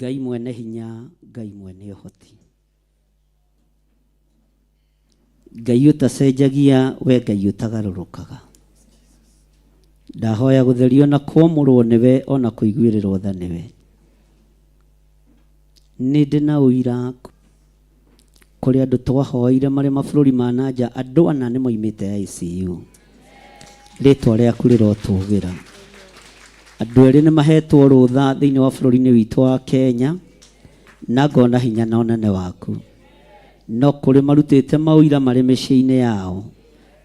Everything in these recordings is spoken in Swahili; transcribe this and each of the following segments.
Ngai mwene hinya, Ngai mwene ũhoti. Ngai ũtacenjagia, we Ngai ũtagarũrũkaga. Ndahoya gũtherio na kuomũrwo nĩwe ona kũiguĩrĩrwo tha nĩwe. Nĩ ndĩ na ũira kũrĩ andũ twahoire marĩ mabũrũri ma nanja, andũ ana nĩ moimĩte ICU. Rĩtwa rĩaku rĩrotũgĩra. Andũ erĩ nĩ mahetwo rũtha thĩinĩ wa bũrũri-inĩ witũ wa Kenya, na ngona hinya na ũnene waku. No kũrĩ marutĩte maũira marĩ mĩciĩ-inĩ yao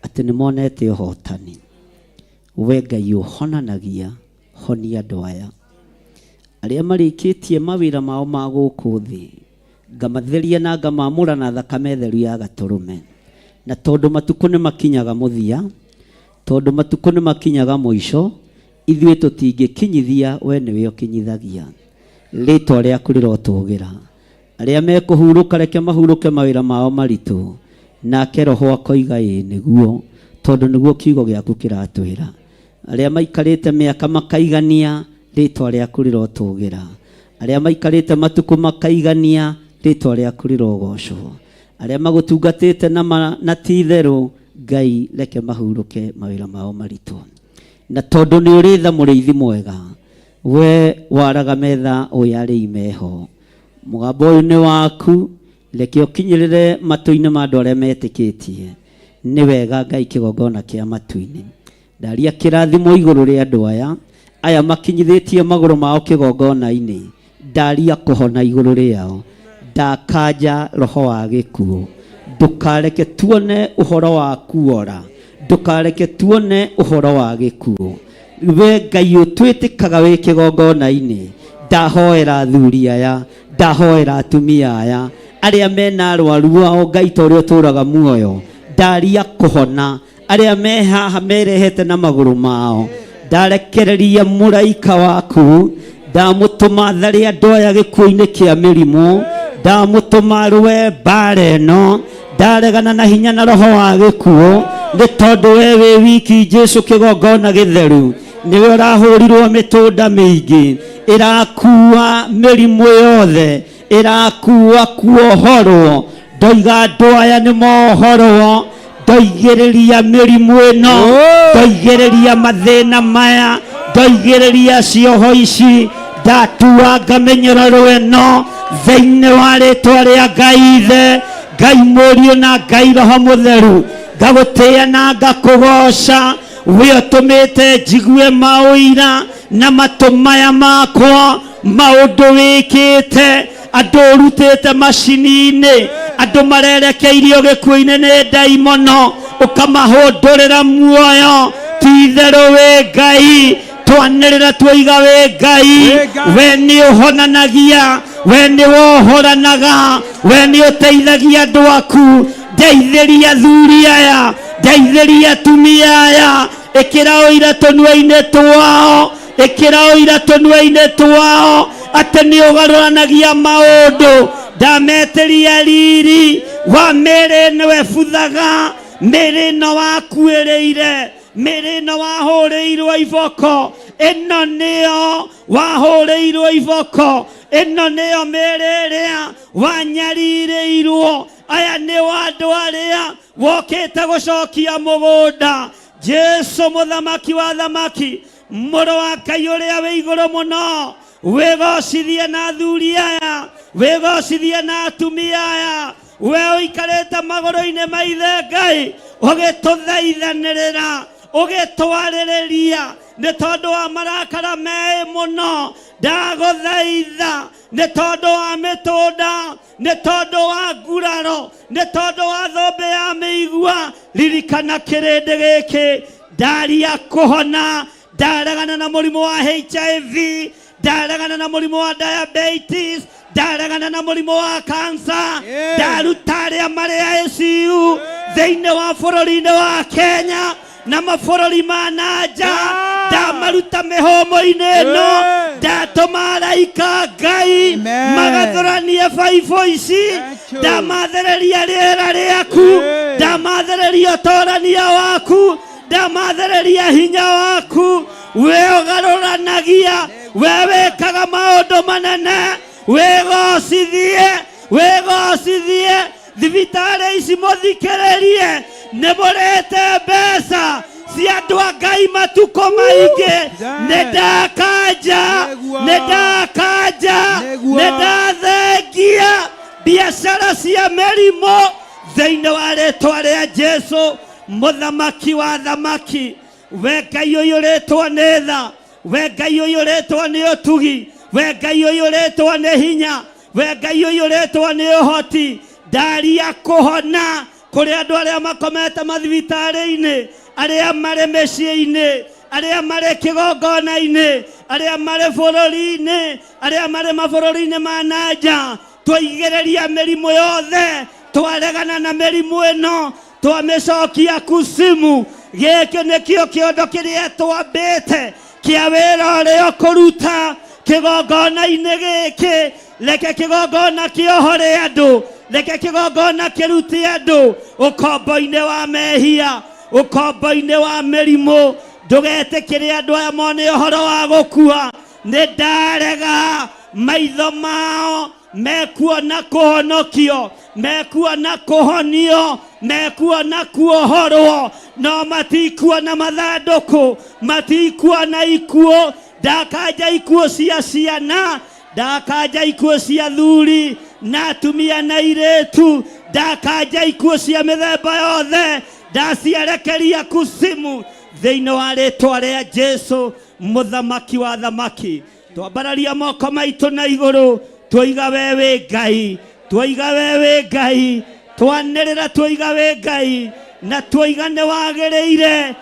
atĩ nĩ monete ũhotani. We Ngai ũhonanagia, honia andũ aya arĩa marĩkĩtie mawĩra mao ma gũkũ thĩ, ngamatheria na ngamamũra na thakame theru ya Gatũrũme. Na tondũ matukũ nĩ makinyaga mũthia, tondũ matukũ nĩ makinyaga mũico, ithuĩ tũtingĩkinyithia, we nĩwe ũkinyithagia. Rĩtwa rĩaku rĩrotũgĩra. Arĩa mekũhurũka reke mahurũke mawĩra mao maritũ, nake Roho akoiga ĩĩ nĩguo, tondũ nĩguo kiugo gĩaku kĩratwĩra. Arĩa maikarĩte mĩaka makaigania, rĩtwa rĩaku rĩrotũgĩra. Arĩa maikarĩte matukũ makaigania, rĩtwa rĩaku rĩrogocwo. Arĩa magũtungatĩte na ti itherũ, Ngai reke mahurũke mawĩra mao maritũ. Na tondũ nĩ ũrĩ tha mũrĩithi mwega, we waraga metha ũyarĩ imeho. Mũgambo ũyũ nĩ waku, reke ũkinyĩrĩre matũ-inĩ ma andũ arĩa metĩkĩtie. Nĩ wega Ngai kĩgongona kĩa matu-inĩ. Ndaria kĩrathimo igũrũ rĩa andũ aya makinyithĩtie magũrũ mao kĩgongona-inĩ. Ndaria kũhona igũrũ rĩao. Ndakanja roho wa gĩkuũ. Ndũkareke tuone ũhoro wa kuora. Ndũkareke tuone ũhoro wa gĩkuũ. We Ngai ũtwĩtĩkaga wĩ kĩgongona-inĩ. Ndahoera athuri aya, ndahoera atumia aya, arĩa mena arwaru ao, Ngai ta ũrĩa ũtũũraga muoyo. Ndaria kũhona arĩa me haha merehete na magũrũ mao. Ndarekereria mũraika waku, ndamũtũma tharĩ andũ aya gĩkuũ-inĩ kĩa mĩrimũ. Ndamũtũma rwe mbara ĩno. Ndaregana na hinya na roho wa gĩkuũ, nĩ tondũ we wĩ wiki Jesũ kĩgongona gĩtheru. Nĩwe ũrahũrirwo mĩtũnda mĩingĩ, ĩrakua mĩrimũ yothe, ĩrakua kuohorwo. Ndoiga andũ aya nĩ mohorwo, ndoigĩrĩria mĩrimũ ĩno, ndoigĩrĩria mathĩna maya, ndoigĩrĩria cioho ici. Ndatua ngamenyerero ĩno thĩinĩ wa rĩtwa rĩa Ngai Ithe, Ngai Mũriũ na Ngai Roho Mũtheru. Ngagũtĩĩa na ngakũgoca, we ũtũmĩte njigue maũira na matũ maya makwa, maũndũ wĩkĩte, andũ ũrutĩte macini-inĩ, andũ marerekeirio gĩkuũ-inĩ nĩ ndaimono, ũkamahũndũrĩra muoyo. Ti itherũ wĩ Ngai, twanĩrĩra twoiga wĩ Ngai. We nĩ ũhonanagia, we nĩ wohoranaga, we nĩ ũteithagia andũ aku. Ndeithĩria athuri aya, ndeithĩria atumia aya, ĩkĩra ũira tũnua-inĩ twao, ĩkĩra ũira tũnua-inĩ twao, atĩ nĩ ũgarũranagia maũndũ. Ndametĩria riri wa mĩĩrĩ ĩno ĩbuthaga, mĩĩrĩ ĩno wakuĩrĩire, mĩĩrĩ ĩno wahũrĩirwo iboko, ĩno nĩyo wahũrĩirwo iboko, ĩno nĩyo mĩĩrĩ ĩrĩa wanyarirĩirwo. Aya nĩo andũ arĩa wokĩte gũcokia mũgũnda. Jesũ mũthamaki wa thamaki, mũrũ wa Ngai ũrĩa wĩ igũrũ mũno, wĩgocithie na athuri aya, wĩgocithie na atumia aya. We ũikarĩte magũrũ-inĩ ma Ithe Ngai, ũgĩtũthaithanĩrĩra, ũgĩtwarĩrĩria, nĩ tondũ wa marakara me mũno. Ndagũthaitha nĩ tondũ wa mĩtũnda, nĩ tondũ wa nguraro, nĩ tondũ wa thũmbĩ ya mĩigua, ririkana kĩrĩndĩ gĩkĩ. Ndaria kũhona, ndaregana na mũrimũ wa HIV, ndaregana na mũrimũ wa diabetes, ndaregana na mũrimũ wa cancer. Ndaruta arĩa marĩ ICU thĩinĩ wa bũrũri-inĩ wa Kenya na mabũrũri ma nanja, ndamaruta mĩhũmũ-inĩ ĩno. Ndatũma araika Ngai magathũranie baibũ ici, ndamathereria rĩera rĩaku, ndamathereria ũtorania waku, ndamathereria hinya waku. We ũgarũranagia, we wĩkaga maũndũ manene, wegocithie thibitari ici muthikiririe niburete mbeca cia andu a Ngai matuko maingi nidathengia biashara cia merimo thiini wa ritwa ria Jesu muthamaki wa thamaki. We Ngai uyu ritwa ni tha, we Ngai uyu ritwa ni utugi, we Ngai uyu ritwa ni hinya, we Ngai uyu ritwa ni uhoti. Ndaria kuhona kuri andu aria makomete mathibitari-ini, aria mari micii-ini, aria mari kigongona-ini, aria mari bururi-ini, aria mari mabururi-ini ma nanja. Twaigiriria mirimu yothe, twaregana na mirimu ino, twamicokia kuzimu. Giki nikio kiondo kiria twambite kia wira uria ukuruta kigongona-ini giki. Reke kigongona kiohore andu, reke kigongona kiruti andu ukombo-ini wa mehia, ukombo-ini wa mirimu. Ndugetikire andu aya mone uhoro wa gukua. Nindarega maitho mao mekuona kuhonokio, mekuona kuhonio, mekuona kuohorwo, no matikuona mathanduku, matikuona ikuo. Ndakaja ikuo cia ciana, ndakaja ikuo cia thuri na atumia na iretu, ndakaja ikuo cia mithemba yothe. Ndaciarekeria kuzimu thiini wa ritwa ria Jesu muthamaki wa thamaki. Twambararia moko maitu na iguru, twiga wewe Ngai, twiga wewe Ngai, twanirira twiga wewe Ngai, na twiga ni wagiriire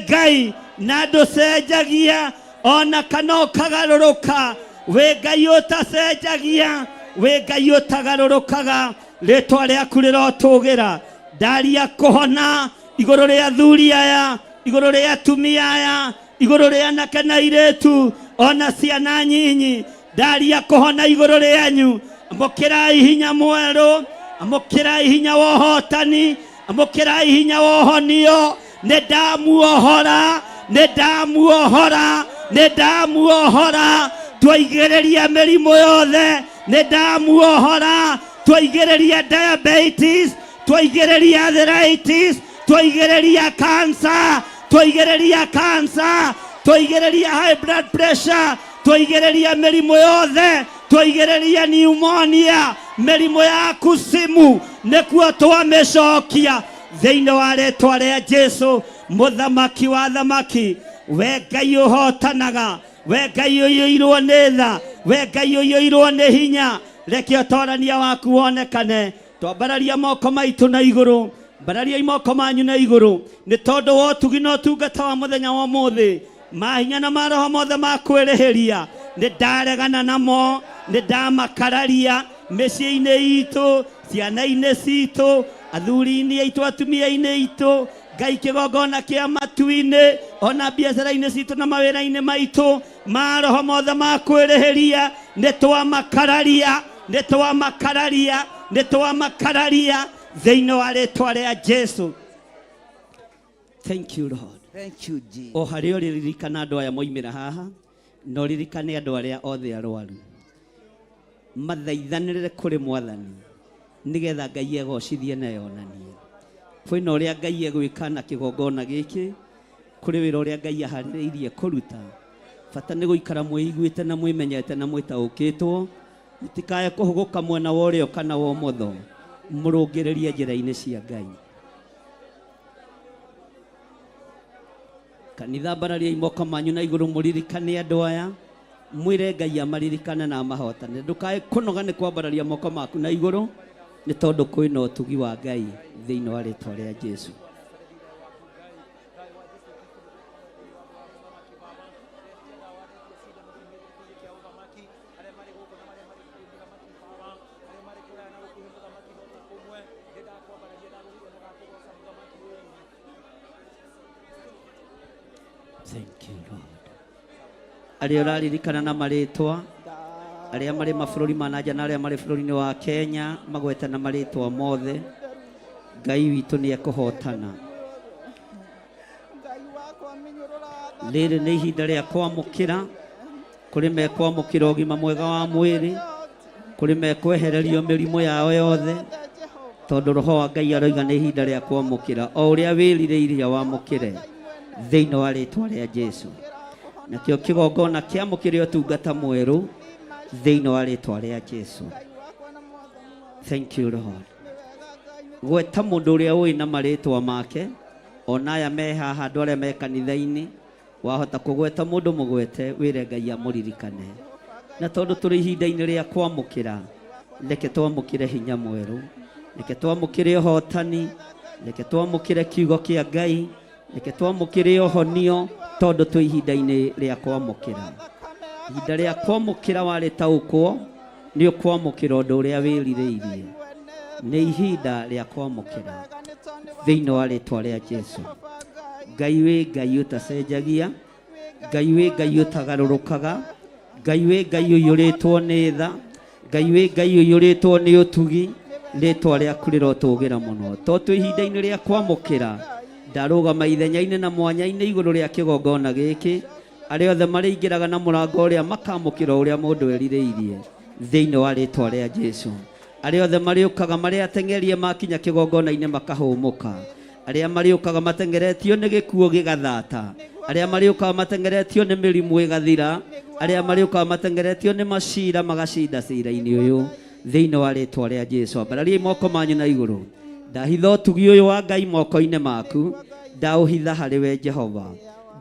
Ngai, na nducenjagia ona kana ukagaruruka. We Ngai utacenjagia, we Ngai utagarurukaga. Ritwa riaku rirotugira. Ndaria kuhona iguru ria thuri aya, iguru ria atumia aya, iguru ria anake na iretu, ona ciana nyinyi. Ndaria kuhona iguru rianyu. Amukirai hinya mweru, amukirai hinya wa uhotani, amukirai hinya wa uhonio. Nidamuohora, nidamuohora, nidamuohora. Twaigiriria mirimu yothe, nidamuohora. Twaigiriria diabetes, twaigiriria arthritis, twaigiriria cancer, twaigiriria cancer, twaigiriria high blood pressure, twaigiriria mirimu yothe, twaigiriria pneumonia, mirimu ya kuzimu. Nikuo twamicokia thiini wa ritwa ria Jesu muthamaki wa thamaki. We Ngai uhotanaga, we Ngai uiyirwo ni tha, we Ngai uiyirwo ni hinya. Reke utorania waku wonekane. Twambararia moko maitu na iguru, mbararia moko manyu na iguru. Ni tondu wa utugi na utungata wa muthenya wa muthi, mahinya na maroho mothe makwirihiria nindaregana namo, nindamakararia micii-ini itu, ciana-ini citu, athuri-ini aitu, atumia-ini itu. Ngai kigongona kia matu-ini, ona biacara-ini citu na mawira-ini maitu, maroho mothe makwirihiria nitwamakararia, nitwamakararia, nitwamakararia thiini wa ritwa ria Jesu. Thank you Lord. Thank you Jesus. O hari uririkana andu aya moimira haha, no ririkane andu aria othe arwaru mathaithanirire kuri mwathani nigetha Ngai egocithie na yonanie. Kwina uria Ngai egwika na kigongona giki, kuri wira uria Ngai ahaririirie kuruta. Bata ni guikara mwiguite na mwimenyete na mwitaukitwo, itikae kuhuguka mwena wa urio kana wa umotho. Murungiririe njira-ini cia Ngai. Kanitha mbararia imoko manyu na iguru muririkane andu aya, mwire Ngai amaririkane na amahotane. Ndukae kunoga ni kwambararia moko maku na iguru, ni tondu kwina utugi wa Ngai thiini wa ritwa ria Jesu. Thank you Lord. Aria uraririkana na maritwa, aria mari mabũrũri ma nanja na aria mari bũrũri-ini wa Kenya, magwete na maritwa mothe. Ngai witu ni ekuhotana. Rĩrĩ nĩ ihinda rĩa kwamũkĩra kuri mekwamukira ũgima mwega wa mwĩrĩ, kuri mekwehererio mĩrimũ yao yothe, tondũ roho wa Ngai aroiga nĩ ihinda rĩa kwamũkĩra o ũrĩa wĩrirĩirie wamũkĩre thĩinĩ wa rĩtwa rĩa Jesu. Nakĩo kĩgongona kĩamũkĩre ũtungata mwerũ thĩinĩ wa rĩtwa rĩa Jesu. Thank you Lord. Gweta mũndũ ũrĩa ũĩ na marĩtwa make, ona aya me haha andũ arĩa me kanitha-inĩ, wahota kũgweta mũndũ mũgwete wĩre Ngai amũririkane. Na tondũ tũrĩ ihinda-inĩ rĩa kwamũkĩra, reke twamũkĩre hinya mwerũ, reke twamũkĩre ũhotani, reke twamũkĩre kiugo kĩa Ngai, reke twamũkĩre ũhonio, tondũ twĩ ihinda-inĩ rĩa kwamũkĩra. Ihinda rĩa kwamũkĩra warĩtaũkwo nĩ ũkwamũkĩra ũndũ ũrĩa wĩrirĩirie. Nĩ ihinda rĩa kwamũkĩra thĩinĩ wa rĩtwa rĩa Jesu. Ngai wĩ Ngai ũtacenjagia, Ngai wĩ Ngai ũtagarũrũkaga, Ngai wĩ Ngai ũiyũrĩtwo nĩ tha, Ngai wĩ Ngai ũiyũrĩtwo nĩ ũtugi, rĩtwa rĩaku rĩrotũgĩra mũno. To twĩ ihinda-inĩ rĩa kwamũkĩra, ndarũgama ithenya-inĩ na mwanya-inĩ igũrũ rĩa kĩgongona gĩkĩ, arĩa othe marĩingĩraga na mũrango ũrĩa makamũkĩra ũrĩa mũndũ erirĩirie thĩinĩ wa rĩtwa rĩa Jesu. Arĩa othe marĩũkaga marĩ ateng'erie makinya kĩgongona-inĩ makahũmũka, arĩa marĩũkaga mateng'eretio nĩ gĩkuũ gĩgathata, arĩa marĩũkaga mateng'eretio nĩ mĩrimũ ĩgathira, arĩa marĩũkaga mateng'eretio nĩ macira magacinda cira-inĩ ũyũ thĩinĩ wa rĩtwa rĩa Jesu. Ambarariai moko manyu na igũrũ. Ndahitha ũtugi ũyũ wa Ngai moko-inĩ maku, ndaũhitha harĩ we Jehova.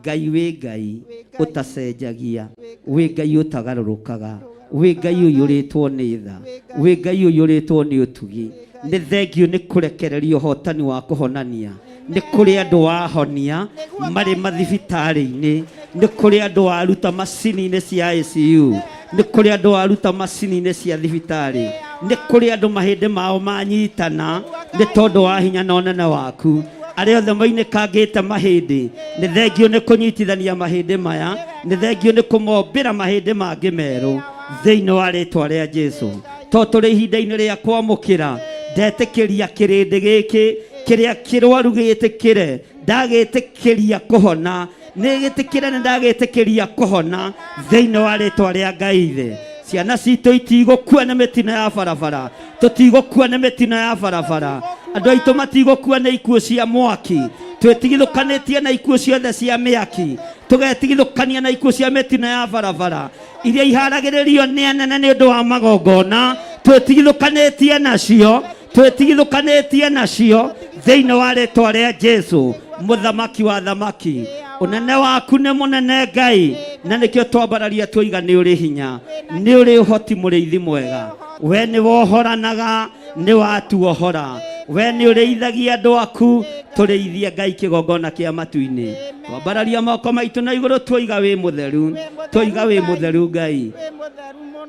Ngai wĩ Ngai ũtacenjagia, wĩ Ngai ũtagarũrũkaga, wĩ Ngai ũiyũrĩtwo nĩ tha, wĩ Ngai ũiyũrĩtwo nĩ ũtugi. Nĩ thengio nĩ kũrekereria ũhotani wa kũhonania, nĩ kũrĩ andũ wahonia marĩ mathibitarĩ-inĩ, nĩ kũrĩ andũ waruta macini-inĩ cia ICU, nĩ kũrĩ andũ waruta macini-inĩ cia thibitarĩ, nĩ kũrĩ andũ mahĩndĩ mao manyitana nĩ tondũ wa hinya na ũnene waku. Arĩa othe mainĩkangĩte mahĩndĩ, nĩ thengio nĩ kũnyitithania mahĩndĩ maya, nĩ thengio nĩ kũmombĩra mahĩndĩ mangĩ merũ thĩinĩ wa rĩtwa rĩa Jesu. To tũrĩ ihinda-inĩ rĩa kwamũkĩra, ndetĩkĩria kĩrĩndĩ gĩkĩ kĩrĩa kĩrwaru gĩtĩkĩre, ndagĩtĩkĩria kũhona, nĩgĩtĩkĩre nĩ ndagĩtĩkĩria kũhona thĩinĩ wa rĩtwa rĩa Ngai Ithe. Ciana citũ itigũkua nĩ mĩtino ya barabara, tũtigũkua nĩ mĩtino ya barabara, andũ aitũ matigũkua nĩ ikuũ cia mwaki, twĩtigithũkanĩtie na ikuũ ciothe cia mĩaki, tũgetigithũkania na ikuũ cia mĩtino ya barabara iria iharagĩrĩrio nĩ anene nĩ ũndũ wa magongona, twĩtigithũkanĩtie nacio, twĩtigithũkanĩtie nacio thĩinĩ wa rĩtwa rĩa Jesu, mũthamaki wa thamaki. Ũnene waku nĩ mũnene Ngai, na nĩkĩo twambararia twoiga nĩ ũrĩ hinya, nĩ ũrĩ ũhoti mũrĩithi mwega, we nĩ wohoranaga, nĩ watuohora, we nĩ ũrĩithagia andũ aku, tũrĩithie Ngai kĩgongona kĩa matu-inĩ. Twambararia moko maitũ na igũrũ twoiga wĩ mũtheru, twoiga wĩ mũtheru Ngai,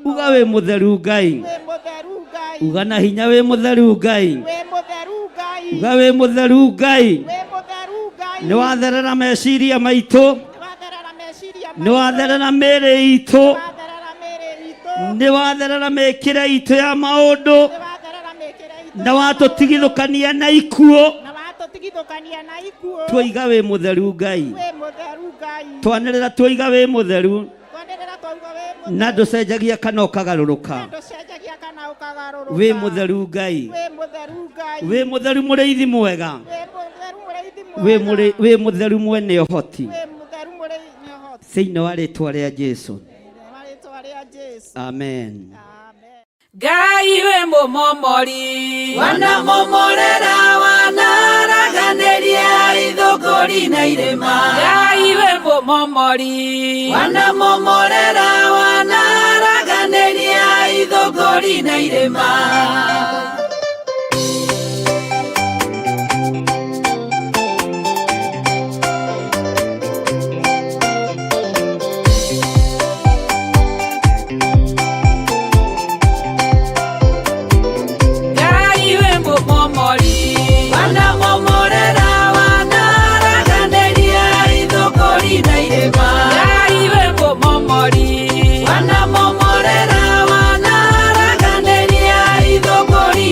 uga wĩ mũtheru Ngai, uga na hinya wĩ mũtheru Ngai, uga wĩ mũtheru Ngai. Nĩ watherera meciria maitũ, nĩ watherera mĩĩrĩ itũ, nĩ watherera mĩĩkĩre itũ ya maũndũ, na watũtigithũkania na ikuũ, twoiga wĩ mũtheru Ngai, twanĩrĩra twoiga wĩ mũtheru, na ndũcenjagia kana ũkagarũrũka. Wĩ mũtheru Ngai, wĩ mũtheru mũrĩithi mwega, wĩ mũtheru mwene ũhoti, thĩinĩ wa rĩtwa rĩa Jesu. Amen. Ngai wĩ mũmomori, wanamomorera wanaraganĩria ithũngũri na irĩma. Ngai wĩ mũmomori, wanamomorera wanaraganĩria ithũngũri na irĩma. Wanamomorera wanaraganĩria ithũngũri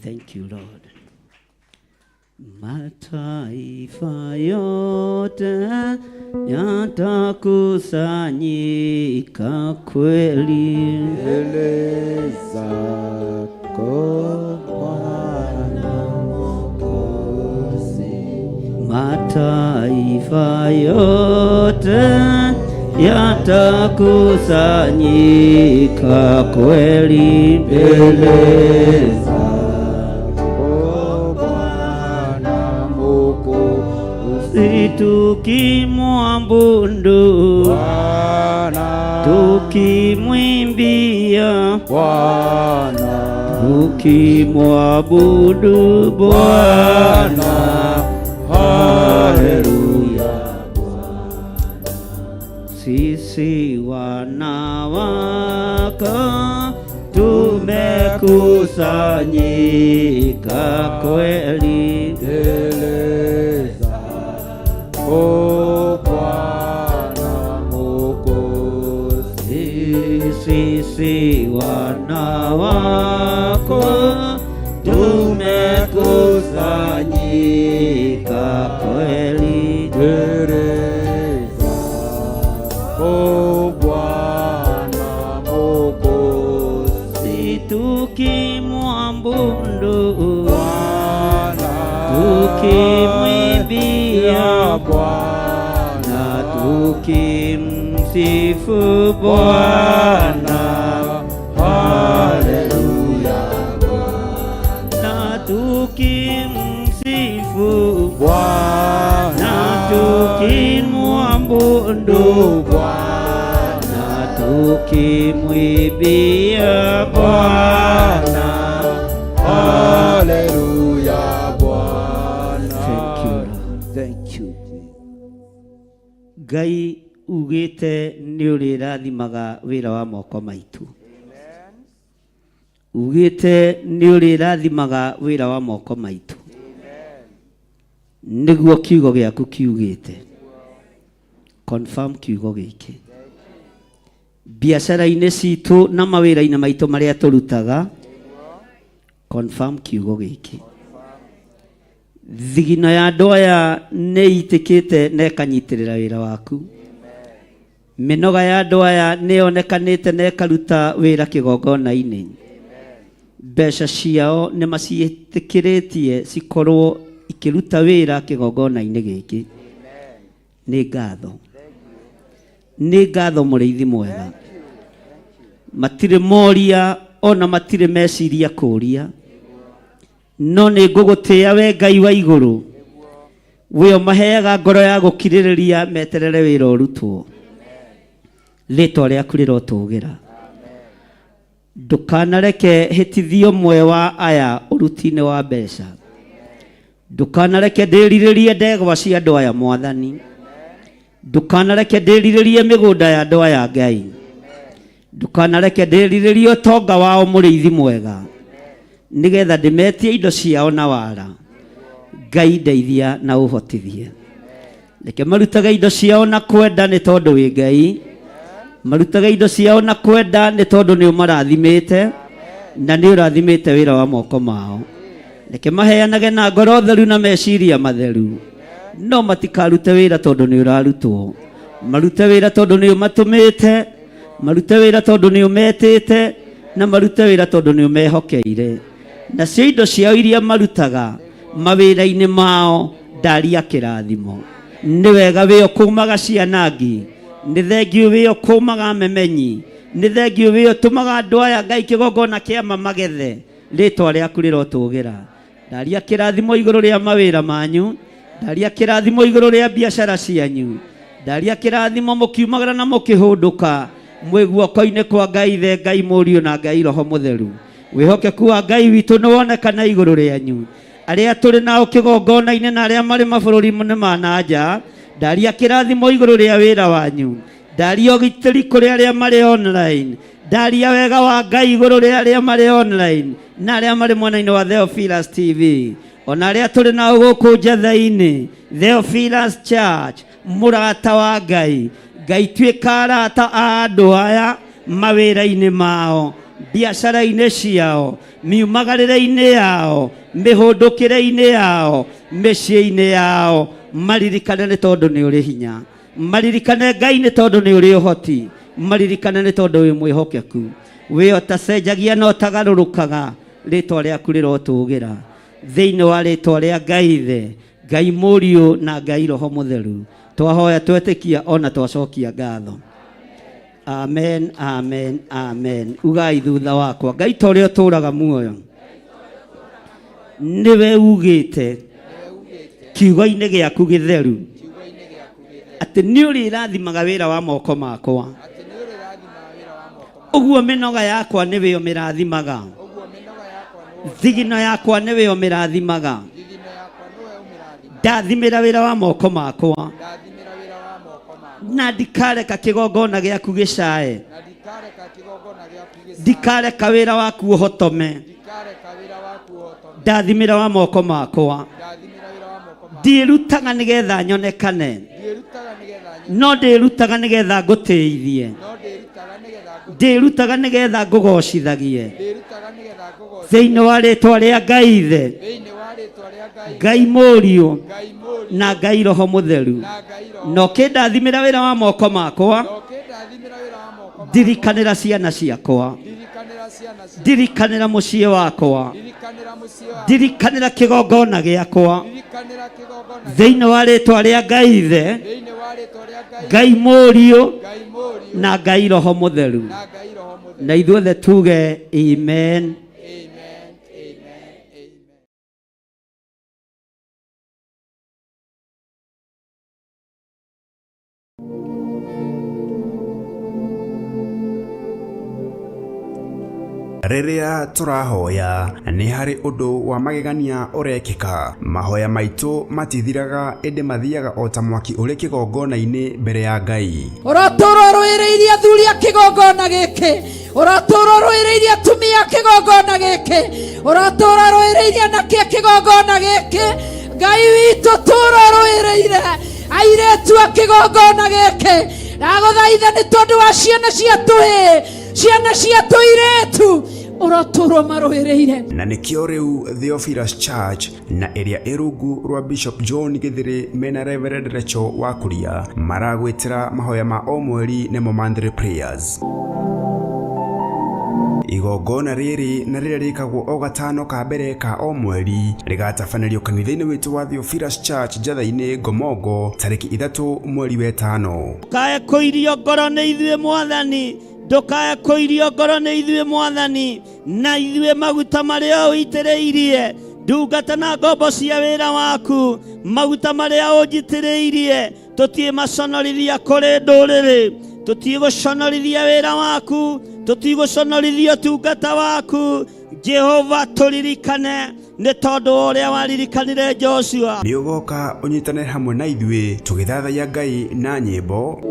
Thank you, Lord. Mataifa yote yatakusanyika kweli mbele zako Bwana Mwokozi. Mataifa yote yatakusanyika kweli mbele zako Bwana Mwokozi. Tukimwabudu Bwana, tukimwimbia Bwana, tukimwabudu Bwana. Haleluya. Sisi wana wako tumekusanyika kweli mbele zako Bwana Mwokozi. Sisi wana wako tumekusanyika kweli mbele zako Bwana Mwokozi. Tukimwabudu Bwana, tukimwimbia Bwana, tukimsifu Bwana. Haleluya. Na tukimsifu Bwana, tukimwabudu Bwana, tukimwimbia Bwana. Haleluya Bwana. Thank you, Lord. Thank you. Ngai ugite ni urithathimaga wira wa moko maitu. Ugite ni urithathimaga wira wa moko maitu. Niguo kiugo giaku kiugite. Confirm kiugo giki. Biacara-inĩ citũ na mawĩra-inĩ maitũ marĩa tũrutaga, confirm kiugo gĩkĩ. Thigino ya andũ aya nĩ itĩkĩte na ĩkanyitĩrĩra wĩra waku. Mĩnoga ya andũ aya nĩ yonekanĩte na ĩkaruta wĩra kĩgongona-inĩ. Mbeca ciao nĩ maciĩtĩkĩrĩtie cikorwo ikĩruta wĩra kĩgongona-inĩ gĩkĩ. Nĩ ngatho. Nĩ ngatho mũrĩithi mwega. Matirĩ moria ona matirĩ meciria kũria. No nĩ ngũgũtĩĩa we Ngai wa igũrũ. We ũmaheaga ngoro ya gũkirĩrĩria meterere wĩra ũrutwo. Rĩĩtwa rĩaku rĩrotũgĩra. Ndũkanareke hĩtithio mwe wa aya ũruti-inĩ wa mbeca. Ndũkanareke ndĩrirĩrie ndegwa cia andũ aya Mwathani. Ndũkanareke ndĩrirĩrie mĩgũnda ya andũ aya Ngai. Ndũkanareke ndĩrirĩrie ũtonga wao mũrĩithi mwega. Nĩgetha ndĩmetie indo ciao na wara. Ngai ndeithia na ũhotithie. Reke marutaga indo ciao na kwenda nĩ tondũ wĩ Ngai. Marutaga indo ciao na kwenda nĩ tondũ nĩ ũmarathimĩte na nĩ ũrathimĩte wĩra wa moko mao. Reke maheanage na ngoro theru na meciria matheru. No matikarute wĩra tondũ nĩ ũrarutwo. Marute wĩra tondũ nĩ ũmatũmĩte. Marute wĩra tondũ nĩ ũmetĩte. Na marute wĩra tondũ nĩ ũmehokeire. Na cio indo ciao iria marutaga mawĩra-inĩ mao ndaria kĩrathimo. Nĩ wega wĩyo kuumaga cianangi. Nĩ thengiũ wĩyo kuumaga memenyi. Nĩ thengiũ wĩyo tũmaga andũ aya Ngai kĩgongona kĩama magethe. Rĩĩtwa rĩaku rĩrotũgĩra. Ndaria kĩrathimo igũrũ rĩa mawĩra manyu. Ndaria kĩrathimo igũrũ rĩa biacara cianyu. Ndaria kĩrathimo mũkiumagara na mũkĩhũndũka. Mwĩ guoko-inĩ kwa Ngai the Ngai Mũriũ na Ngai Roho Mũtheru. Wĩhokeku wa Ngai witũ nĩ wonekana igũrũ rĩanyu. Arĩa tũrĩ nao kĩgongona-inĩ na arĩa marĩ mabũrũri-inĩ ma na nja. Ndaria kĩrathimo igũrũ rĩa wĩra wanyu. Ndaria ũgitĩri kũrĩ arĩa marĩ online. Ndaria wega wa Ngai igũrũ rĩa arĩa marĩ online na arĩa marĩ mwena-inĩ wa Theophilus TV. Ona arĩa tũrĩ nao gũkũ njatha-inĩ Theophilus Church. Mũrata wa Ngai. Ngai tuĩka arata a andũ aya mawĩra-inĩ mao. biacara-inĩ ciao, miumagarĩre-inĩ yao, mĩhũndũkĩre-inĩ yao, mĩciĩ-inĩ yao. Maririkane nĩ tondũ nĩ ũrĩ hinya, maririkane Ngai nĩ tondũ nĩ ũrĩ ũhoti, maririkane nĩ tondũ wĩ mwĩhokeku, wĩ ũtacenjagia na ũtagarũrũkaga. Rĩtwa rĩaku rĩrotũgĩra thĩinĩ wa rĩtwa rĩa Ngai Ithe, Ngai Mũriũ na Ngai Roho Mũtheru. Twahoya twetĩkia ona twacokia ngatho. Amen, amen, amen. Ugai thutha wakwa. Ngai ta ũrĩa ũtũũraga muoyo, nĩwe ugĩte kiugo-inĩ gĩaku gĩtheru atĩ nĩ ũrĩrathimaga wĩra wa moko makwa. Ũguo mĩnoga yakwa nĩwe ũmĩrathimaga, thigino yakwa nĩwe ũmĩrathimaga. Ndathimĩra wĩra wa moko makwa, na ndikareka kĩgongona gĩaku gĩcae, ndikareka wĩra waku ũhotome. Ndathimĩra wa moko makwa, ndirutaga nĩgetha nyonekane, no ndirutaga nĩgetha ngũtĩithie, ndirutaga nĩgetha ngũgocithagie thĩinĩ wa rĩtwa rĩa Ngai Ithe, Ngai Mũriũ na Ngai Roho Mũtheru. No kĩndathimĩra wĩra wa moko makwa, ndirikanĩra ciana ciakwa, ndirikanĩra mũciĩ wakwa, ndirikanĩra kĩgongona gĩakwa thĩinĩ wa rĩtwa rĩa Ngai Ithe, Ngai Mũriũ na Ngai Roho Mũtheru. Na ithuothe tuge amen. Rĩrĩa tũrahoya nĩ harĩ ũndũ wa magegania ũrekĩka. Mahoya maitũ matithiraga, ĩndĩ mathiaga o ta mwaki ũrĩ kĩgongona-inĩ mbere ya Ngai. Ũratũũra rũĩrĩirie athuri a kĩgongona gĩkĩ, ũratũũra rũĩrĩirie atumia a kĩgongona gĩkĩ, ũratũũra rũĩrĩirie anake a kĩgongona gĩkĩ. Ngai witũ tũũra rũĩrĩire airĩtu a kĩgongona gĩkĩ. Ndagũthaitha nĩ tondũ wa ciana cia tũhĩĩ, ciana cia tũirĩtu, ũratũũra marũĩrĩire. Na nĩkĩo rĩu Theophilus Church na ĩrĩa ĩrungu rwa Bishop John Gĩthĩrĩ mena Reverend Rachel Wakuria maragwĩtĩra mahoya ma o mweri nĩmo monthly prayers. Igongona rĩrĩ na rĩrĩa rĩkagwo o gatano ka mbere ka o mweri rĩgatabanĩrio kanitha-inĩ witũ wa Theophilus Church Njatha-inĩ Ngomongo tarĩki 3 mweri wa 5. Ndũkae kũirio ngoro nĩ ithuĩ Mwathani, ndũkae kũirio ngoro nĩ ithuĩ Mwathani, na ithuĩ maguta marĩa ũitĩrĩirie ndungata na ngombo cia wĩra waku, maguta marĩa ũnjitĩrĩirie tũtimaconorithia kũrĩ ndũrĩrĩ, tũtigũconorithia wĩra waku, tũtigũconorithia ũtungata waku. Jehova tũririkane nĩ tondũ ũrĩa waririkanire Joshua. Nĩ ũgoka ũnyitanĩre hamwe na ithuĩ tũgĩthathaiya Ngai na nyĩmbo.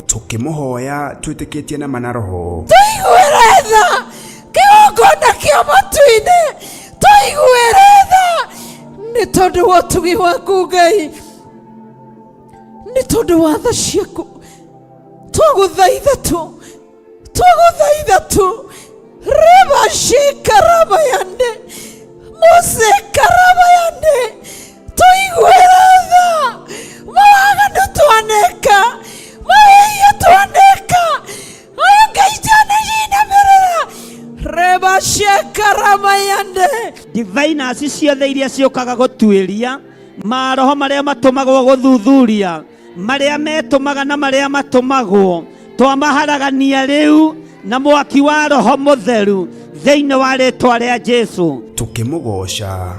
Tukĩmũhoya twĩtĩkĩtie na manaroho. Tũiguĩre tha kĩgongona kĩa matu-inĩ, tũiguĩre tha nĩ tondũ wa ũtugi waku Ngai, nĩ tondũ wa tha ciaku. Twagũthaitha tu reba shikarabayande musekarabayande, tũiguĩre tha mawaganu twaneka, mawĩia twaneka, Ngai twanejinamĩrĩra reba shikarabayande. Diviners ciothe iria ciũkaga gũtuĩria, maroho marĩa matũmagwo gũthuthuria, marĩa metũmaga na marĩa matũmagwo, twamaharagania rĩu na mwaki wa Roho Mũtheru thĩinĩ wa rĩtwa rĩa Jesũ. Tukĩmũgoca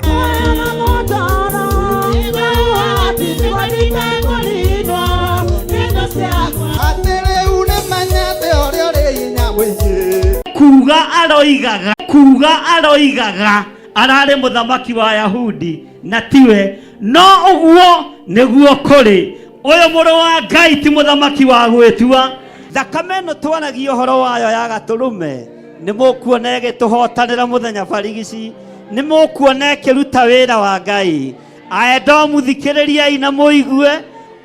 kuga aroigaga ararĩ mũthamaki wa Ayahudi na tiwe, no ũguo nĩguo kũrĩ. Ũyũ mũrũ wa Ngai ti mũthamaki wa gwĩtua, thakame no twanagia horo wayo ya gaturume nĩ mũkuona ĩgĩtũhotanĩra mũthenya barigici, nĩ mũkuona ĩkĩruta wĩra wa Ngai. Aendo mũthikĩrĩriai na mũigue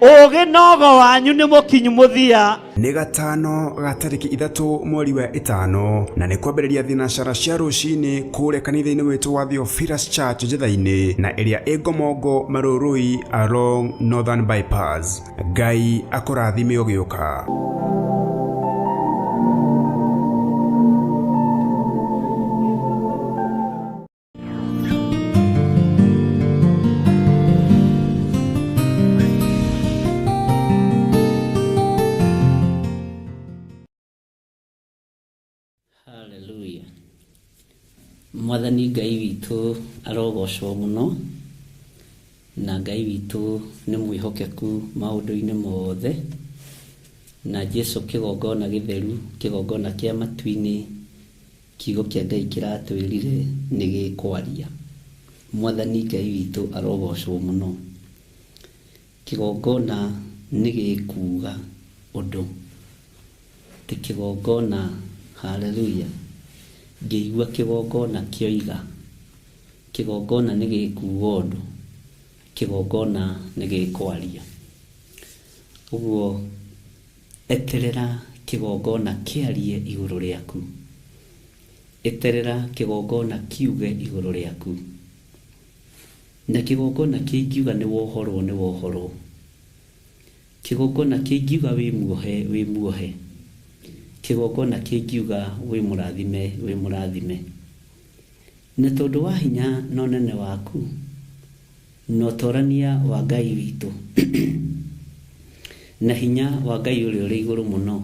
ũgĩ nogo wanyu nĩ mũkinyu mũthia. Nĩ gatano ga tarĩki 3 mweri wa 5 na nĩ kwambĩrĩria thinacara cia rũcinĩ kũrĩa kanitha-inĩ witũ wa Theophilus Church Njatha-inĩ na ĩrĩa ĩ Ngomongo Marũrũi along Northern Bypass. Ngai akũrathime ũgĩũka. Hallelujah. Mwathani Ngai witũ arogocwo mũno, na Ngai witũ nĩ mwĩhokeku maũndũ-inĩ mothe, na Jesu kĩgongona gĩtheru, kĩgongona kĩa matu-inĩ, kiugo kĩa Ngai kĩratwĩrire nĩ gĩkwaria. Mwathani Ngai witũ arogocwo mũno. Kĩgongona nĩ gĩkuuga ũndũ, ti kĩgongona. Hallelujah. Ngĩigua kĩgongona kĩoiga, kĩgongona nĩ gĩkuuga ũndũ, kĩgongona nĩ gĩkwaria. Ũguo eterera kĩgongona kĩarie igũrũ rĩaku, eterera kĩgongona kiuge igũrũ rĩaku, na kĩgongona kĩngiuga nĩ wohorwo nĩ wohorwo, kĩgongona kĩngiuga wĩ muohe wĩ muohe, kĩgongona kĩngiuga wĩ mũrathime wĩ mũrathime. Na tondũ wa hinya na ũnene waku na ũtorania wa Ngai witũ na hinya wa Ngai ũrĩa ũrĩ igũrũ mũno,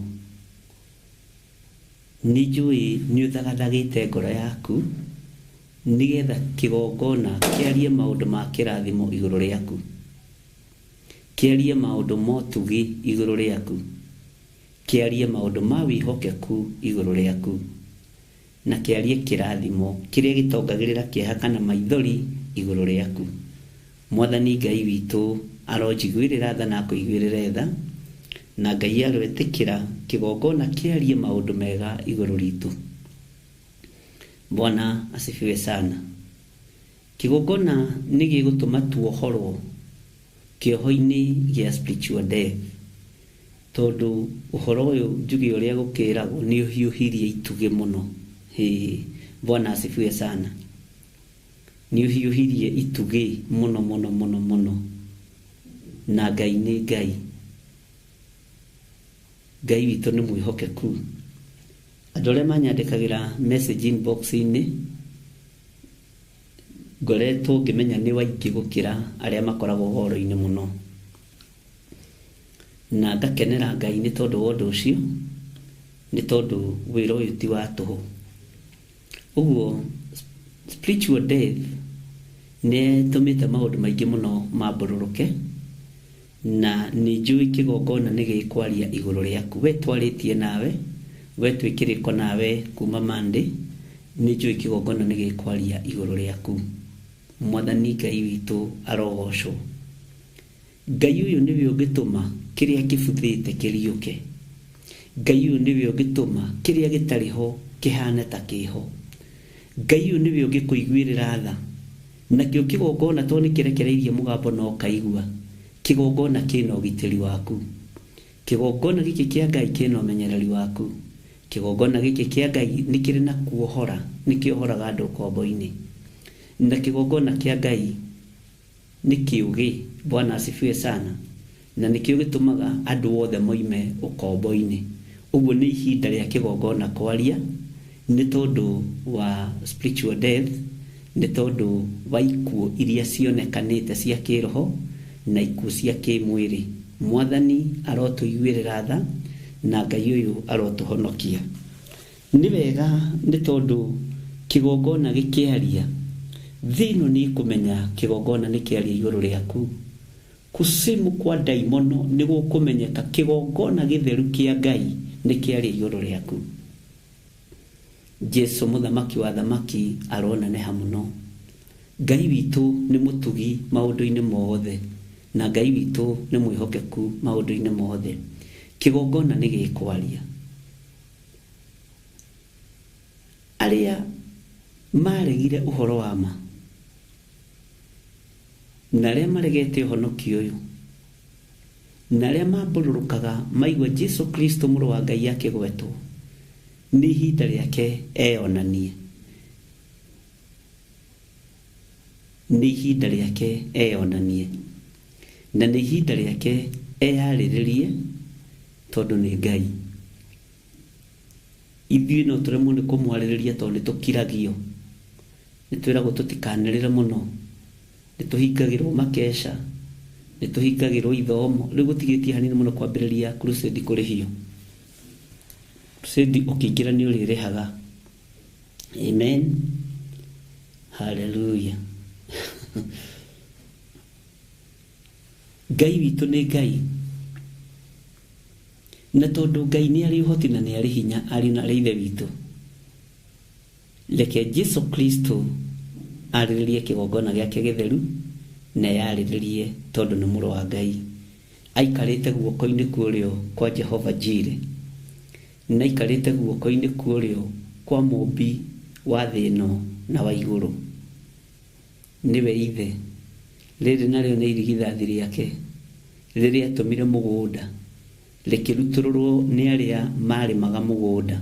nĩ njũĩ nĩ ũthagathagĩte ngoro yaku nĩgetha kĩgongona kĩarie maũndũ ma kĩrathimo igũrũ rĩaku, kĩarie maũndũ ma ũtugi igũrũ rĩaku, kĩarie maũndũ ma wĩhokeku igũrũ rĩaku, na kĩarie kĩrathimo kĩrĩa gĩtongagĩrĩra kĩeha kana maithori igũrũ rĩaku. Mwathani Ngai witũ aronjiguĩrĩra tha na akũiguĩrĩre tha, na Ngai arwĩtĩkĩra kĩgongona kĩarie maũndũ mega igũrũ ritũ. Bwana asifiwe sana. Kĩgongona nĩ gĩgũtũma tuohorwo kĩoho-inĩ gĩa spiritual death, tondũ ũhoro ũyũ njuge ũrĩa gũkĩragwo nĩ ũhiũhirie itugĩ mũno. Bwana asifiwe sana. Nĩ ũhiũhirie itugĩ mũno mũno mũno mũno, na Ngai nĩ Ngai. Ngai witũ nĩ mwĩhokeku. Andũ arĩa manyandĩkagĩra message inbox-inĩ ngoretwo ngĩmenya nĩ waingĩ gũkĩra arĩa makoragwo ũhoro-inĩ mũno, na ngakenera Ngai nĩ tondũ wa ũndũ ũcio, nĩ tondũ wĩra ũyũ ti wa tũhũ. Ũguo spiritual death nĩ tũmĩte maũndũ maingĩ mũno mambũrũrũke, na nĩ njũĩ kĩgongona nĩ gĩkwaria igũrũ rĩaku. We twarĩtie nawe, we twĩkĩrĩko nawe kuma Monday, nĩ njũĩ kĩgongona nĩ gĩkwaria igũrũ rĩaku. Mwathani Ngai witũ arogocwo. Ngai ũyũ nĩwe ũngĩtũma kĩrĩa kĩbuthĩte kĩriũke. Ngai ũyũ nĩwe ũngĩtũma kĩrĩa gĩtarĩ ho kĩhane ta kĩho. Ngai ũyũ nĩwe ũngĩkũiguĩrĩra tha, nakĩo kĩgongona to nĩ kĩrekereirie mũgambo no kaigua. Kĩgongona kĩna ũgitĩri waku. Kĩgongona gĩkĩ kĩa Ngai kĩna ũmenyereri waku. Kĩgongona gĩkĩ kĩa Ngai nĩ kĩrĩ na kuohora, nĩ kĩohoraga andũ ũkombo-inĩ. Na kĩgongona kĩa Ngai nĩ kĩũgĩ. Bwana asifiwe sana. Na nĩkĩo gĩtũmaga andũ othe moime ũkombo-inĩ. Ũguo nĩ ihinda rĩa kĩgongona kwaria, nĩ tondũ wa spiritual death, nĩ tondũ wa ikuũ iria cionekanĩte cia kĩroho na ikuũ cia kĩmwĩrĩ. Mwathani arotũiguĩrĩra tha, na Ngai ũyũ arotũhonokia. Nĩ wega nĩ tondũ kĩgongona gĩkĩaria, thĩ ĩno nĩ kũmenya kĩgongona nĩ kĩaria igũrũ rĩaku. Kusimu kwa daimono nĩ gũkũmenyeka kĩgongona gĩtheru kĩa Ngai nĩ kĩaria igũrũ rĩaku. Jesu mũthamaki wa thamaki aroneneha mũno. Ngai witũ nĩ mũtugi maũndũ-inĩ mothe, na Ngai witũ nĩ mwĩhokeku maũndũ-inĩ mothe. kigongona nĩ gĩkwaria. Arĩa maregire ũhoro wa ma na arĩa maregete ũhonokio ũyũ na arĩa mambũrũrũkaga maigua Jesu Kristo mũrũ wa Ngai akĩgwetwo, nĩ ihinda rĩake eyonanie. Nĩ ihinda rĩake eyonanie, na nĩ ihinda rĩake eyarĩrĩrie, tondũ nĩ Ngai. Ithuĩ no tũremwo nĩ kũmwarĩrĩria tondũ nĩ tũkiragio, nĩ twĩragwo tũtikanĩrĩre mũno, nĩ tũhingagĩrwo makesha, nĩ tũhingagĩrwo ithomo. Rĩu gũtigĩtie hanini mũno kwambĩrĩria crusade kũrĩhio. Crusade ũkĩingĩra nĩ ũrĩrĩhaga. Amen, hallelujah. Ngai witũ nĩ Ngai, na tondũ Ngai nĩ arĩ ũhoti na nĩ arĩ hinya, ariũ na arĩ ithe witũ, reke Jesu Kristo arĩrĩrie kĩgongona gĩake gĩtheru na yarĩrĩrie, tondũ nĩ mũrũ wa Ngai. Aikarĩte guoko-inĩ kũrĩo kwa Jehova Jireh, na aikarĩte guoko-inĩ kũrĩo kwa mũmbi wa thĩ ĩno na wa igũrũ. Nĩwe ithe. Rĩrĩ narĩo nĩ irigithathi rĩake rĩrĩa atũmire mũgũnda rĩkĩrutũrũrwo nĩ arĩa marĩmaga mũgũnda,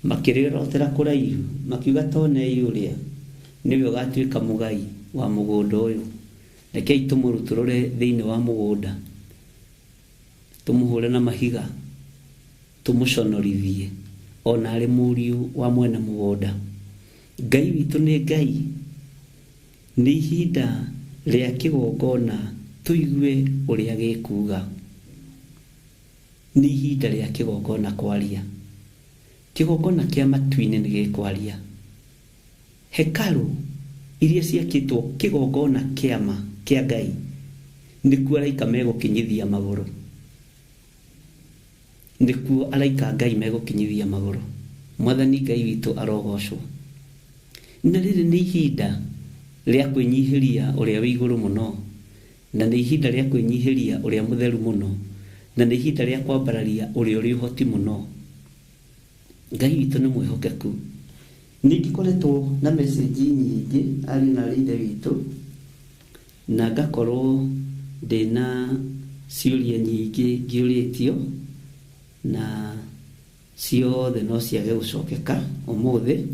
makĩrĩrotera kũraihu, makiuga Tonei ũrĩa nĩwe ũgatuĩka mũgai wa mũgũnda ũyũ. Rekei tũmũrutũrũre thĩinĩ wa mũgũnda, tũmũhũre na mahiga, tũmũconorithie, ona arĩ mũriũ wa mwene mũgũnda. Ngai witũ nĩ Ngai. Nĩ ihinda rĩa kĩgongona tũigue ũrĩa gĩkuga. Nĩ ihinda rĩa kĩgongona kwaria. Kĩgongona kĩa matu-inĩ nĩ gĩkwaria. Hekalu iria ciakĩtwo kĩgongona kĩama kĩa Ngai, nĩkuo araika megũkinyithia magũrũ. Nĩkuo araika Ngai megũkinyithia magũrũ. Mwathani Ngai witũ arogocwo. Na rĩrĩ nĩ ihinda rĩa kwĩnyihĩria ũrĩa wĩ igũrũ mũno, na nĩ ihinda rĩa kwĩnyihĩria ũrĩa mũtheru mũno, na nĩ ihinda rĩa kwambararia ũrĩa ũrĩ ũhoti mũno. Ngai witũ nĩ mwĩhokeku. Nĩngĩkoretwo na message nyingĩ ariũ na arĩ ithe witũ, na ngakorwo ndĩna ciũria nyingĩ ngĩũrĩtio, na ciothe no ciage gũcokeka ũmũthĩ,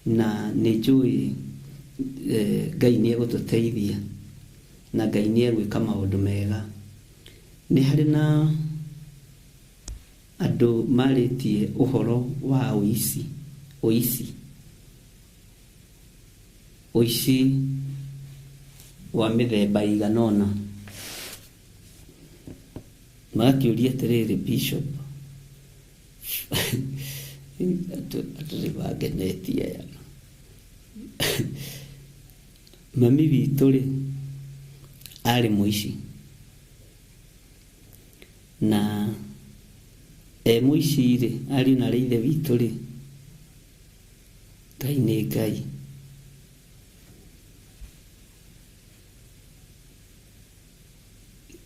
na nĩ njũĩ Ngai nĩ egũtũteithia, na Ngai nĩ egwĩka maũndũ mega. Nĩ harĩ na andũ marĩtie ũhoro wa ũici wa mĩthemba iganona. Magakĩũria atĩrĩrĩ, Bishop, atũrĩ bangenetie aya, mami witũ rĩ arĩ mũici, na mũici rĩ ariũ na arĩ ithe witũ rĩ, Ngai nĩ Ngai.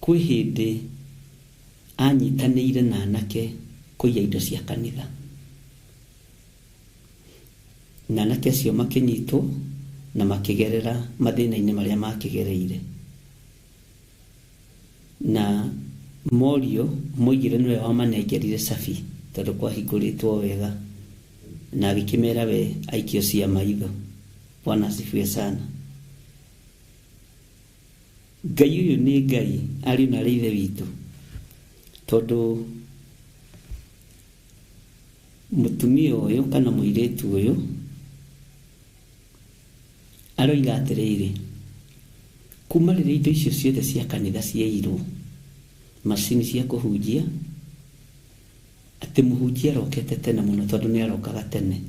Kwĩ hĩndĩ anyitanĩire na anake kũiya indo cia kanitha, na anake acio makĩnyitwo na makĩgerera mathĩna-inĩ marĩa makĩgereire, na morio moigire nĩwe wamanengerire cabi tondũ kwahingũrĩtwo wega, na agĩkĩmera we aikio cia maitho. Bwana asifiwe sana. Ngai ũyũ nĩ Ngai, ariũ na arĩ ithe witũ, tondũ mũtumia ũyũ kana mũirĩtu ũyũ aroiga atĩrĩrĩ, kuma rĩrĩa indo icio ciothe cia kanitha ciairwo, macini cia kũhunjia, atĩ mũhunjia arokete tene mũno tondũ nĩ arokaga tene.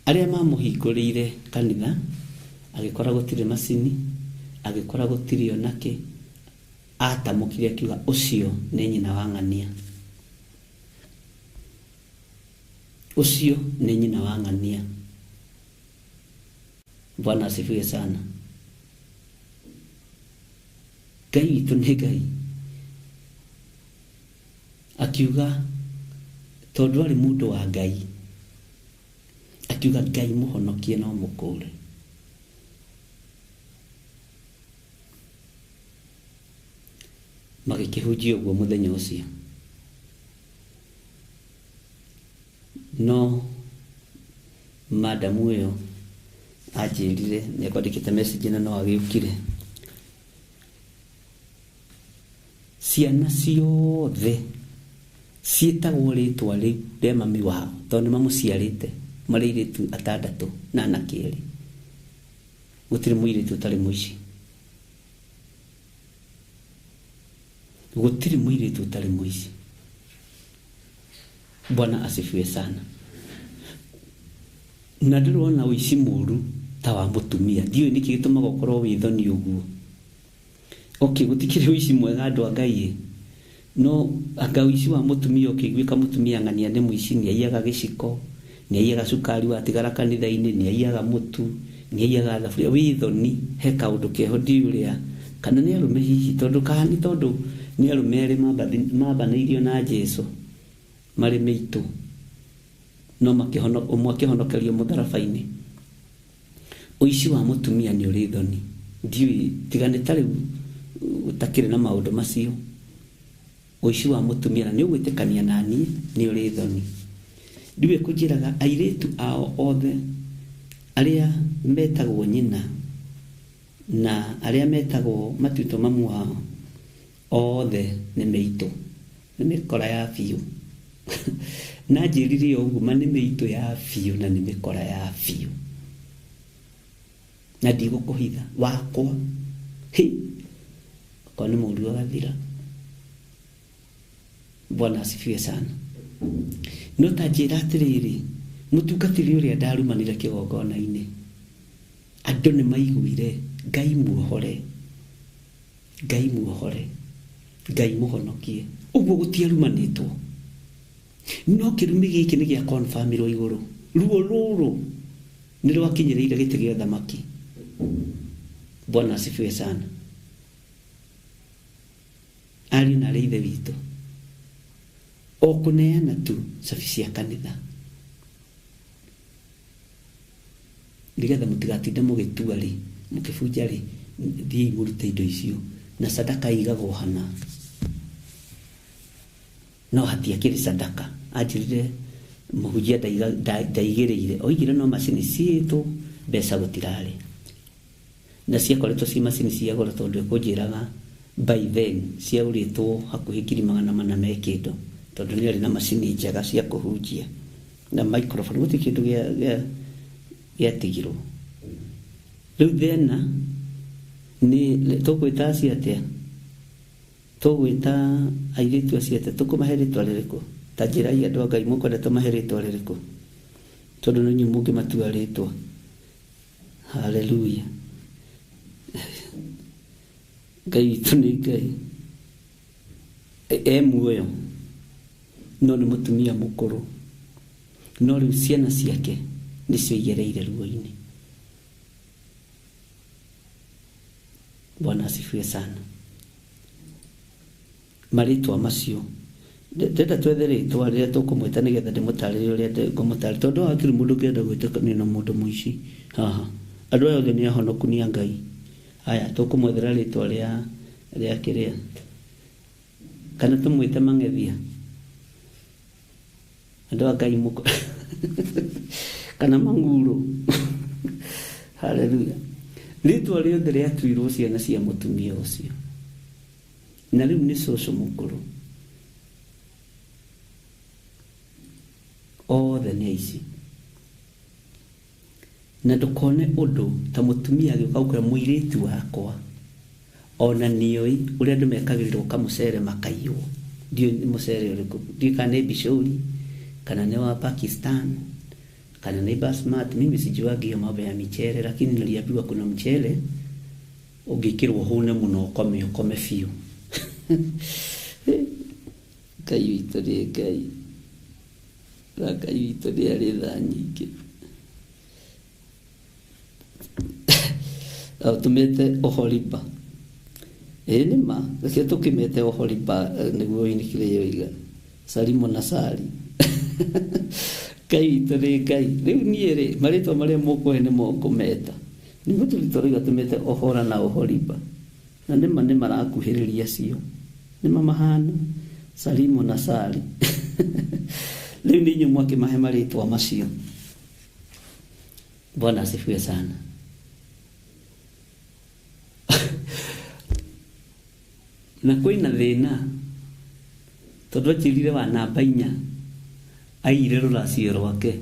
Arĩa mamũhingũrĩire kanitha agĩkora gũtirĩ macini, agĩkora gũtirĩ onake, atamũkire akiuga ũcio nĩ nyina wa ng'ania, ũcio nĩ nyina wa ng'ania. Bwana asifiwe sana. Ngai witũ nĩ Ngai. Akiuga tondũ arĩ mũndũ wa Ngai, akiuga Ngai mũhonokie no mũkũre. Magĩkĩhunjia ũguo mũthenya ũcio. No madamu ũyũ anjĩrire nĩakwandĩkĩte message na no agĩũkire. Ciana ciothe ciĩtagwo rĩtwa rĩu rĩa mami wao tondũ mamũciarĩte marĩ airĩtu 6 na anake 2. Gũtirĩ mũirĩtu ũtarĩ mũici. Gũtirĩ mũirĩtu ũtarĩ mũici. Bwana asifiwe sana. Na ndĩrona ũici mũru ta wa mũtumia. Ndiũĩ nĩkĩ gĩtũmaga ũkorwo wĩ thoni ũguo. Okay, gũtikĩrĩ ũici mwega andũ a Ngai. No anga ũici wa mũtumia ũkĩiguĩka mũtumia ng'ania nĩ mũici, nĩ aiyaga gĩciko, nĩ aiyaga cukari watigara kanitha-inĩ, nĩ aiyaga mũtu, nĩ aiyaga thaburia. Wĩ thoni he kaũndũ keho ndiũrĩa kana nĩ arũme hihi tondũ kahani tondũ nĩ arũme erĩ mambanĩirio na Jesũ marĩ mĩitũ no ũmwe akĩhonokerio mũtharaba-inĩ. Ũici wa mũtumia nĩ ũrĩ thoni. Ndiũĩ tiga nĩ ta rĩu ũtakĩrĩ na maũndũ macio. Ũici wa mũtumia nĩ ũgwĩtĩkania na niĩ nĩ ũrĩ thoni. Ndiũĩ kũnjĩraga airĩtu ao othe arĩa metagwo nyina na arĩa metagwo matuĩtwo mamu wao othe nĩ mĩitũ, nĩ mĩkora ya biũ. Na njĩrire ũguo ma nĩ mĩitũ ya biũ na nĩ mĩkora ya biũ. Na ndigũkũhitha wakwa kwa nĩ mũndũ agathira. Bwana asifiwe sana. No ta njĩra atĩrĩrĩ, mũtungatĩri ũrĩa ndarumanire kĩgongona-inĩ, andũ nĩ maiguire Ngai muohore, Ngai muohore, Ngai mũhonokie. Ũguo gũtiarumanĩtwo. No kĩrumi gĩkĩ nĩ gĩa confirmirwo igũrũ. Ruo rũrũ nĩ rwakinyĩrĩire gĩtĩ gĩa thamaki. Bwana asifiwe sana. Ari na ithe witũ o kũneana tu cabi cia kanitha nĩgetha mũtigatinde mũgĩtua rĩ mũkĩbunja rĩ thiĩ mũrute indo icio na sadaka igagwo hana. No hatiakĩrĩ sadaka. Anjĩrire mũhunjia ndaigĩrĩire, oigire no macini ciĩtwo mbeca gũtirarĩ na ciakoretwo ci macini cia goro tondũ ekũnjĩraga by then ciaũrĩtwo hakuhĩ 400 me kĩndũ tondũ nĩ arĩ na macini njega cia kũhunjia na microphone gũtirĩ kĩndũ gĩatigirwo. Rĩu thena nĩ tũgwĩta acio atĩa, tũgwĩta airĩtu acio atĩa, tũkũmahe rĩtwa rĩrĩkũ? Ta njĩrai andũ a Ngai mũkwenda tũmahe rĩtwa rĩrĩkũ tondũ nĩ inyuĩ mũngĩmatua rĩtwa. Haleluya. Ngai witũ nĩ Ngai muoyo no nĩ mũtumia mũkũrũ, no rĩu ciana ciake nĩcio igereire ruo-inĩ. Bwana asifiwe sana. Marĩtwa macio ndenda twethe rĩtwa rĩrĩa tũkũmwĩta nĩgetha ndĩmũtarĩrie ũrĩa ngũmũtarĩria tondũ hakĩrĩ mũndũ ũngĩenda gwĩtĩkania na mũndũ mũici haha. Andũ aya othe nĩ ahonoku nĩ a Ngai. Aya tũkũmwethera rĩtwa rĩa kĩrĩa kana tũmwĩte Mang'ethia. Andũ a Ngai kana Mang'uro. Haleluya. Rĩtwa rĩothe rĩatuirwo ciana cia mũtumia ũcio na rĩu nĩ cũcũ mũkũrũ. Othe nĩ aici. Na ndũkone ũndũ ta mũtumia agĩũka gũkora mũirĩtu wakwa ona nĩoĩ ũrĩa andũ mekagĩrĩrwo kamũcere makaiywo. Ndiũĩ mũcere ũrĩkũ, ndiũĩ kana nĩ Bishori kana nĩ wa Pakistan kana nĩ Basmati. Mimi sijuagi hiyo mambo ya michele, lakini niliambiwa kuna mchele ũngĩkĩrwo hũne mũno ukome biũ. Ngai witũ nĩ Ngai. Ngai witũ nĩ arĩ tha nyingĩ. Tumete Oholiba nĩma reke tũkĩmete Oholiba nĩguo inikire yoiga Salimo na Sali Ngai witũ nĩ Ngai rĩu niĩ rĩ marĩtwa marĩa mũkũhe nĩ mũkũmeta nĩguo tũrĩtũrĩga tũmete Ohora na Oholiba na nĩma nĩ marakuhĩrĩria cio nĩma mahana Salimo na Sali rĩu nĩ inyuĩ mwakĩmahe marĩtwa macio. Bwana asifiwe sana. Na kwĩna thĩna tondũ akĩrire wa namba 4 aire rũracio rwake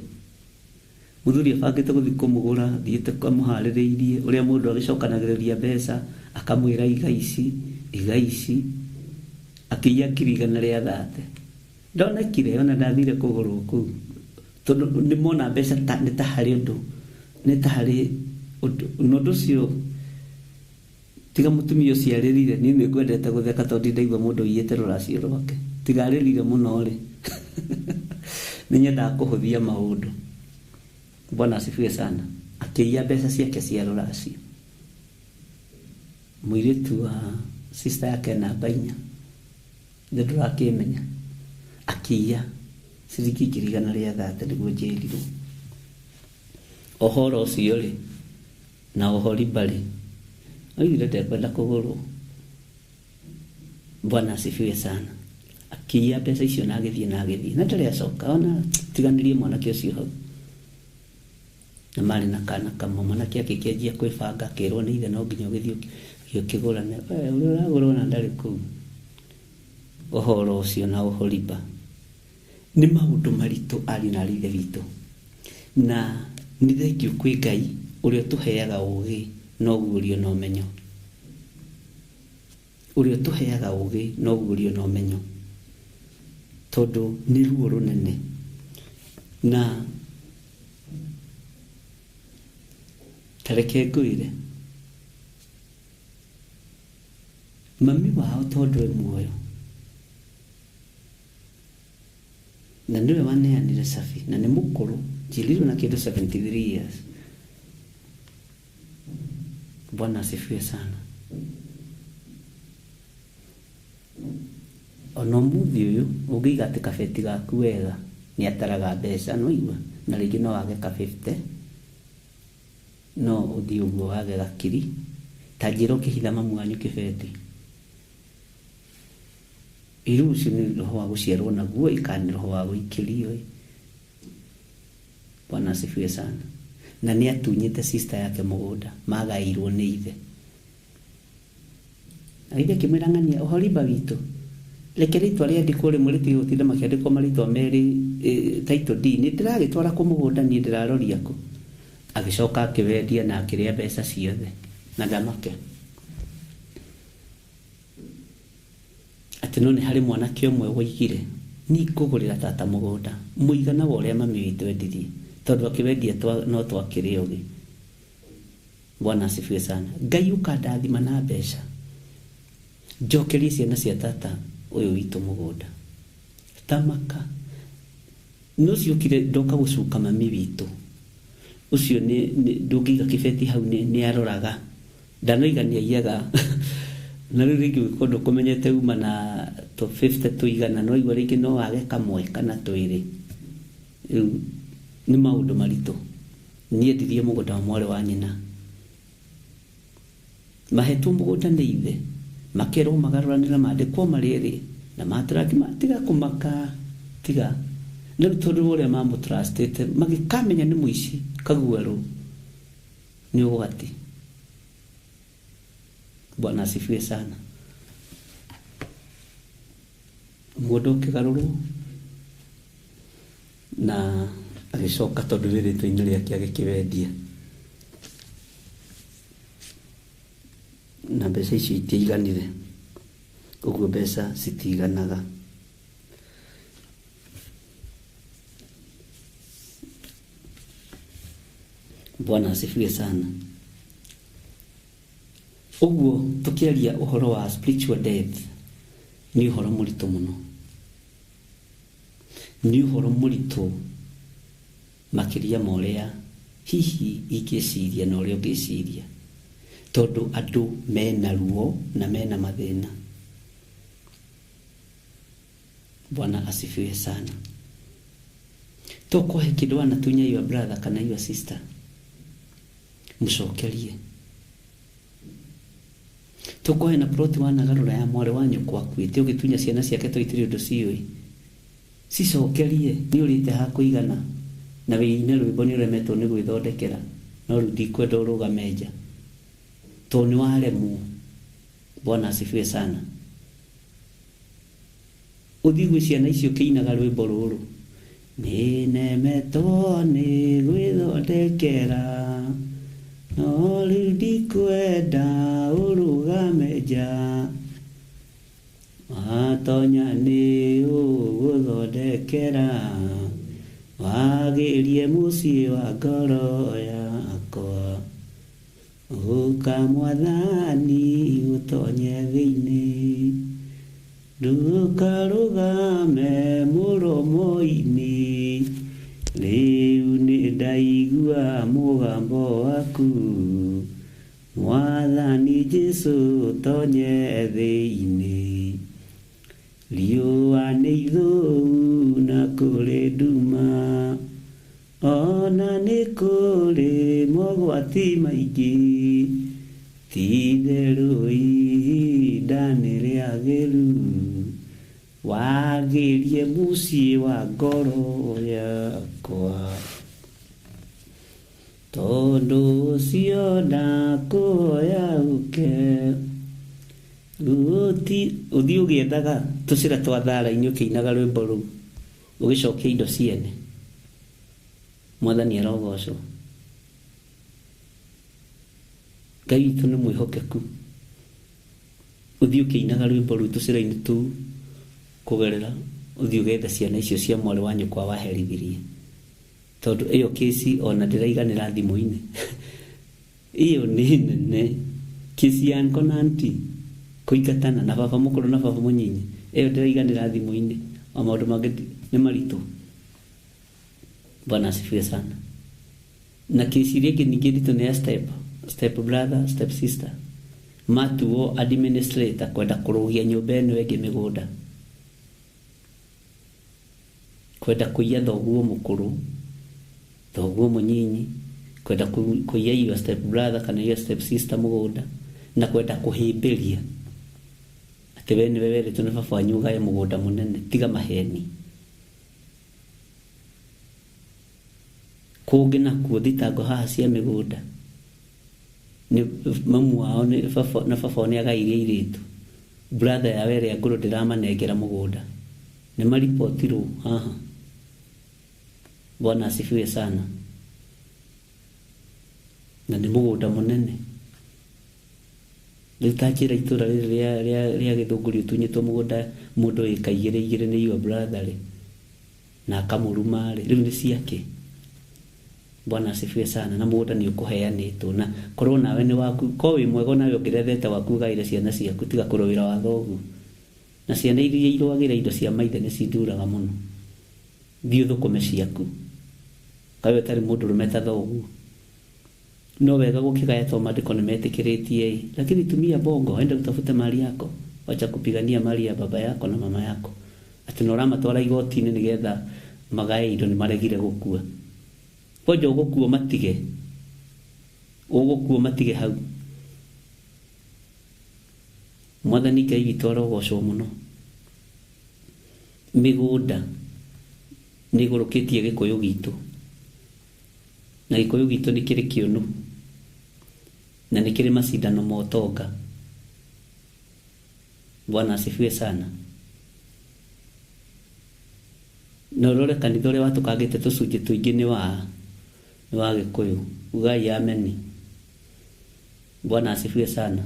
mũthuri abangĩte gũthiĩ kũmũgũra thiĩte kamũharĩrĩirie ũrĩa mũndũ agĩcokanagĩrĩria mbeca akamwĩra iga ici akĩiya kirigana rĩa 30 ndonekire ona ndathire kũgũrwo kũu tondũ nĩmona mbeca nĩ ta harĩ ũndũ nĩ ta harĩ ũndũ ũcio tiga mũtumia ũcio arĩrire niĩ nĩ ngwendete gũtheka tondũ ndaigua mũndũ ũiyĩte rũracio rwake tiga arĩrire mũno rĩ nĩ nyendaga kũhũthia maũndũ. Bwana asifiwe sana. Akĩiya mbeca ciake cia rũracio mũirĩtu wa sister yake namba 4 ndũrakĩmenya akĩiya ciringi kirigana rĩa 30 nĩguo njĩrirwo. Ohoro ũcio rĩ na Oholiba rĩ oigire ndekwenda kũgũrwo. Bwana asifiwe sana. Akĩiya mbeca icio na agĩthiĩ na ndarĩ acoka ona tiganĩrie mwanake ũcio hau na marĩ na kana kamwe mwanake akĩkĩanjia kwĩbanga akĩrwo nĩ ithe no nginya ũgĩthiĩ ũkĩgũrane ũrĩa ũragũrwo na ndarĩ kũu. Ohoro ũcio na Oholiba nĩ maũndũ maritũ ari na ithe witũ na nĩ thengiũ kwĩ Ngai ũrĩa tũheaga ũũgĩ no guũrio no menyo ũrĩa tũheaga ũũgĩ no guũrio no menyo tondũ nĩ ruo rũnene na tareke ngwĩre mami wao tondũ e muoyo na nĩwe waneanire Safi na nĩ mũkũrũ njĩrirwo na kĩndũ 73 years. Bwana asifiwe sana. Ona mũthĩ ũyũ ũngĩiga atĩ kabeti gaku wega nĩ ataraga mbeca no igua na rĩngĩ no wage ka 50 no ũthiĩ ũguo wage gakiri ta njĩra ũkĩhitha mamu wanyu kĩbeti iru ũcio nĩ roho wa gũciarwo naguo ikanĩ roho wa gũikĩrio. Bwana asifiwe sana. Na nĩ atunyĩte sister yake mũgũnda magairwo nĩ ithe na ithe kĩmwĩra ng'ania Oholiba witũ reke rĩtwa rĩandĩkwo rĩmwe rĩtige gũtinda makĩandĩkwo marĩtwa merĩ title deed nĩ ndĩragĩtwara kũ mũgũnda niĩ ndĩraroria kũ. Agĩcoka akĩwendia na akĩrĩa mbeca ciothe na ndamake atĩ no nĩ harĩ mwanake ũmwe woigire nĩ ngũgũrĩra tata mũgũnda mũigana wa ũrĩa mami witũ endirie tondũ akĩwendia no twakĩrĩ ũgĩ. Bwana asifiwe sana. Ngai ũkandathima na mbeca njokerie ciana cia tata ũyũ witũ mũgũnda tamaka no ciũkire ndoka gũcuka mami witũ ucio nĩ ndũngĩiga kĩbeti hau nĩ aroraga ndanoigania iyaga na rĩu rĩngĩ ũkondũ kũmenyete uma na to 50 tũigana no igua rĩngĩ no wage kamwe kana twĩrĩ. Rĩu nĩ maũndũ maritũ niĩ ndirie mũgũnda wa mwarĩ wa nyina mahetwo mũgũnda nĩ ithe makerwo magarũranĩra mandĩkwo marĩrĩ na matraki matiga kũmaka tiga na tondũ ũrĩa mamũtrustĩte magĩkamenya nĩ mũici kaguarũ nĩ ũgwati. Bwana asifiwe sana. Mũndũ ũkĩgarũrwo na agĩcoka tondũ rĩrĩtwa-inĩ rĩake agĩkĩwendia na mbeca icio itiaiganire ũguo mbeca citiganaga. Bwana asifiwe sana. Ũguo tũkĩaria ũhoro wa spiritual death nĩ ũhoro mũritũ mũno nĩ ũhoro mũritũ makĩria ma ũrĩa hihi ingĩciria na ũrĩa ũngĩciria tondu andu mena ruo na mena mathina. Bwana asifiwe sana. Tokohe kindu anatunya your brother kana your sister, mcokerie. Tokohe na ploti wanagarura ya mware wanyu kwa kwite ugitunya ciana ciake toitiri undu ciui, cicokerie. Ni urite ha kuigana na wiine rwimbo ni uremetwo ni gwithondekera, no rudi kwenda urugameja to ni waremu. Bwana asifiwe sana. Uthigwe ciana icio kiinaga rwimbo ruru, ni nemetwo ni gwithondekera, no rudi kwenda urugameja, atonya ni uguthondekera, wagirie mucii wa ngoro yakwa, uka Mwathani utonye thiini, ndukarugame muromo-ini, riu ni ndaigua mugambo waku, Mwathani Jesu utonye thiini, riua ni ithuu na kuri nduma, ona ni kuri mogwati maingi, ti-itherũ ihinda nĩ rĩagĩrĩru, wagirie mucii wa ngoro yakwa, tondu ũcio ndakũhoya ũke. Uthi ũgĩethaga tũcĩra twa thara-inĩ ũkĩinaga rwĩmbo rũu ũgĩcokia indo ciene. Mwathani arogocwo. Ngai witũ nĩ mwĩhokeku. Uthi ũkĩinaga rwĩmbo rũu tũcĩra-inĩ tũu kũgerera uthi ũgetha ciana icio cia mwarĩ wa nyũkwa waherithirie, tondu ĩyo kĩci ona ndĩraiganĩra thimũ-inĩ. Iyo nĩ nene. Kĩci ya uncle na auntie kũingatana na baba mũkũrũ na baba mũnyinyi, ĩyo ndĩraiganĩra thimũ-inĩ. O maũndũ mangĩ nĩ maritũ. Bwana asifiwe sana. Na kĩci rĩngĩ ningĩ nditũ nĩ ya step brother, step sister, matuo administrator kwenda kũrũgia nyũmba ĩno ĩngĩ mĩgũnda, kwenda kũiya thoguo mũkũrũ, thoguo mũnyinyi, kwenda kũiya iyo step brother kana iyo step sister mũgũnda, na kwenda kũhĩmbĩria atĩ we nĩwe werĩtwo nĩ baba wanyu ũgae mũgũnda mũnene. Tiga maheni. Kũngĩ nakuo thitango haha cia mĩgũnda, ni mamu wao ni baba nĩ agairie airĩtu, brother ya were ya ngũrũ ndĩramanengera mũgũnda, nĩ maripotirwo haha. Bwana asifiwe sana. Na nĩ mũgũnda mũnene. Rĩu ta njĩra itũra rĩa Gĩthũngũri ũtunyĩtwo mũgũnda mũndũ ĩka igĩrĩ nĩ your brother rĩ, na akamũruma rĩ, rĩu nĩ ciake. Bwana asifiwe sana. Na mũgũnda nĩ ũkũheanĩtwo, na korwo nawe nĩ waku, ko wĩ mwega nawe ũngĩrethete waku gaire ciana ciaku, tiga kũrũĩra wa thoguo. Na ciana iria irũagĩra indo cia maithe nĩ cinduraga mũno. Thiĩ ũthũkũme ciaku. Kaĩ ũtarĩ mũndũrũme ta thoguo. No wega gũkĩgaya to maandĩko nĩ metĩkĩrĩtie, lakini tumia bongo, enda utafute mali yako, wacha kupigania mali ya baba yako na mama yako. Ati no ramatwara igoti-inĩ nĩgetha magae indo nĩ maregire gũkua. Pojo ũgũkuo matige hau. Mwathani Ngai witũ arogocwo mũno. Mĩgũnda nĩ igũrũkĩtie Gĩkũyũ gitũ, na Gĩkũyũ gitũ nĩ kĩrĩ kĩũnũ, na nĩ kĩrĩ macindano ma ũtonga. Bwana asifiwe sana. Na ũrore kanitha ũrĩa watũkangĩte tũcunjĩ tũingĩ nĩ wa Gĩkũyũ. Ugai ameni. Bwana asifiwe sana.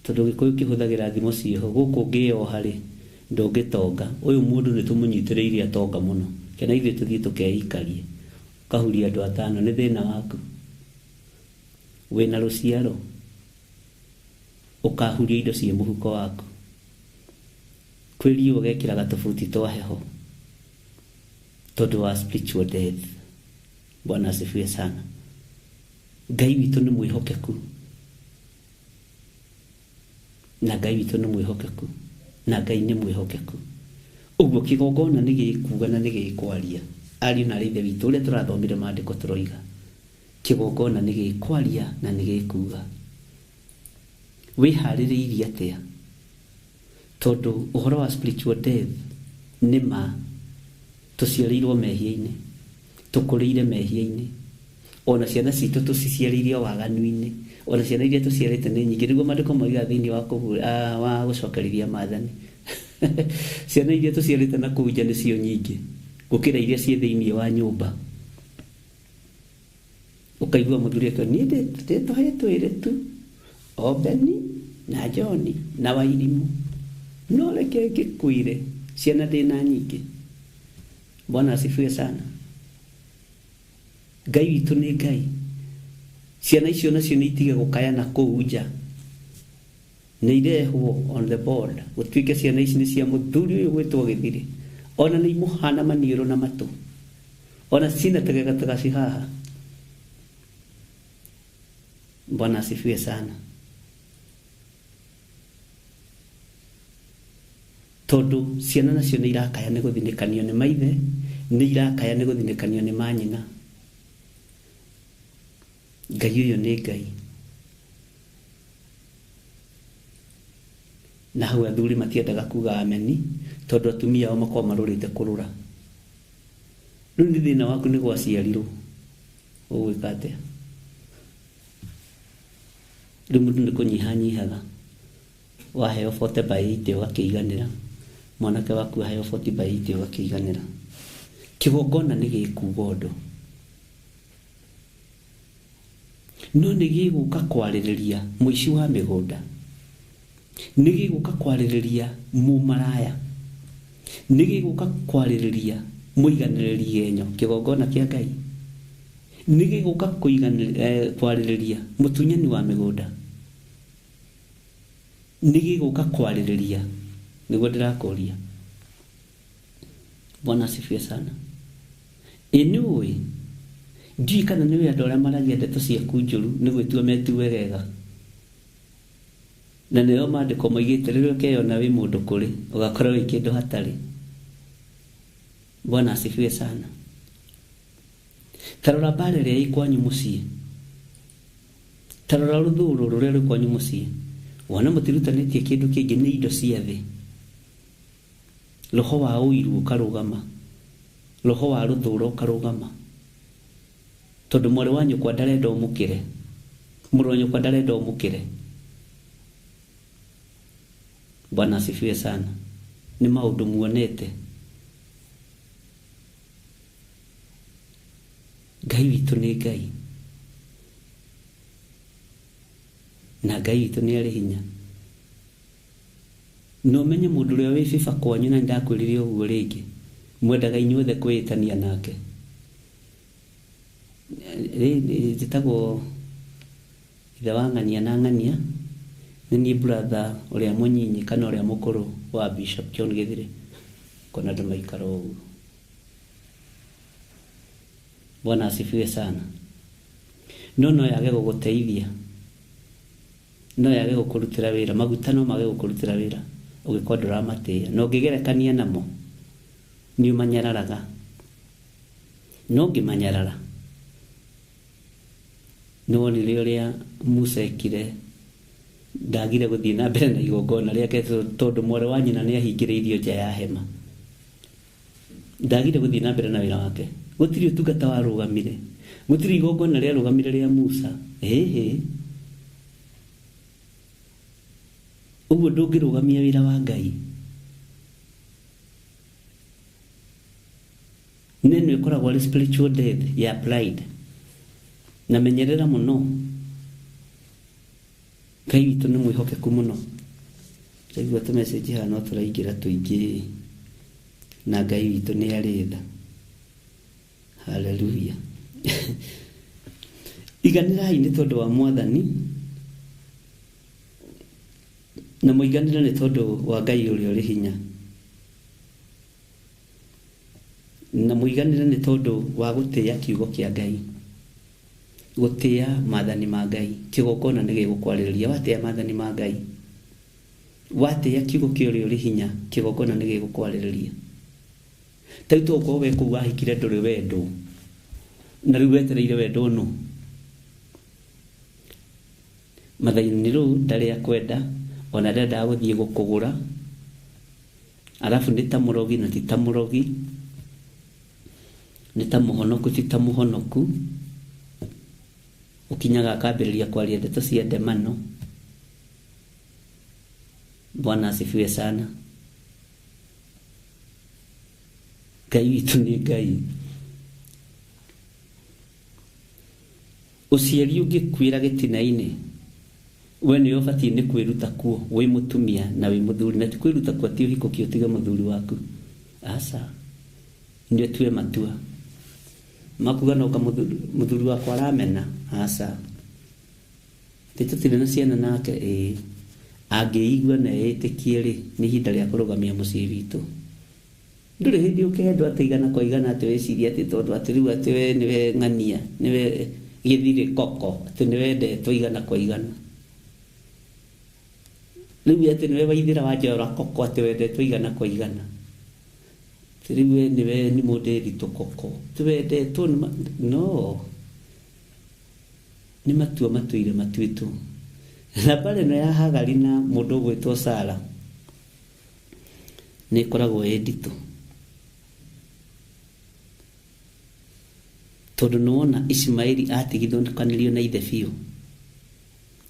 Tondũ Gĩkũyũ kĩhũthagĩra thimo ciĩho, gũkũ ngĩoha rĩ ndũngĩtonga. Ũyũ mũndũ nĩ tũmũnyitĩrĩirie atonga mũno, kana ithuĩ tũthiĩ tũkeikarie ũkahuria andũ atano. Nĩ thĩna waku. Wĩna rũciaro ũkahuria indo ciĩ mũhuko waku. Kwĩriĩ ũgekĩra gatũbuti twa heho tondũ wa spiritual death. Bwana asifiwe sana. Ngai witũ nĩ mwĩhokeku, na Ngai witũ nĩ mwĩhokeku, na Ngai nĩ mwĩhokeku. Ũguo kĩgongona nĩ gĩkuga na nĩ gĩkwaria. Ariũ na aithe witũ ũrĩa tũrathomire maandĩko tũroiga kĩgongona nĩ gĩkwaria na nĩ gĩkuga. Wĩharĩrĩirie atĩa? Tondũ ũhoro wa spiritual death nĩ ma tũciarĩirwo mehia-inĩ, tũkũrĩire mehia-inĩ, ona ciana citũ tũciciarĩire waganu-inĩ, ona ciana iria tũciarĩte nĩ nyingĩ. Nĩguo maandĩko moiga thĩinĩ wa gũcokerithia maathani ciana iria tũciarĩte na kũu nja nĩcio nyingĩ gũkĩra iria ciĩ thĩinĩ wa nyũmba. Ũkaigua mũthuri akiuga niĩ ndĩtũhetwo ĩrĩ tu Obeni na Joni na Wairimu, no reke ngĩkuire ciana ndĩna nyingĩ. Bwana asifiwe sana. Ngai witũ nĩ Ngai. Ciana icio nacio nĩ itige gũkayana kũu nja, nĩ irehwo on the board gũtuĩke ciana ici nĩ cia mũthuri ũyũ gwĩtwo Gĩthiri. Ona nĩ imũhana maniũrũ na matũ, ona cina tegegataga haha. Bwana asifiwe sana. Tondũ ciana nacio nĩ irakaya nĩ gũthinĩkanio nĩ maithe, nĩ irakaya nĩ gũthinĩkanio nĩ manyina. Ngai ũyũ nĩ Ngai. Na hau athuri matiendaga kuga ameni, tondũ atumia ao makorwo marũrĩte kũrũra. Rĩu nĩ thĩna waku nĩ gwaciarirwo, ũgwĩka atĩa? Rĩu mũndũ nĩ kũnyihanyihaga, waheo 40/80 ũgakĩiganĩra, mwanake waku aheo 40/80 ũgakĩiganĩra. Kĩgongona nĩ gĩkuga ũndũ, no nĩ gĩgũka kwarĩrĩria mũici wa mĩgũnda, nĩ gĩgũka kwarĩrĩria mũmaraya, nĩ gĩgũka kwarĩrĩria mũiganĩrĩri genyo. Kĩgongona kĩa Ngai nĩ gĩgũka kwarĩrĩria mũtunyani wa mĩgũnda, nĩ gĩgũka kwarĩrĩria. Nĩguo ndĩrakũria. Bwana asifiwe sana. Inũĩ ndiũĩ kana nĩ andũ arĩa maragia ndeto ciaku njũru nĩ gwĩtua metue wega, na nĩo maandĩko moigĩte rĩrĩa ũkeyona wĩ mũndũ kũrĩ ũgakorwo wĩ kĩndũ hatarĩ. Bwana asifiwe sana. Tarora mbara ĩrĩa ĩ kwanyu mũciĩ, tarora rũthũũro rũrĩa rwĩ kwanyu mũciĩ, wona mũtirutanĩtie kĩndũ kĩngĩ nĩ indo cia thĩ. Roho wa ũiru ũkarũgama, roho wa rũthũũro ũkarũgama, tondũ mwarĩ wa nyũkwa ndarenda ũmũkĩre, mũrũ wa nyũkwa ndarenda ũmũkĩre. Bwana asifiwe sana. Nĩ maũndũ muonete. Ngai witũ nĩ Ngai, na Ngai witũ nĩ arĩ hinya. No menye mũndũ ũrĩa wĩ biba kwanyu, na ndakwĩrire ũguo rĩngĩ, mwendaga inyuothe kwĩĩtania nake. Njĩtagwo ithe wa ng'ania na ng'ania, nĩ niĩ brother ũrĩa mũnyinyi kana ũrĩa mũkũrũ wa Bishop John Gĩthiri, kona andũ maikara ũguo. Bwana asifiwe sana. No yage gũgũteithia, no yage gũkũrutĩra wĩra, maguta no mage gũkũrutĩra wĩra ũgĩkorwo ndũramatĩĩa. No ũngĩgerekania namo nĩ ũmanyararaga, no ũngĩmanyarara. Nĩ wonire ũrĩa Musa ekire, ndagire gũthiĩ na mbere na igongona rĩake tondũ mwarĩ wa nyina nĩ ahingĩrĩirio nja ya hema. Ndagire gũthiĩ na mbere na wĩra wake. Gũtirĩ ũtungata warũgamire, gũtirĩ igongona rĩarũgamire rĩa Musa. Ũguo ndũngĩrũgamia wĩra wa Ngai. Neno ĩkoragwo arĩ spiritual death ya pride, na menyerera mũno. Ngai witũ nĩ mwĩhokeku mũno. Ndaigua tũmessage haha no tũraingĩra tũingĩ, na Ngai witũ nĩ arĩ tha. Hallelujah. Iganĩrai nĩ tondũ wa Mwathani, na mũiganĩre nĩ tondũ wa Ngai ũrĩa ũrĩ hinya, na mũiganĩre nĩ tondũ wa gũtĩĩa kiugo kĩa Ngai. gutia maathani ma Ngai kigokona nĩ gĩgũkwarĩrĩria watia maathani ma Ngai watia kiugo kĩũrĩa ũrĩ hinya kigokona nĩ gĩgũkwarĩrĩria taito ko we ku wahikire ndũrĩ wendo na rĩu wetereire wendo no mathaini rĩu ndarĩ akwenda ona ndenda gũthiĩ gũkũgũra alafu nĩ ta mũrogi na ti ta mũrogi nĩ ta mũhonoku ti ta mũhonoku ukinyaga akambĩrĩria kwaria ndeto cia ndemano. Bwana asifiwe sana. Ngai witũ nĩ Ngai. Ũciari ũngĩkwĩra gĩtina-inĩ we nĩ ũbatiĩ nĩ kwĩruta kuo wĩ mũtumia na wĩ mũthuri na ti kwĩruta kuo ti ũhiko kĩo tiga mũthuri waku. Aca nĩ tue matua makuga no mũthuri wakwa aramena. Aca tũtirĩ na ciana nake angĩigua na etĩkie rĩ nĩ ihinda rĩa kũrũgamia mũciĩ witũ. Ndũrĩ hĩndĩ ũkendwo ateigana kwa igana atĩ weciria atĩ tondũ atĩ rĩu atĩ we nĩwe ng'ania nĩwe gĩthirĩ koko atĩ nĩ wendetwo igana kwa igana. Rĩu atĩ nĩwe waithĩra wanjora koko atĩ wendetwo igana kwa igana. Rĩu we nĩwe nĩ mũndĩritũ koko twendetwo no nĩ matua matuire matuĩtwo. Na pale no ya Hagari na mũndũ gwĩtwo Sara nĩ koragwo edito tondũ nĩwona Ismaili atigithũkanĩrio na ithe biũ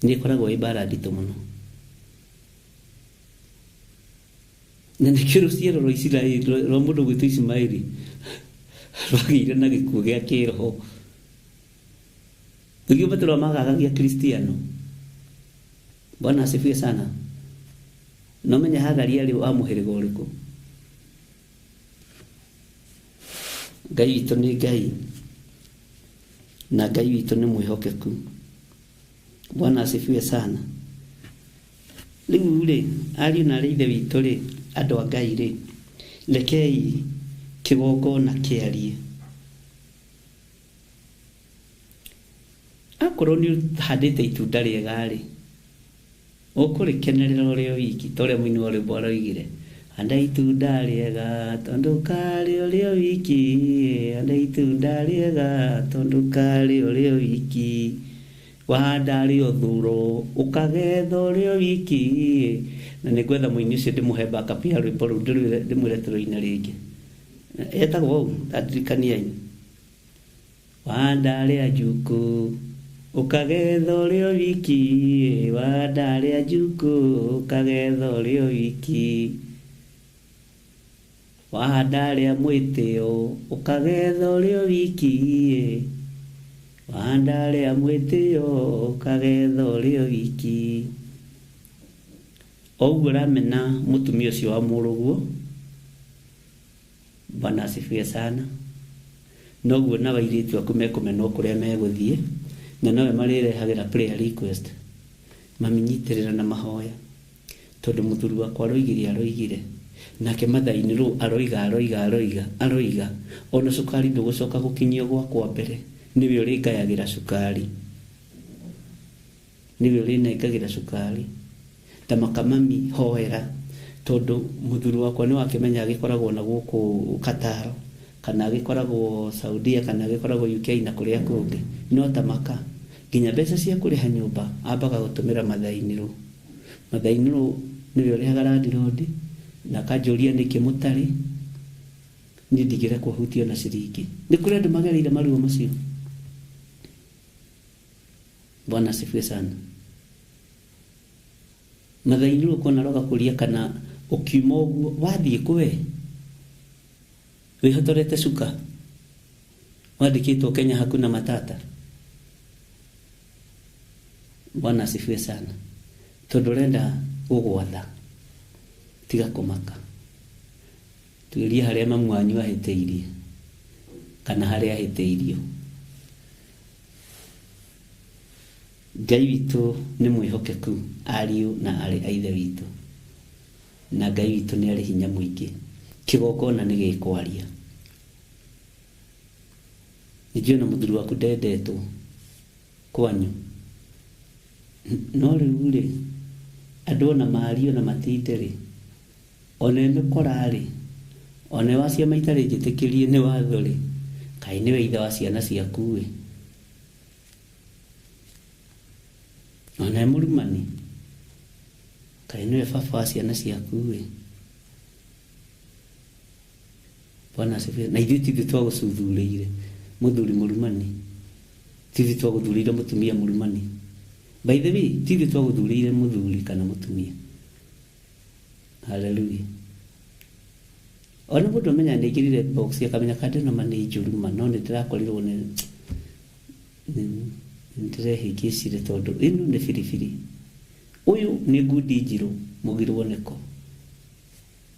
nĩ koragwo ibara nditũ mũno. Na nĩkĩo rũciaro rwa Isiraeli rwa mũndũ gwĩtwo Ismaili rwagĩire na gĩkuũ gĩa kĩroho. Nĩkĩo Petro magagagia Kristiano. Bwana asifiwe sana. No menya Hagari arĩ wa mũhĩrĩga ũrĩkũ? Ngai witũ nĩ Ngai na Ngai witũ nĩ mwĩhokeku. Bwana asifiwe sana. Rĩu rĩ ariũ na arĩ ithe witũ rĩ andũ a Ngai rĩ rekei kĩgongona kĩarie. Akorwo nĩ handĩte itunda rĩega rĩ ũkũrĩkenerera ũrĩ wiki ta ũrĩa mũini wa rwĩmbo aroigire handa itunda rĩega tondũ karĩ ũrĩ wiki handa itunda rĩega tondũ karĩ ũrĩ wiki wahanda rĩ ũthuro ũkagetha ũrĩ wiki. Na nĩngwetha mũini ũcio ndĩmũhe backup ya rwĩmbo rũu ndĩmwĩre tũrũine rĩngĩ etagwo ũũ ndandirikaniai wahanda rĩa njuku ukagetha ũrĩ wiki wahanda rĩa njuku ukagetha ũrĩ wiki wahanda rĩa mwĩtĩo ukagetha ũrĩ wiki wahanda rĩa mwĩtĩo ukagetha ũrĩ wiki. Oguo ramena mũtumia ũcio wa mũrũguo. Bwana asifiwe sana. Noguo na wairĩtu aku mekũmena kũrĩa megũthiĩ na nawe marĩrehagĩra prayer request maminyitĩrĩra na mahoya tondũ mũthuri wakwa aroigire nake mathainĩ rũu aroiga ona cukari ndũgũcoka gũkinyio gwakwa mbere niwe ũrĩngayagĩra cukari niwe ũrĩnengagĩra cukari ta makamami hoera tondũ mũthuri wakwa nĩ wakĩmenya agĩkoragwo na gũkũ Kataro kana agĩkoragwo Saudia kana agĩkoragwo UK na kũrĩa kũngĩ no tamaka nginya mbeca cia kũrĩha nyũmba ambaga gũtũmĩra mathainĩ rũu nĩwe ũrĩhaga landirondi na kanjũria nĩkĩ mũtarĩ niĩ ndigĩre kũhutio na ciringi. Nĩ kũrĩ andũ magereire maruo macio. Bwana asifiwe sana. Mathainĩ rũu kona roga kũria kana ũkiuma ũguo wathiĩ kwe wĩhotorete cuka wandĩkĩtwo Kenya hakuna matata. Bwana asifiwe sana. Tondũ renda gũgwatha tiga kũmaka tuĩrie harĩa mamu wanyu ahĩtĩirie kana harĩa ahĩtĩirio. Ngai witũ nĩ mwĩhokeku ariũ na arĩ a ithe witũ na Ngai witũ nĩ arĩ hinya mũingĩ. Kĩgongona nĩ gĩkwaria. Nĩnjũĩ na mũthuri waku ndendetwo kwanyu no rĩu rĩ andũ ona mario na matinde-rĩ ona mĩkora-rĩ ona wa ciama itarĩ njĩtĩkĩrie nĩ watho-rĩ kaĩ nĩwe ithe wa ciana ciaku-ĩ ona mũrumani kaĩ nĩwe baba wa ciana ciaku-ĩ Bwana asifiwe. Na ithuĩ tithuĩ twagũcuthuurĩire mũthuri mũrumani, tithuĩ twagũthuurĩire mũtumia mũrumani. By the way, tithuĩ twagũthuurĩire mũthuri kana mũtumia. Hallelujah. Ona mũndũ amenya nĩaingĩrire box akamenya kandi ĩno ma nĩ njũruma no nĩndĩrakorirwo nĩndĩrehĩngĩcire tondũ ĩno nĩ biribiri, ũyũ nĩ ngundi njirũ mũgirwo nĩko,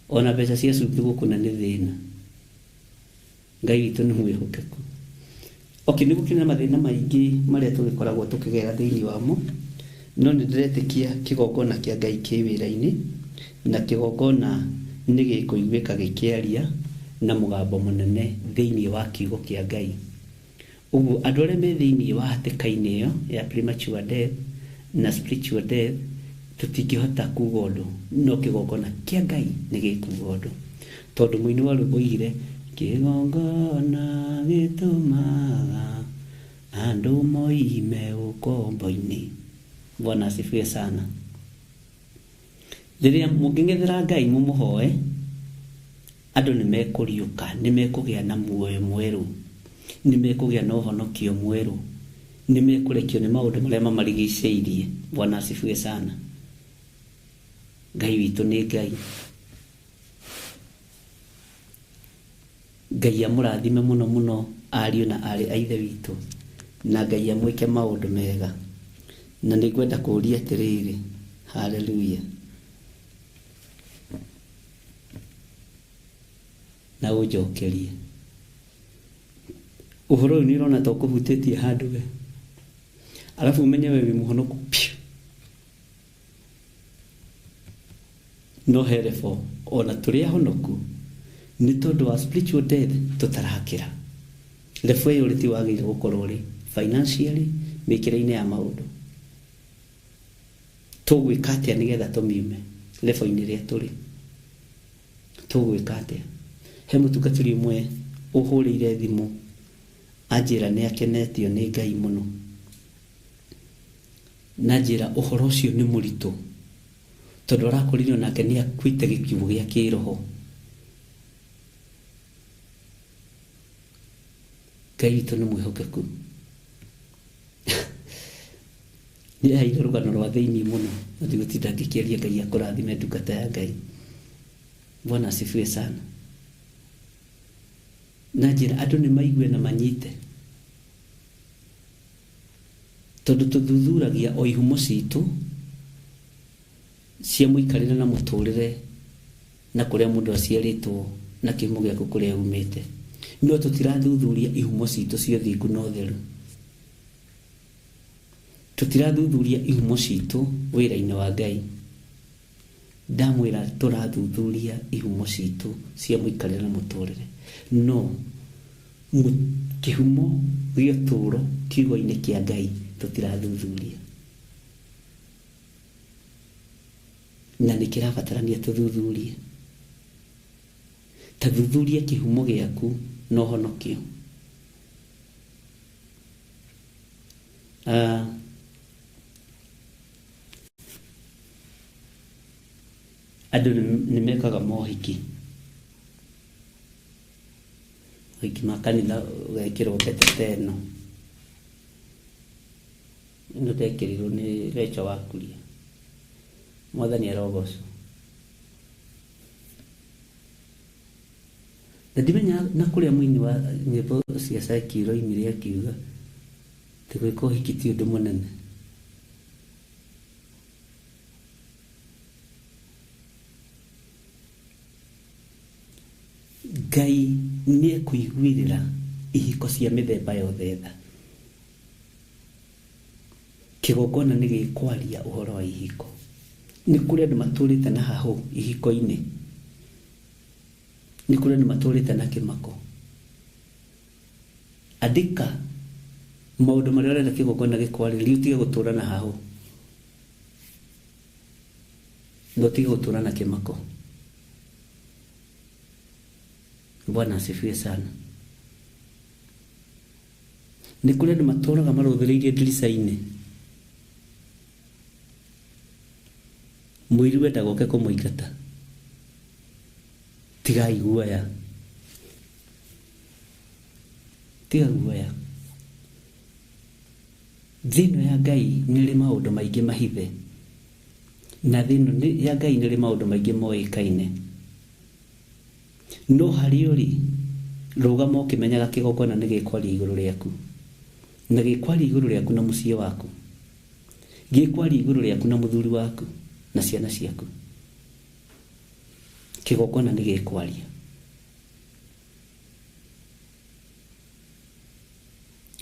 ona mbeca cia cumbĩ gũkũna nĩ thĩna. Ngai witũ nĩ mwĩhokeku. Okay, nĩ gũkĩrĩ na mathĩna maingĩ marĩa tũgĩkoragwo tũkĩgera thĩinĩ wamo, no nĩndĩretĩkia kĩgongona kĩa Ngai kĩ wĩra-inĩ na kĩgongona nĩ gĩkũiguĩka gĩkĩaria na mũgambo mũnene thĩinĩ wa kiugo kĩa Ngai. Ũguo andũ arĩa me thĩinĩ wa hatĩka-inĩ ĩyo ya premature death na spiritual death tũtingĩhota kuuga ũndũ, no kĩgongona kĩa Ngai nĩ gĩkuuga ũndũ, tondũ mũini wa rwĩmbo oigire kĩgongona gĩtũmaga andũ moime ũkombo-inĩ. Bwana asifiwe sana. Rĩrĩa mũngĩng'ethera Ngai mũmũhoe, andũ nĩmekũriũka, nĩmekũgĩa na muoyo mwerũ, nĩmekũgĩa na ũhonokio mwerũ, nĩmekũrekio nĩ maũndũ marĩa mamarigicĩirie. Bwana asifiwe sana. Ngai witũ nĩ Ngai. Ngai amũrathime mũno mũno ariũ na arĩ a ithe witũ, na Ngai amwĩke maũndũ mega. Na nĩngwenda kũũria atĩrĩrĩ, haleluya, na ũnjokerie ũhoro ũyũ nĩũrona ta ũkũhutĩtie handũ we, alafu umenye we wĩ mũhonoku piũ, no herefo ona tũrĩ ahonoku nĩ tondũ wa spiritual death tũtarakĩra. Level ũyũ ũrĩ ti wagĩrĩire gũkorwo ũrĩ financially mĩkĩre-inĩ ya maũndũ. Tũgwĩka atĩa nĩgetha tũmiume level-inĩ ĩrĩa tũrĩ? Tũgwĩka atĩa? He mũtungatĩri ũmwe ũhũrĩire thimũ anjĩra nĩ akenetio nĩ Ngai mũno, na njĩra ũhoro ũcio nĩ mũritũ tondũ arakorirwo nake nĩ akuĩte gĩkuũ gĩa kĩroho. Ngai witũ nĩ mwĩhokeku. Nĩ aheire rũgano rwa thĩinĩ mũno, na ndigũtinda ngĩkĩaria Ngai akũrathime ndungata ya Ngai. Bwana asifiwe sana. Na njĩra andũ nĩ maigue na manyite, tondũ tũthuthuragia o ihumo citũ cia mũikarĩre na mũtũrĩre na kũrĩa mũndũ aciarĩtwo na kĩhumo gĩaku kũrĩa umĩte, no tũtirathuthuria ihumo citũ cia ũthingu na ũtheru. Tũtirathuthuria ihumo citũ wĩra-inĩ wa Ngai. Ndamwĩra tũrathuthuria ihumo citũ cia mũikarĩre na mũtũrĩre, no kĩhumo gĩa ũtũũro kiugo-inĩ kĩa Ngai tũtirathuthuria, na nĩ kĩrabatarania tũthuthurie. Ta thuthuria kĩhumo gĩaku na ũhonokio. Andũ nĩ mekaga mohiki, mohiki ma kanitha ũgekĩrwo mbete ĩno. Ĩno ndekĩrirwo nĩ Rachel Wakuria. Mwathani arogocwo. Na ndimenya na kũrĩa mũini wa nyĩmbo cia Sakiro oimire akiuga atĩ gwĩka ũhiki ti ũndũ mũnene. Ngai nĩ ekũiguĩrĩra ihiko cia mĩthemba yothe tha. Kĩgongona nĩ gĩkwaria ũhoro wa ihiko. Nĩ kũrĩ andũ matũrĩte na hahũ ihiko-inĩ, nĩ kũrĩ andũ matũrĩte na kĩmako. Nĩ kũrĩ andũ matũrĩte na hahũ ihiko-inĩ, nĩ kũrĩ andũ matũrĩte na hahũ ihiko-inĩ, nĩ kũrĩ andũ matũrĩte na kĩmako. Andĩka, andũ nĩ matũrĩte na hahũ ihiko-inĩ, nĩ kũrĩ andũ matũrĩte na kĩmako. maundu maria urenda kigongona gikwarĩrĩria utige gũtũra na hahũ utige gũtũra na kĩmako. Bwana asifiwe sana. Nĩ kũrĩ andũ matũraga marũthĩrĩirie ndirica-inĩ, mũiru wenda goke kũmũingata. Tigai guoya, tiga guoya. Thĩinĩ ya Ngai nĩ rĩ maũndũ maingĩ mahithe, na thĩinĩ ya Ngai nĩ rĩ maũndũ maingĩ moĩkaine. No harĩ ũrĩ rũgama ũkĩmenyaga kĩgongona nĩ gĩkwaria igũrũ rĩaku, na gĩkwaria igũrũ rĩaku na mũciĩ waku, gĩkwaria igũrũ rĩaku na mũthuri waku na ciana ciaku. Kĩgongona nĩ gĩkwaria.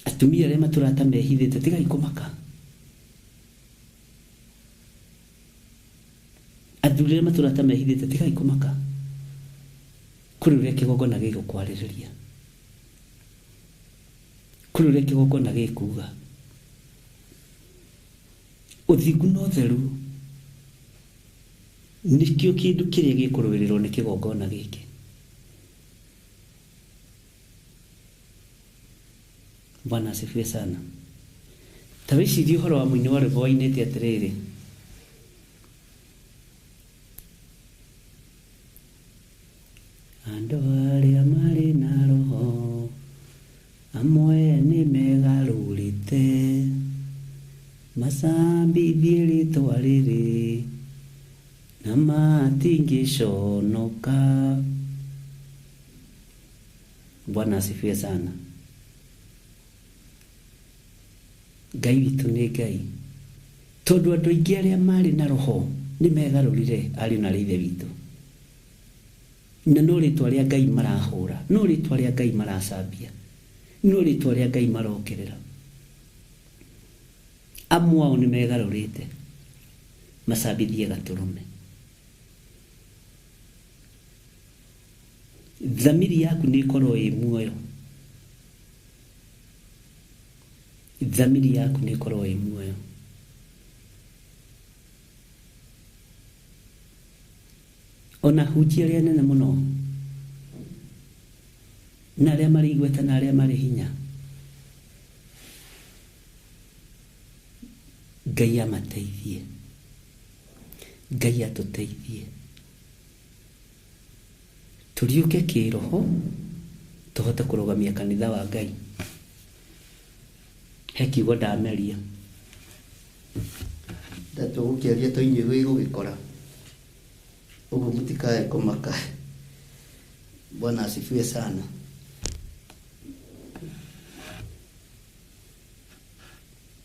Atumia arĩa matũrata mehithĩte tigai kũmaka. Athuri arĩa matũrata mehithĩte tigai kũmaka. Kũrĩ ũrĩa kĩgongona gĩgũkwarĩrĩria, kũrĩ ũrĩa kĩgongona gĩkuga. Ũthingu na ũtheru nĩkĩo kĩndũ kĩrĩa gĩkũrũĩrĩrwo nĩ kĩgongona gĩkĩ. Bwana asifiwe sana. Ta wĩcirie ũhoro wa mũini wa rwĩmbo wainĩte atĩrĩrĩ: andũ arĩa marĩ na roho amwe nĩ megarũrĩte, macambithie rĩtwa rĩrĩ na matingĩconoka. Bwana asifiwe sana. Ngai witũ nĩ Ngai, tondũ andũ aingĩ arĩa marĩ na roho nĩ megarũrire ariũ na ithe witũ, na no rĩtwa rĩa Ngai marahũra, no rĩtwa rĩa Ngai maracambia, no rĩtwa rĩa Ngai marokerera. Amwe ao nĩ megarũrĩte macambithie gatũrũme. Thamiri yaku nĩ ĩkorwo ĩ muoyo, thamiri yaku nĩ ĩkorwo ĩ muoyo. Ona hunjia arĩa nene mũno na arĩa marĩ igweta na arĩa marĩ hinya, Ngai amateithie, Ngai atũteithie tũriũke kĩroho tũhote kũrũgamia kanitha wa Ngai. He kiugo ndameria ndatũgũkĩaria tũinyuĩ gũgĩkora ũguo mũtikae kũmaka. Bwana asifiwe sana.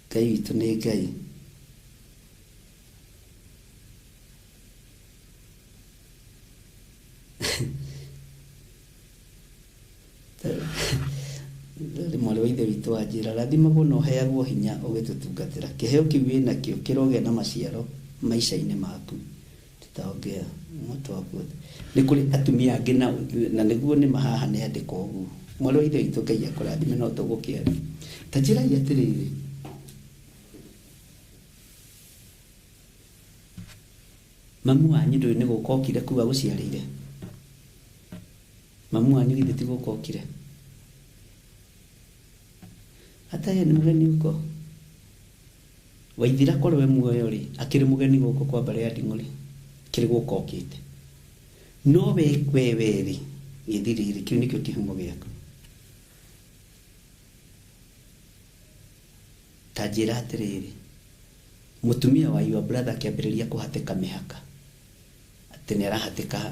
Ngai witũ nĩ Ngai. Mwarĩ wa ithe witũ anjĩra rathimagwo na ũheagwo hinya ũgĩtũtungatĩra. Kĩheo kĩu wĩnakĩo kĩrogĩa na maciaro maica-inĩ maku. Tutaongea moto waku. Nĩ kũrĩ atumia angĩ na nĩguo nĩ mahaha nĩ andĩka ũguo. Mwarĩ wa ithe witũ Ngai akũrathime no tũgũkĩaria. Ta njĩrai atĩrĩrĩ, mamu wanyu ndũĩ nĩ gũka okire kuga gũciarĩire? Mamu wanyu githĩ ti gũka okire? Hata yeye nĩ mũgeni huko. Waithira korwo we muoyo rĩ, akĩrĩ mũgeni gũkũ kwa mbare ya Nding'ũrĩ, kĩrĩ gũka okĩte. No we rĩ, gĩthirĩrĩ kĩu nĩkĩo kĩhumo gĩaku. Ta njĩra atĩrĩrĩ, mũtumia wa your brother akĩambĩrĩria kũhatĩka mĩhaka, atĩ nĩ arahatĩka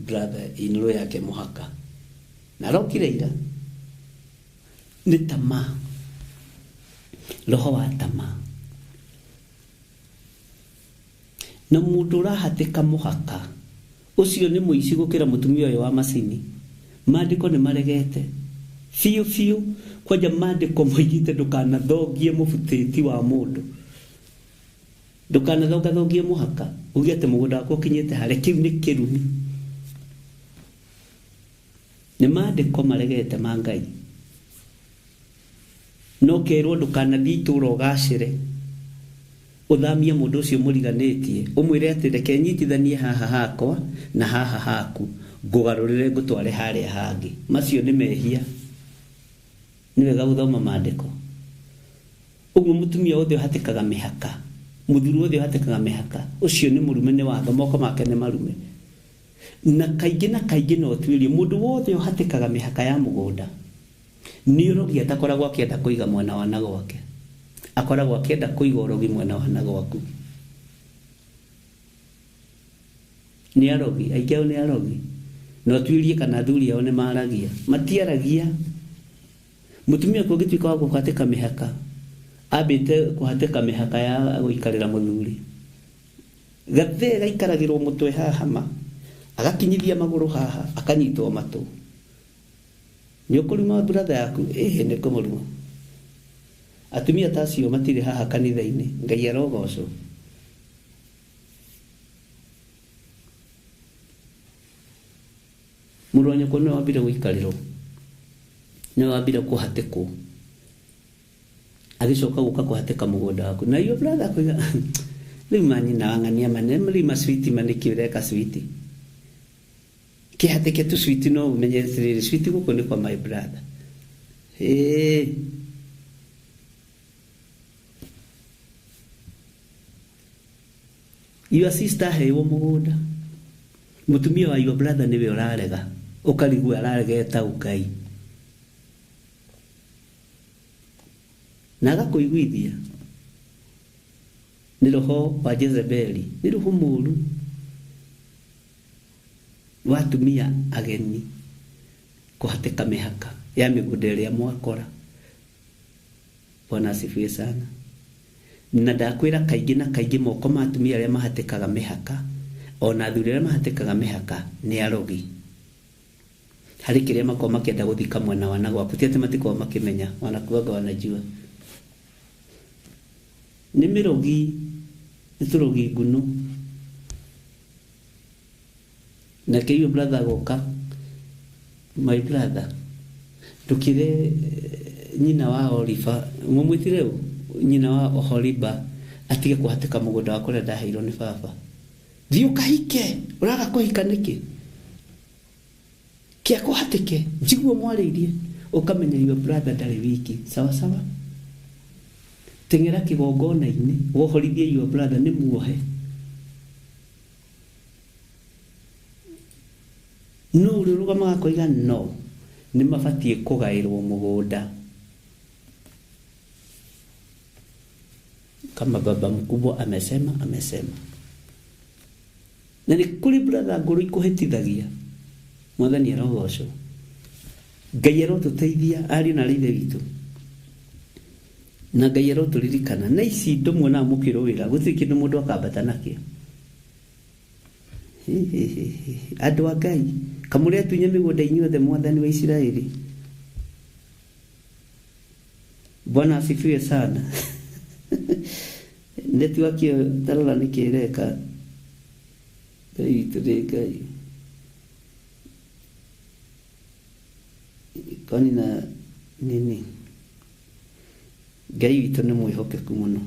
brother in-law yake mũhaka, na arokire ira. Nĩ tamaa, roho wa tamaa. Na mũndũ ũrahatĩka mũhaka ũcio nĩ mũici gũkĩra mũtumia ũyũ wa macini. Maandĩko nĩ maregete biũ biũ, kwanja maandĩko moigĩte ndũkanathongie mũbutĩti wa mũndũ, ndũkanathongathongie mũhaka, uge atĩ mũgũnda wakwa ũkinyĩte harĩa. Kĩu nĩ kĩrumi. Nĩ maandĩko maregete ma Ngai. no kerwo ndukanathii itũra ũgacĩre uthamie mũndũ ũcio mũriganĩtie ũmwĩre atĩ reke nyitithanie haha hakwa na haha haku ngũgarũrĩre ngũtware harĩa hangĩ. Macio nĩ mehia. Nĩ wega gũthoma maandĩko. Ũguo mũtumia wothe ũhatĩkaga mĩhaka, mũthuri wothe ũhatĩkaga mĩhaka, ũcio nĩ mũrume, nĩ watho, moko make nĩ marume. Na kaingĩ no tuĩrie mũndũ wothe ũhatĩkaga mĩhaka ya mũgũnda nĩ ũrogi atakoragwo akĩenda kũiga mwana wa na gwake, akoragwo akĩenda kũiga ũrogi mwana wa na gwaku. Nĩ arogi, aingĩ ao nĩ arogi. No tuĩrie kana athuri ao nĩ maragia, matiaragia. Mũtumia kũngĩtuĩka wa kũhatĩka mĩhaka, ambĩte kũhatĩka mĩhaka ya gũikarĩra mũthuri, gathe gaikaragĩrwo mũtwe haha ma, agakinyithia magũrũ haha, akanyitwo matũ. Nĩ ũkũruma brother yaku? Nĩ kũmũruma. Atumia ta acio matirĩ haha kanitha-inĩ, Ngai arogocwo. Mũrũ wa nyũkwa nĩ wambire gũikarĩrwo, nĩ wambire kũhatĩkwo, agĩcoka gũka kũhatĩka mũgũnda waku. Na iyo brother akũiga rĩu manyina wang'ania manene rĩu maswiti manĩkĩ ũreka switi kĩhatĩke tu switi no ũmenye rĩrĩ switi gũkũ nĩ kwa my brother. Your sister heyo mũgũnda, mũtumia wa your brother nĩwe ũrarega, ũkarigwo ararega Ngai na agakũiguithia. Nĩ roho wa Jezebeli, nĩ roho mũru watumia ageni kũhatĩka mĩhaka ya mĩgũnda ĩrĩa mwakora. Bwana asifiwe sana. Na ndakwĩra kaingĩ na kaingĩ moko ma atumia arĩa mahatĩkaga mĩhaka, ona athuri arĩa mahatĩkaga mĩhaka nĩ arogi. Harĩ kĩrĩa makorwo makĩenda gũthika mwana wa na gwaku, ti atĩ matikorwo makĩmenya, wanakuaga wanajua. Nĩ mĩrogi, nĩ tũrogi ngunu. Na kĩyo brother goka, my brother, ndũkĩre nyina wa Oliver, mũmwĩtire ũũ, nyina wa Oholiba, atige kũhatĩka mũgũnda wa kũrĩa ndaheirwo nĩ baba. Thiĩ ũkahike, ũraga kũhika nĩkĩ? Kĩa kũhatĩke, njiguo mwarĩirie, ũkamenya your brother ndarĩ wiki, sawa sawa. Teng'era kĩgongona-inĩ, wohorithie your brother, nĩ muohe. No ũrĩrũgamaga koiga no, nĩ mabatiĩ kũgaĩrwo mũgũnda. Kama baba mkubwa amesema. Na nĩ kũrĩ brother ngũrũ ikũhĩtithagia. Mwathani arogocwo. Ngai arotũteithia ariũ na ithe witũ. Na Ngai arotũririkana. Na ici ndũmwe na mũkĩrwo wĩra, gũtirĩ kĩndũ mũndũ akambata nakĩo. Andũ a Ngai, kamũrĩ atunye mĩgũnda inyuothe Mwathani wa Isiraeli. Bwana asifiwe sana. Network yo tarora nikireka. Ngai tũrĩ Ngai. Kani na nini? Ngai witũ nĩ mwĩhokeku mũno.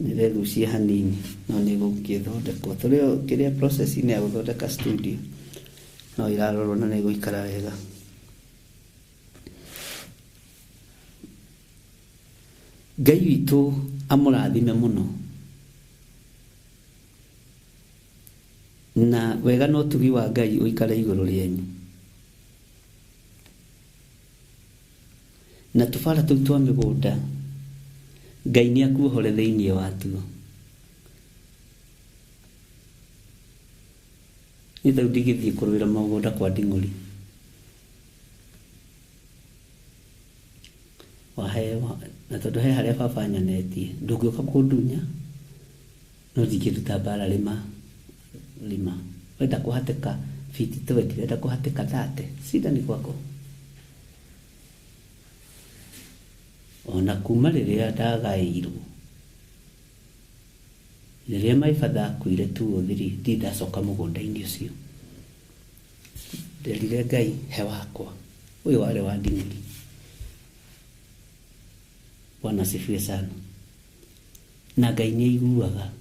Nĩregucia hanini, no nĩ gũgĩthondekwo. Tũrĩ kĩrĩa process-inĩ ya gũthondeka studio. No irarorwo na nĩ gũikara wega. Ngai witũ amũrathime mũno. Na wega no tugi wa Ngai ũikare igũrũ rĩenyu. Na tũbara tũu twa mĩgũnda, Ngai nĩ akuohore thĩinĩ watuo. Nĩ Daudi gĩthiĩ kũrũĩra mũgũnda kwa Nding'ũri. Waheo na tondũ he harĩa baba nyonetie, ndũngĩũka kũndunya, no ndingĩruta mbara lima. Wenda kũhatĩka fiti 20, wenda kũhatĩka 30, shida nĩ kwako. Ona kuma rĩrĩa ndagaĩirwo, rĩrĩa maibadha akuire 203, ndacoka mũgũnda-inĩ ũcio. Nderire Ngai he wakwa, Huyo wale wa dini. Bwana asifiwe sana. Na Ngai nĩ aiguaga.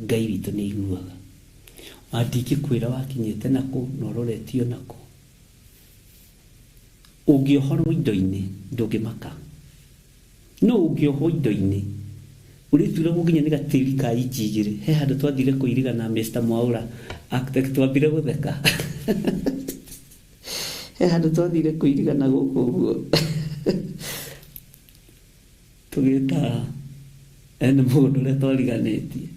Ngai witũ nĩ aiguaga. Atingĩkwĩra wakinyĩte nako na ũroretio nako. Ũngĩohorwo indo-inĩ ndũngĩmaka. No ũngĩohwo indo-inĩ ũrĩtuĩra gũkinya nĩ gatĩri ka inji igĩrĩ. He handũ twathire kũirigana Mr. Mwaura architect twambire gũtheka. He handũ twathire kũirigana gũkũ ũguo. Tũgĩta ene mũndũ ũrĩa twariganĩtie.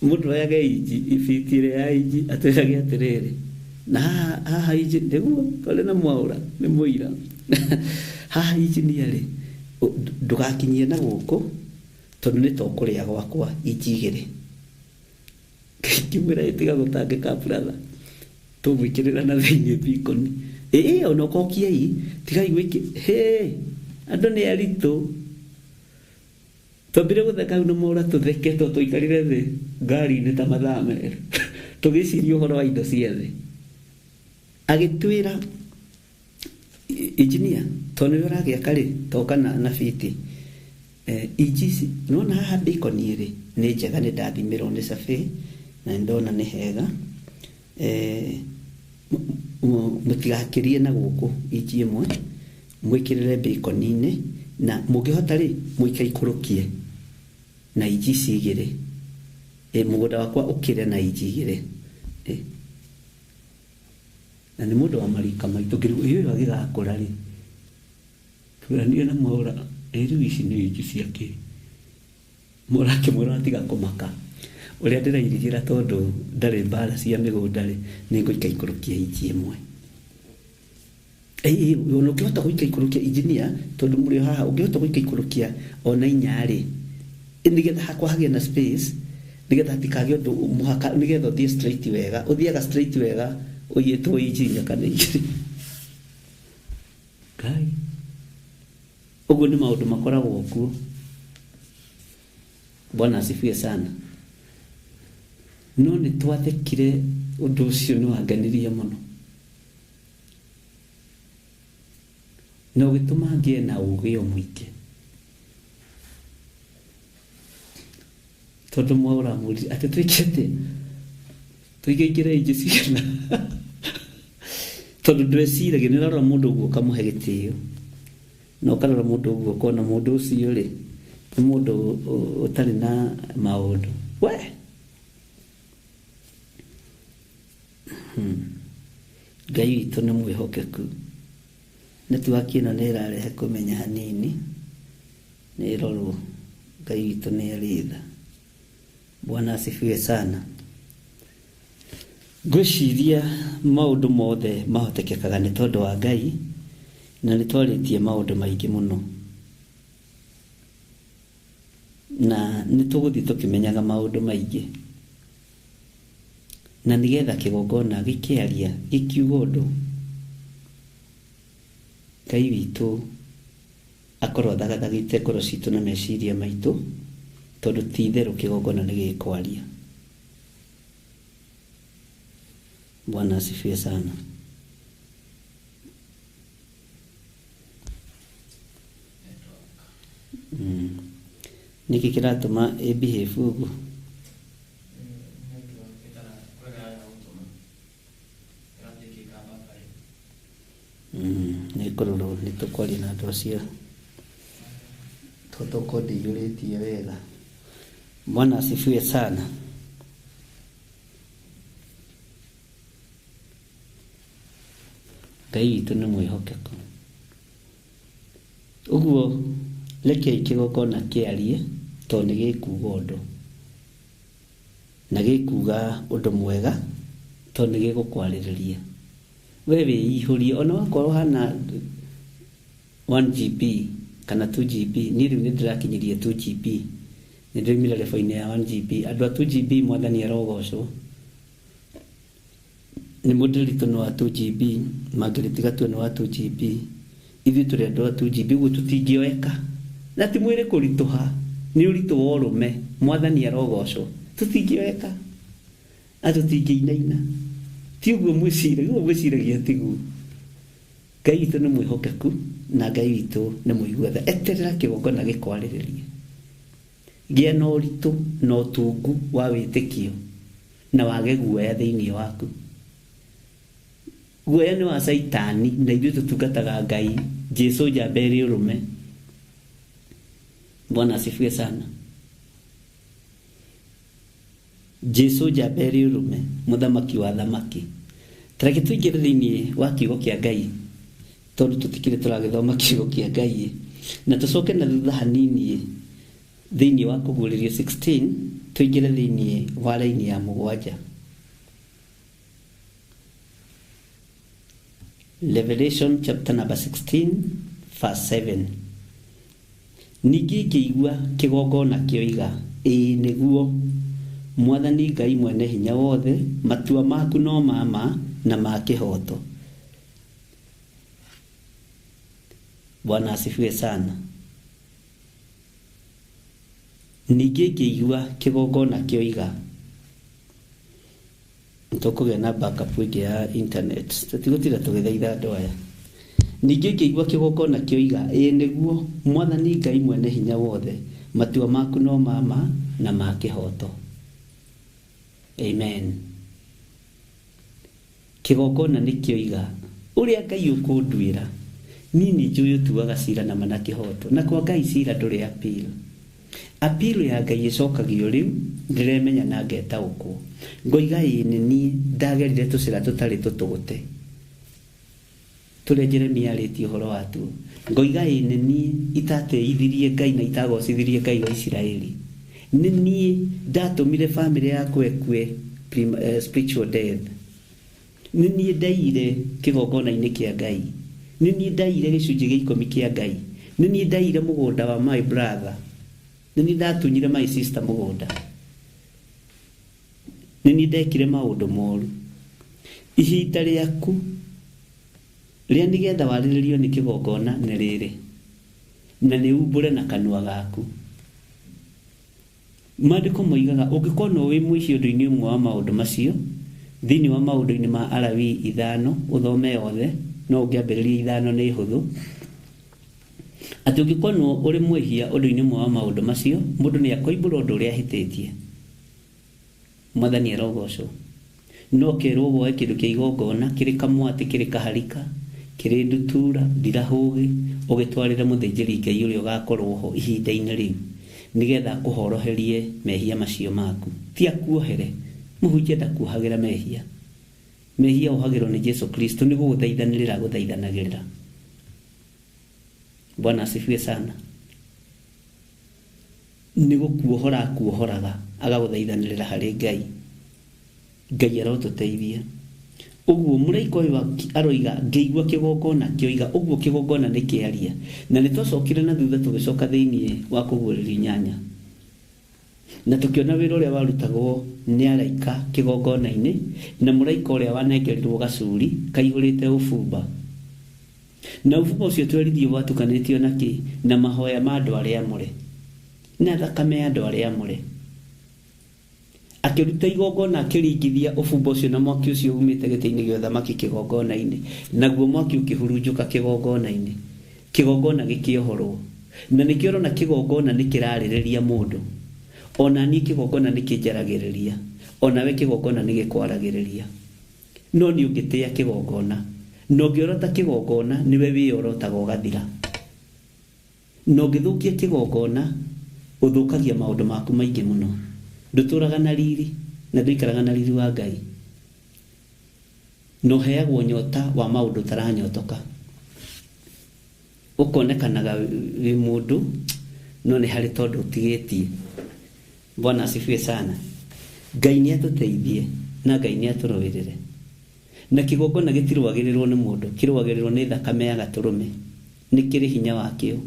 Mũndũ oyage inji ibiti ĩrĩa ya inji atwĩrage atĩrĩrĩ. Na haha inji nĩguo twarĩ na Mwaura nĩ mũira. Haha inji nĩ arĩ ndũgakinyie na gũkũ tondũ nĩ tũkũrĩa gwakwa inji igĩrĩ. Kiumĩra ĩtiga gũtangĩka brother. Tũgwĩkĩrĩra na thĩinĩ bikoni. Ona ũkokiei tiga igwĩke. Andũ nĩ aritũ. Twambire gũtheka hau na Mwaura tũtheke tũikarire thĩ ngari-inĩ ta mathaa merĩ. Tũgĩciria ũhoro wa indo cia thĩ. Agĩtwĩra engineer tondũ nĩwe ũragĩaka rĩ toka na biti. Inji ici nona haha bacon ĩrĩ nĩ njega nĩ ndathimĩrwo nĩ cabi na ndona nĩ hega. Mũtigakĩrie na gũkũ inji ĩmwe mwĩkĩrĩre bacon-inĩ na mũngĩhota rĩ mũikaikũrũkie na inji ici igĩrĩ. Mũgũnda wakwa ũkĩre na inji igĩrĩ. Na nĩ mũndũ wa marika maitũ ngĩrĩgwo ũyũ agĩgakũra rĩ. Tũraniĩ na Mwaura rĩu ici nĩ inji ciake. Mwaura akĩmwĩra atiga kũmaka. Ũrĩa ndĩrairigĩra tondũ ndarĩ mbara cia mĩgũnda rĩ nĩ ngũikaikũrũkia inji ĩmwe. Ona ũngĩhota gũikaikũrũkia engineer tondũ mũrĩ haha ũngĩhota gũikaikũrũkia ona 4 rĩ. Nĩgetha hakwa hagĩe na space nĩgetha hatikagĩe ũndũ mũhaka nĩgetha ũthiĩ straight wega. Ũthiaga straight wega ũiyĩtwo inji inya kana igĩrĩ. Ngai. Ũguo nĩ maũndũ makoragwo kuo. Bwana asifiwe sana. No nĩ twathekire ũndũ ũcio nĩ wanganirie mũno. Na ũgĩtũma ngĩe na ũgĩo mũingĩ. Tondũ Mwaura mũri atĩ twĩkĩte tũigĩkĩre inji cigana. Tondũ ndwĩciragia nĩ ũrarora mũndũ ũguo ũkamũhe gĩtĩo. Na ũkarora mũndũ ũguo ũkona mũndũ ũcio rĩ nĩ mũndũ ũtarĩ na maũndũ. Ngai witũ nĩ mwĩhokeku. Netiwaki ĩno nĩ ĩrarehe kũmenya hanini. Nĩ ĩrorwo. Ngai witũ nĩ arĩ tha. Bwana asifiwe sana. Ngwĩciria maũndũ mothe mahotekekaga nĩ tondũ wa Ngai na nĩ twarĩtie maũndũ maingĩ mũno. Na nĩ tũgũthiĩ tũkĩmenyaga maũndũ maingĩ. Na nĩgetha kĩgongona gĩkĩaria gĩkiuga ũndũ. Ngai witũ akorwo thagathagĩte ngoro citũ na meciria maitũ tondũ ti itherũ kĩgongona nĩ gĩkwaria. Bwana asifiwe sana. Niki kiratuma behave ugu. Nĩ kororo nĩ tũkwaria na andũ acio tũtũkondiyũrĩtie wega. Bwana asifiwe sana. Ngai witũ nĩ mwĩhokeku. Ũguo reke kĩgongona kĩarie tondũ nĩ gĩkuga ũndũ. Na gĩkuga ũndũ mwega tondũ nĩ gĩgũkwarĩrĩria. We wĩihũrie ona wakorwo hana 1GB kana 2GB. Niĩ rĩu nĩ ndĩrakinyirie 2GB. Nĩ ndĩraumire level-inĩ ya 1GB. Andũ a 2GB mwathani arogocwo. Nĩ mũndĩritũ nĩ wa 2GB. Mangĩrĩtiga tu nĩ wa 2GB. Ithuĩ tũrĩ andũ a 2GB ũguo tũtingĩoeka. Na ti mwĩrĩ kũritũha. Nĩ ũritũ wa ũrũme. Mwathani arogocwo. Tũtingĩoeka. Na tũtingĩinaina. ti uguo mwiciragia tiguo. Ngai witũ nĩ mwĩhokeku na Ngai witũ nĩ mũigua tha. Eterera kĩgongona gĩkwarĩrĩrie. Gĩa na ũritũ na ũtungu wa wĩtĩkio na wage guoya thĩinĩ waku. Guoya nĩ wa Saitani, na ithuĩ tũtungataga Ngai Jesũ njamba ĩrĩ ũrũme. Bwana asifiwe sana. Jesũ njamba ĩrĩ ũrũme, mũthamaki wa thamaki. Tareke tũingĩre thĩinĩ wa kiugo kĩa Ngai, tondũ tũtikĩrĩ tũragĩthoma kiugo kĩa Ngai, na tũcoke na thutha hanini thĩinĩ wa Kũguũrĩrio 16, tũingĩre thĩinĩ wa raini ya 7. Revelation chapter number 16 verse 7. Ningĩ ngĩigua kĩgongona kĩoiga, ĩĩ nĩguo Mwathani Ngai mwene hinya wothe, matua maku no mama na ma kĩhoto. Bwana asifiwe sana. Ningĩ ngĩigua kĩgongona kĩoiga, tũkũgĩa na backup ĩngĩ ya internet, tũtigũtira tũgĩthaitha andũ aya. Ningĩ ngĩigua kĩgongona kĩoiga, ĩĩ nĩguo Mwathani Ngai mwene hinya wothe, matua maku no mama na ma kĩhoto. Amen. Kĩgongona nĩ kĩoiga, ũrĩa Ngai ũkũnduĩra, niĩ nĩ njũĩ ũtuaga cira na mana kĩhoto, na kwa Ngai cira ndũrĩ appeal. Appeal ya Ngai ĩcokagio rĩu ndĩremenya na ngetaũkwo. Ngoiga ĩĩ nĩ niĩ ndagerire tũcĩra tũtarĩ tũtũgũte, tũrĩa Jeremia arĩtie ũhoro watuo. Ngoiga ĩĩ nĩ niĩ itateithirie Ngai na itagocithirie Ngai wa Isiraeli. Nĩ niĩ ndatũmire bamĩrĩ yakwa ĩkue spiritual death. Nĩ niĩ ndaire kĩgongona-inĩ kĩa Ngai. Nĩ niĩ ndaire gĩcunjĩ gĩa 10 kĩa Ngai. Nĩ niĩ ndaire mũgũnda wa my brother. Nĩ niĩ ndatunyire my sister mũgũnda. Nĩ niĩ ndekire maũndũ moru. Ihinda rĩaku rĩa nĩgetha warĩrĩrio nĩ kĩgongona nĩ rĩrĩ, na nĩ umbũre na kanua gaku. Maandĩko moigaga ũngĩkorwo wĩ mũici ũndũ-inĩ ũmwe wa maũndũ macio, thĩinĩ wa maũndũ-inĩ ma Alawii 5 ũthome yothe, no ũngĩambĩrĩria 5 nĩ hũthũ. Atĩ ũngĩkorwo ũrĩ mwĩhia ũndũ-inĩ ũmwe wa maũndũ macio, mũndũ nĩ akoimbũra ũndũ ũrĩa ahĩtĩtie. Mwathani arogocwo. No kerwo woe kĩndũ kĩa igongona kĩrĩ kamwatĩ, kĩrĩ kaharika, kĩrĩ ndutura, ndirahũgĩ, ũgĩtwarĩre mũthĩnjĩri Ngai ũrĩa ũgakorwo ho ihinda-inĩ rĩu, nĩgetha kũhoroherie mehia macio maku. Ti akuohere, mũhunjia ndakuohagĩra mehia. Mehia ohagĩrwo nĩ Jesũ Kristo, nĩ gũgũthaithanĩrĩra gũthaithanagĩrĩra. Bwana asifiwe sana. Nĩ gũkuohora akuohoraga, agagũthaithanĩrĩra harĩ Ngai. Ngai arotũteithia. Ũguo mũraika ũyũ aroiga, ngĩigua kĩgongona kĩoiga, ũguo kĩgongona nĩ kĩaria. Na nĩ twacokire na thutha tũgĩcoka thĩinĩ wa Kũguũrĩrio 8. Na tũkĩona wĩra ũrĩa warutagwo nĩ araika kĩgongona-inĩ, na mũraika ũrĩa wanengerirwo gacuri kaihũrĩte ũbumba. Na ũbumba ũcio twerithio watukanĩtio na mahoya ma andũ arĩa amũre, na thakame ya andũ arĩa amũre. Akĩruta igongona akĩringithia ũbumba ũcio na mwaki ũcio umĩte gĩtĩ-inĩ gĩa ũthamaki kĩgongona-inĩ, naguo mwaki ũkĩhurunjũka kĩgongona-inĩ, kĩgongona gĩkĩohorwo. Na nĩkĩo ũrona kĩgongona nĩ kĩrarĩrĩria mũndũ, ona niĩ kĩgongona nĩ kĩnjaragĩrĩria, ona we kĩgongona nĩ gĩkwaragĩrĩria. No nĩ ũngĩtĩa kĩgongona, na ũngĩorota kĩgongona nĩwe wĩyorotaga ũgathira. Na ũngĩthũkia kĩgongona ũthũkagia maũndũ maku maingĩ mũno. Ndũtũraga na riri, na ndũikaraga na riri wa Ngai. No heagwo nyota wa maũndũ taranyotoka. Ũkonekanaga wĩ mũndũ, no nĩ harĩ tondũ ũtigĩtie. Bwana asifiwe sana. Ngai nĩ atũteithie na Ngai nĩ atũrũĩrĩre. Na kĩgongona gĩtirũagĩrĩrwo nĩ mũndũ, kĩrũagĩrĩrwo nĩ thakame ya gatũrũme. Nĩ kĩrĩ hinya wakĩo.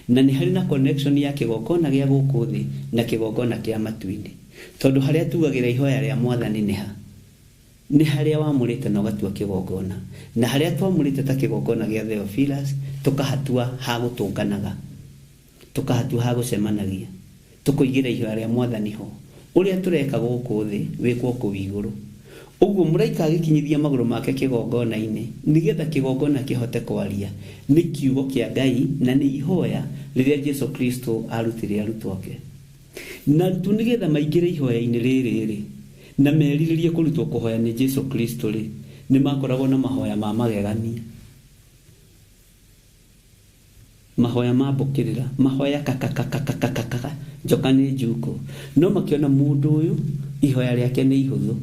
Na nĩ harĩ na connection ya kĩgongona gĩa gũkũ thĩ na kĩgongona kĩa matu-inĩ. Tondũ harĩa tugagĩra ihoya rĩa Mwathani nĩ ha. Nĩ harĩa wamũrĩte na ũgatua kĩgongona. Na harĩa twamũrĩte ta kĩgongona gĩa Theophilus, tũkahatua ha gũtũnganaga. Tũkahatua ha gũcemanagia. Tũkũigĩra ihoya rĩa Mwathani ho. Ũrĩa tũreka gũkũ thĩ wĩkwo kũu igũrũ. Uguo mũraika agĩkinyithia magũrũ make kĩgongona-inĩ nĩgetha kĩgongona kĩhote kwaria nĩ kiugo kĩa Ngai na nĩ ihoya rĩrĩa Jesu Kristo arutire arutwo ake. Na tu nĩgetha maingĩre ihoya-inĩ rĩrĩ na merirĩrie kũrutwo kũhoya nĩ Jesu Kristo rĩ, nĩ makoragwo na mahoya ma magegania, mahoya ma mbũkĩrĩra, mahoya kakakakakakaka njoka nĩ njuko. No makĩona mũndũ ũyũ ihoya rĩake nĩ ihũthũ,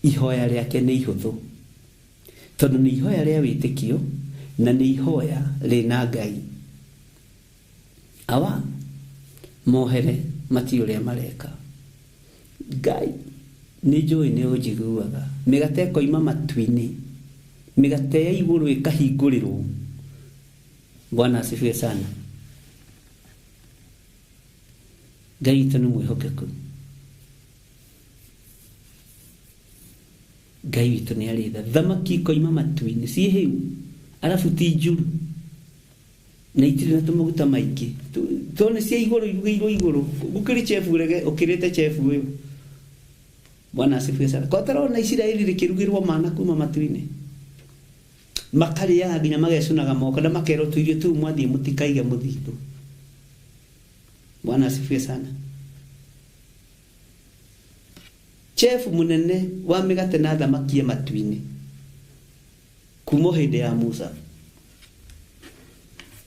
ihoya rĩake nĩ ihũthũ, tondũ nĩ ihoya rĩa wĩtĩkio na nĩ ihoya rĩna Ngai. Awa mohere mati ũrĩa mareka. Ngai nĩ njũĩ nĩ ũnjiguaga. Mĩgate ĩkoima matu-inĩ, mĩgate ya igũrũ ĩkahingũrĩrwo. Bwana asifiwe sana. Ngai witũ nĩ mwĩhokeku. Ngai witũ nĩ arĩ tha. Thamaki ikoima matu-inĩ ciĩ hĩu, arabu ti njuru na itirĩ na tũmaguta maingĩ, tondũ nĩ cia igũrũ, irugĩirwo igũrũ. Gũkĩrĩ chef ũrege ũkĩrĩte chef ũyũ. Bwana asifiwe sana. Kwa tarona Isiraeli rĩkĩrugĩrwo mana kuma matu-inĩ, makarĩaga nginya magecunaga moko na makerwo tuirio tũu mwathiĩ mũtikaige mũthithũ. Bwana asifiwe sana. Chef munene wa mĩgate na thamaki matu-inĩ kuma hĩndĩ ya Musa.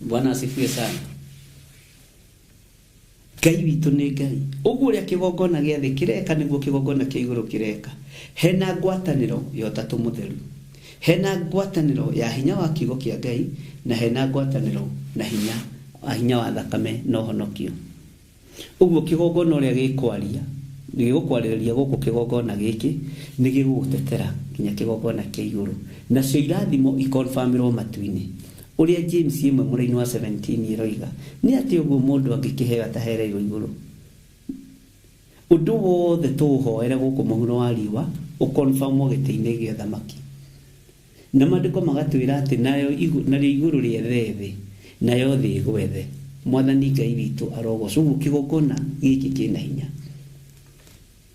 Bwana asifiwe sana. Ngai witũ nĩ Ngai. Ũguo ũrĩa kĩgongona gĩa thĩ kĩreka nĩguo kĩgongona kĩa igũrũ kĩreka. Hena ngwatanĩro ya Ũtatũ Mũtheru, hena ngwatanĩro ya hinya wa kiugo kĩa Ngai, na hena ngwatanĩro na hinya wa thakame na ũhonokio. Ũguo kĩgongona ũrĩa gĩkwaria nĩgĩgũkwarĩrĩria gũkũ kĩgongona gĩkĩ nĩ gĩgũgũtetera nginya kĩgongona kĩa igũrũ, nacio irathimo ikonfirmĩrwo matu-inĩ. Ũrĩa James 1:17 ĩroiga nĩ atĩ ũguo mũndũ angĩkĩheo atahereirwo igũrũ. Ũndũ wothe tũũhoere gũkũ mũhuro wa riũa ũkonfirmwo gĩtĩ-inĩ gĩa thamaki. Na maandĩko magatwĩra atĩ narĩo igũrũ rĩethe thĩ, nayo thĩ ĩgwethe. Mwathani Ngai witũ arogocwo. Ũguo kĩgongona gĩkĩ kĩna hinya,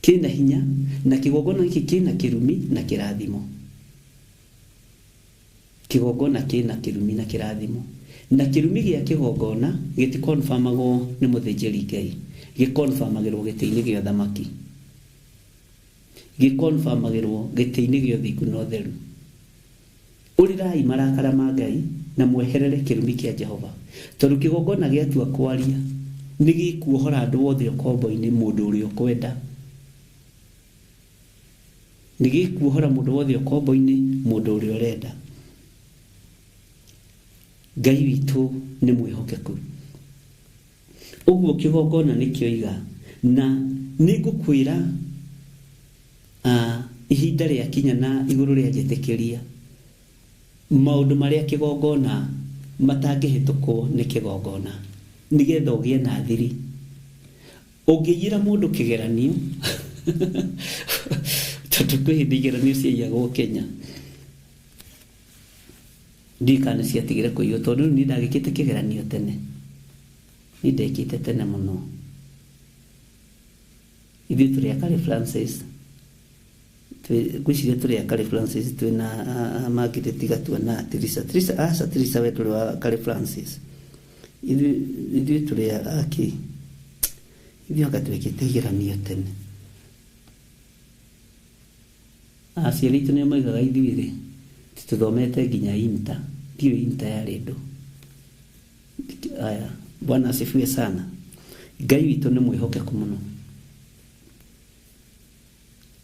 kĩna hinya, na kĩgongona gĩkĩ kĩna kĩrumi na kĩrathimo. Kĩgongona kĩna kĩrumi na kĩrathimo, na kĩrumi gĩa kĩgongona gĩtikonfirmagwo nĩ mũthĩnjĩri Ngai, gĩkonfirmagĩrwo gĩtĩ-inĩ gĩa thamaki, gĩkonfirmagĩrwo gĩtĩ-inĩ gĩa ũthingu na ũtheru. Ũrĩrai marakara ma Ngai na mweherere kĩrumi kĩa Jehova, tondũ kĩgongona gĩatua kwaria nĩ gĩkuohora andũ othe ũkombo-inĩ mũndũ ũrĩa ũkwenda. Nĩ gĩkuohora mũndũ wothe ũkombo-inĩ mũndũ ũrĩa ũrenda. Ngai witũ nĩ mwĩhokeku. Ũguo kĩgongona nĩkĩoiga, na nĩngũkwĩra ihinda rĩakinya na igũrũ rĩa njetĩkĩria maũndũ marĩa kĩgongona matangĩhĩtũkwo nĩ kĩgongona, nĩgetha ũgĩe na thiri. Ũngĩiyĩra mũndũ kĩgeranio tondũ kwĩ hĩndĩ igeranio ciaiyagwo Kenya, ndikana ciatigire kũiywo, tondũ niĩ ndagĩkĩte kĩgeranio tene, niĩ ndekĩte tene mũno. Ithuĩ tũrĩ a Kale Francis, gwĩciria tũrĩ a Kale Francis, twĩna Margaret Gatua na Teresa we tũrĩ wa Kale Francis. Ithuĩ tũrĩ aki, ithuĩ anga twekĩte igeranio tene. Aciari aitũ nĩo maigaga ithuĩ-rĩ tũthomete nginya inta, ndiũĩ inta yarĩ ndũ. Aya, Bwana asifiwe sana. Ngai witũ nĩ mwĩhokeku mũno.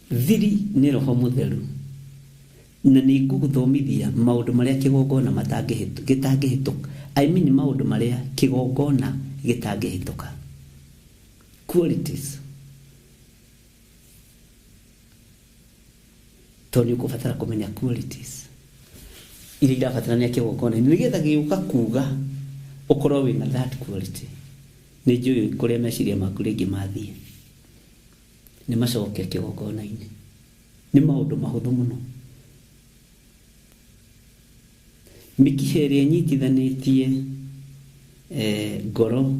Thiri nĩ Roho Mũtheru, na nĩ ngũgũthomithia maũndũ marĩa kĩgongona gĩtangĩhĩtũka. I mean maũndũ marĩa kĩgongona gĩtangĩhĩtũka. Qualities. Tondũ nĩũkũbatara kũmenya qualities iria irabatarania kĩgongona, nĩgetha gĩũka kuga ũkorwo wĩna that quality. Nĩ njũĩ kũrĩa meciria maku rĩngĩ mathiĩ, nĩ macoke kĩgongona-inĩ. Nĩ maũndũ mahũthũ mũno. Mĩkiha ĩrĩa ĩnyitithanĩtie ngoro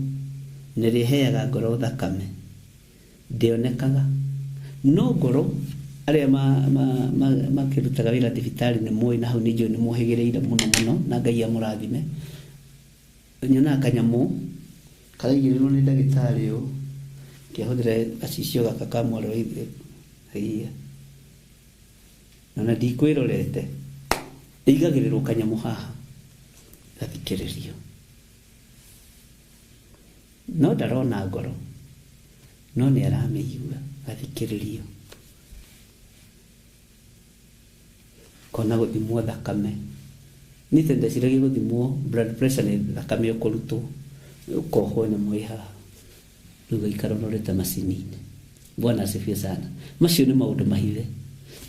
nĩrĩa ĩheaga ngoro thakame ndĩonekaga, no ngoro aria makirutaga wira thibitari ni moyo na hau ni njo ni muhigireire muno na Ngai amurathime nyona kanyamu karaigirwo ni ndagitari yo kiahuthire gacicio gaka kamwaro ithe hia na ndikwirorete igagirirwo kanyamu haha gathikiririo no ndarona ngoro no ni aramĩigua gathikiririo kona guthimwo thakame ni tende ciragi guthimwo blood pressure ni thakame ukurutwo ukoho na mwiha ruga ikaronorete macinini. Bwana asifiwe sana. Macio ni maundu mahithe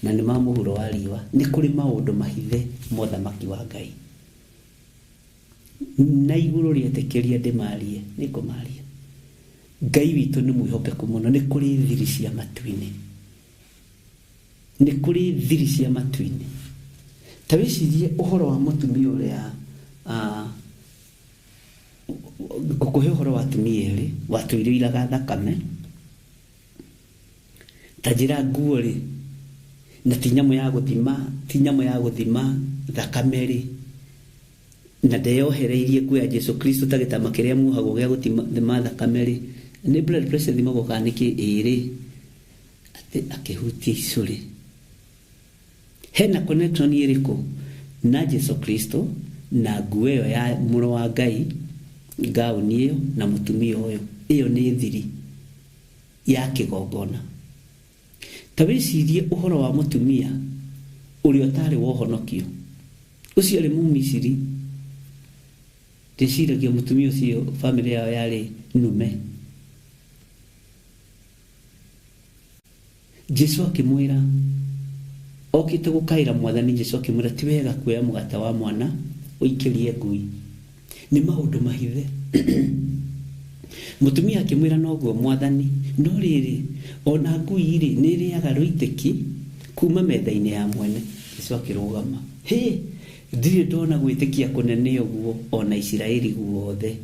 na ni ma muhuro wa riwa, ni kuri maundu mahithe mothamaki wa Ngai na iguru rietekeria ndimarie ni kumaria. Ngai witu ni mwihokeku muno, ni kuri thiri cia matu-ini, ni kuri thiri cia matu-ini. Tawicirie uhoro wa mutumia uria kukuhe uhoro wa atumia eri watuiriraga thakame tajira nguo ri na tinyamu ya guthima thakame ri na ndeyohereirie kuya Jesu Kristo tagitama kiria muhago gya guthima thakame ri ni blood pressure thimago kaniki iri ati akihutia icuri. Hena connection iriku na Jesu Kristo na nguo ya muro wa Ngai gauni iyo na mutumia uyu? Iyo ni thiri ya kigongona. Tawicirie uhoro wa mutumia uri otari wohonokio ucio ari mumisiri tishiragia mutumia ucio family yao yari nume. Jesu akimwira okite gukaira mwathani. Jesu akimwira ti wega kuoya mugata wa mwana uikirie ngui. Ni maundu mahithe. Mutumia akimwira noguo mwathani, no riri ona ngui ri ni riaga ruitiki kuma metha-ini ya mwene. Jesu akirugama, ndire ndona gwitikia kunene uguo ona Isiraeli guothe.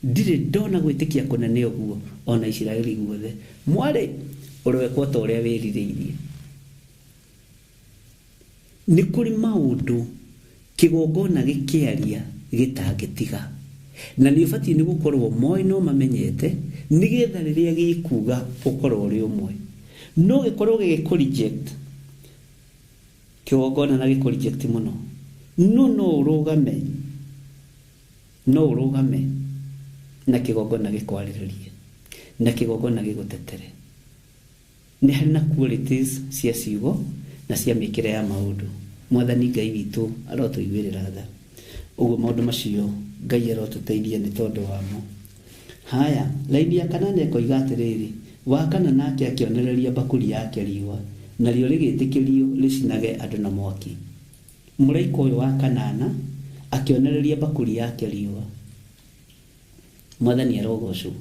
Ndire ndona gwitikia kunene uguo ona Isiraeli guothe. Mwari urwekwo ta uria wiririirie. Ni kuri maundu kigongona gikiaria gitangitiga, na ni bati ni gukorwo moyo no mamenyete nigetha riria gikuga ukorwo uri umwe. No gikorwo gikureject kigongona na gikureject muno, no urugame na kigongona gikwaririe na kigongona gigutetere. Ni harina qualities cia ciugo na cia mikire ya maundu. Mwathani Ngai witu arotuiguirira tha. Uguo maundu macio Ngai arotuteithia ni tondu wamo. Haya, laini ya kanane koiga atiriri, wakana nake akionereria bakuri yake riwa na rio rigitikirio ricinage andu na mwaki. Muraika uyu wa kanana akionereria bakuri yake riwa. Mwathani arogocwo.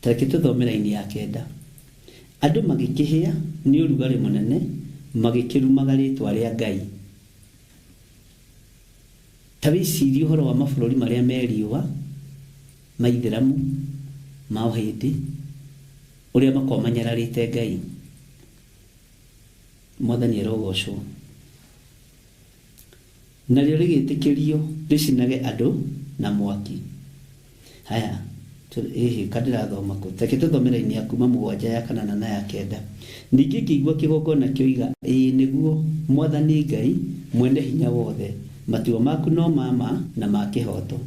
Takitu thomera-ini ya kenda. Andu magikihia ni urugari munene magikirumaga ritwa ria Ngai. Tawicirie uhoro wa mabũrũri maria meriwa maithiramu ma uhindi uria makomanyararite Ngai. Mwathani arogocwo. Na rio rigitikirio ricinage andu na mwaki. Haya, kadira thoma ko takitu thomera-ini ya kuma 7 ya 8 na ya 9. Ningi ngĩigua kigongona kioiga niguo Mwathani Ngai mwene hinya wothe, matuo maku no mama na ma kihoto.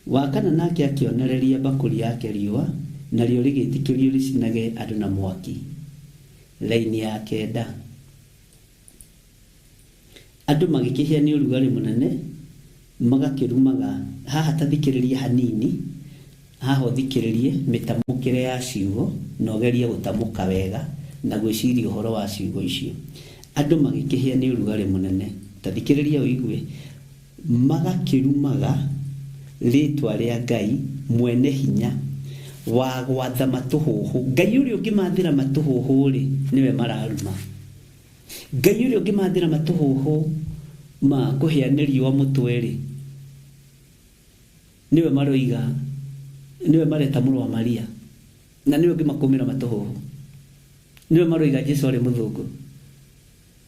Wakana nake akionereria bakuri yake riwa na rio rigitikirio ricinage andu na mwaki. Laini ya 9. Andu magikihia ni urugari munene magakirumaga. Haha tathikiriria hanini, haha thikiririe mitamukire ya ciugo na ogerie gutamuka wega na gwiciria uhoro wa ciugo icio. Andu magikihia ni urugari munene, tathikiriria uigue, magakirumaga ritwa ria Ngai mwene hinya wa gwatha matuhuhu. Ngai uria ungimathira matuhuhu ri niwe mararuma. Ngai uria ungimathira matuhuhu ma kuhianirio wa mutwe ri niwe maroiga niwe mareta mũrũ wa Maria na niwe ngimakumira matuhu niwe maroiga Jesu ari muthungu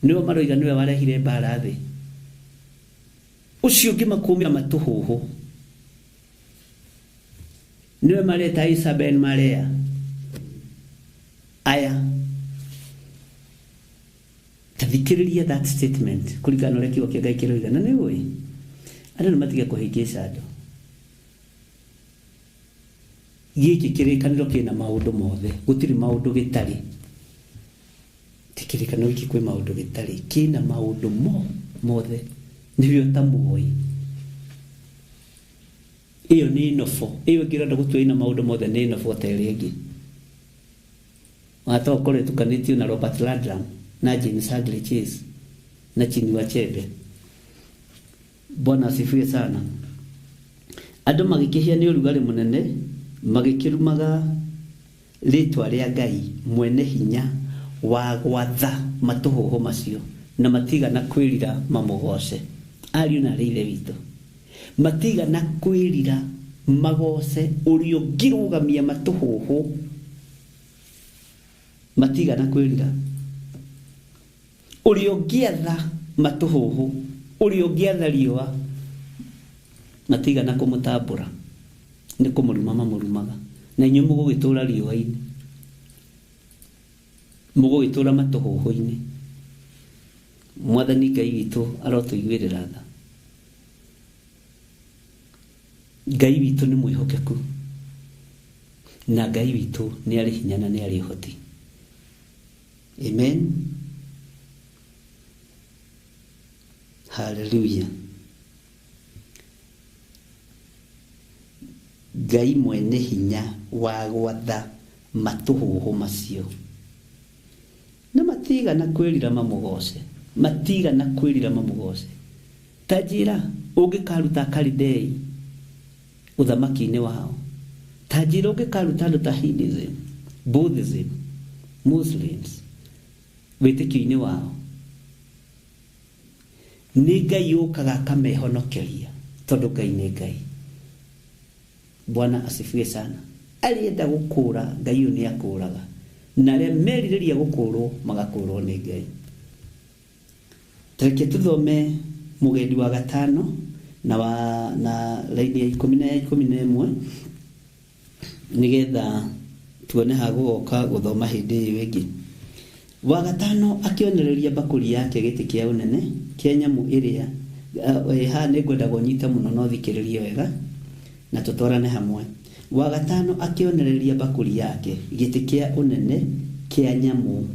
niwe maroiga niwe warehire mbara thi ucio ngimakumira matuhu niwe mareta Isa ben Maria aya tathikiriria that statement kuringana na kiugo kia Ngai kiroiga na niwe andu matige kuhingisha andu giki kirikaniro kina maundu mothe gutiri maundu gitari tikirikaniro giki kwi maundu gitari kina maundu mothe nibyo tamuoi iyo ni nofo iyo giranda gutwina maundu mothe ni nofo teregi wata okore tukanitio na Robert Ladram na James Hadley Chase na Chinua Achebe. Bwana asifiwe sana. Andu magikihia ni urugari munene magikirumaga ritwa ria Ngai mwene hinya wa gwatha matuhuhu macio na matiga na kwirira mamugose ariu na rire wito matiga na kwirira magose urio girugamia matuhuhu matiga na kwirira urio giatha matuhuhu urio giatha riwa matiga na kumutambura ni kumuruma mamurumaga na inyu mugugitura riwa-ini mugugitura matuhuhu-ini. Mwathani Ngai witu arotuiguirira tha. Ngai witu ni mwihokeku na Ngai witu ni ari hinya na ni ari hoti. Amen. Hallelujah. Ngai mwene hinya wa gwatha matuhuhu macio na matiga na kwirira mamugose matiga na kwirira mamugose tajira ungikaruta Kalidei uthamaki-ini wao tajira ungikaruta andu ta Hinduism, Buddhism, Muslims witikio-ini wao ni Ngai yukaga akamehonokeria tondu Ngai ni Ngai. Bwana asifiwe sana. Alienda gukura Ngai ni akuraga na ria meririria gukurwo magakurwo ni Ngai. Tareke tuthome mugendi wa gatano na laini ya 11 nigetha tuone haguoka guthoma hindi iyo ingi. Wa gatano akionereria bakuri yake giti kia unene kia nyamu iria ha ni ngwenda gonyita muno no thikiririe wega na tutwarane hamwe. Wa gatano akionereria bakuri yake giti kia unene kia nyamu.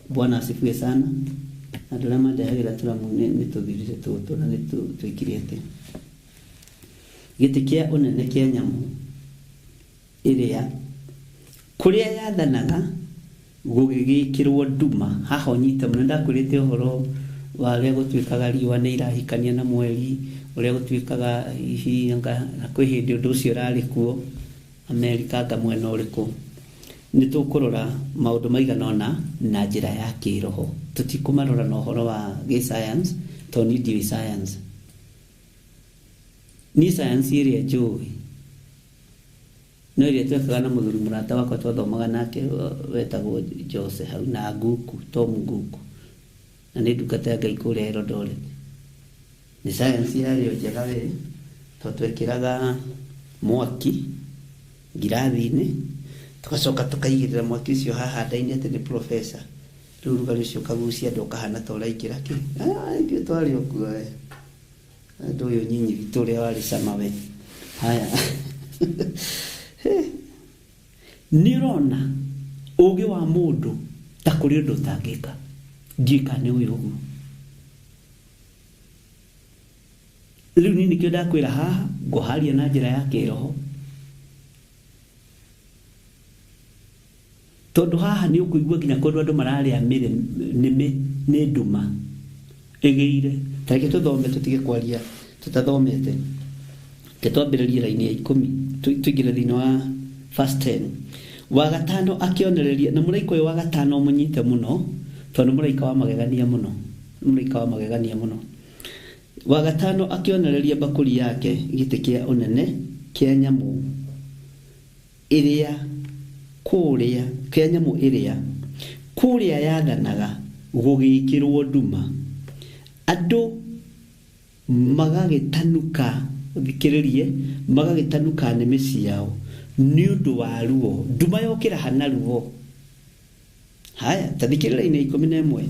Bwana asifiwe sana. Andũ arĩa mandehagĩra tũramu nĩ tũthirire tũtũ na nĩ twĩkirĩte. Gĩtĩ kĩa ũnene kĩa nyamũ ĩrĩa kũrĩa yathanaga gũgĩgĩkĩrwo nduma. Haha ũnyite mũno ndakwĩrĩte ũhoro wa ũrĩa gũtuĩkaga riũa nĩ irahikania na mweri, ũrĩa gũtuĩkaga hihi na kwĩ hĩndĩ ũndũ ũcio ũrarĩ kuo Amerika anga mwena ũrĩkũ. Nĩ tũkũrora maũndũ maigana ũna na njĩra ya kĩroho. Tutikumarora na ũhoro wa gĩ-science tondũ nĩ ndiũĩ science. Ni science ĩrĩa njũĩ no ĩrĩa twekaga na mũthuri mũrata wakwa twathomaga nake wetagwo Jose hau na Nguku, Tom Nguku, na nĩ ndungata ya Ngai kũrĩa Eldoret. Nĩ science yarĩo njega we tondũ twekĩraga mwaki ngirathi-inĩ tugacoka tukaigĩrĩra mwaki ũcio haha nda-inĩ atĩ nĩ professor. Rĩu rugarĩ ũcio ũkagucia andũ ũkahana ta ũraingĩra kĩ ithuĩ twarĩ o kuo we andũ ũyũ nyinyi witũ ũrĩa warĩ cama we. Haya nĩ ũrona ũũgĩ wa mũndũ ta kũrĩ ũndũ ũtangĩka. Ndiũĩ kana nĩ ũĩ ũguo. Rĩu niĩ nĩkĩo ndakwĩra haha ngũharia na njĩra ya kĩroho tondu haha ni ukuigua nginya kundu andu mararĩa nĩ nduma ĩgĩire. Tareke tuthome tutige kwaria tutathomete. Ketwambĩrĩrie laini ya 10 tuingĩre thĩinĩ wa verse 10. Wa gatano akionereria na mũraika ũyũ wa gatano mũnyite mũno tondu mũraika wa magegania mũno. Mũraika wa magegania mũno. Wa gatano akionereria bakuri yake gite kia unene kia nyamu iria kuria kia nyamu iria kuria yathanaga gugikirwo nduma andu magagitanuka thikiririe magagitanuka neme ciao ni undu wa ruo nduma yokira hana ruo. Haya tathikirira ine 11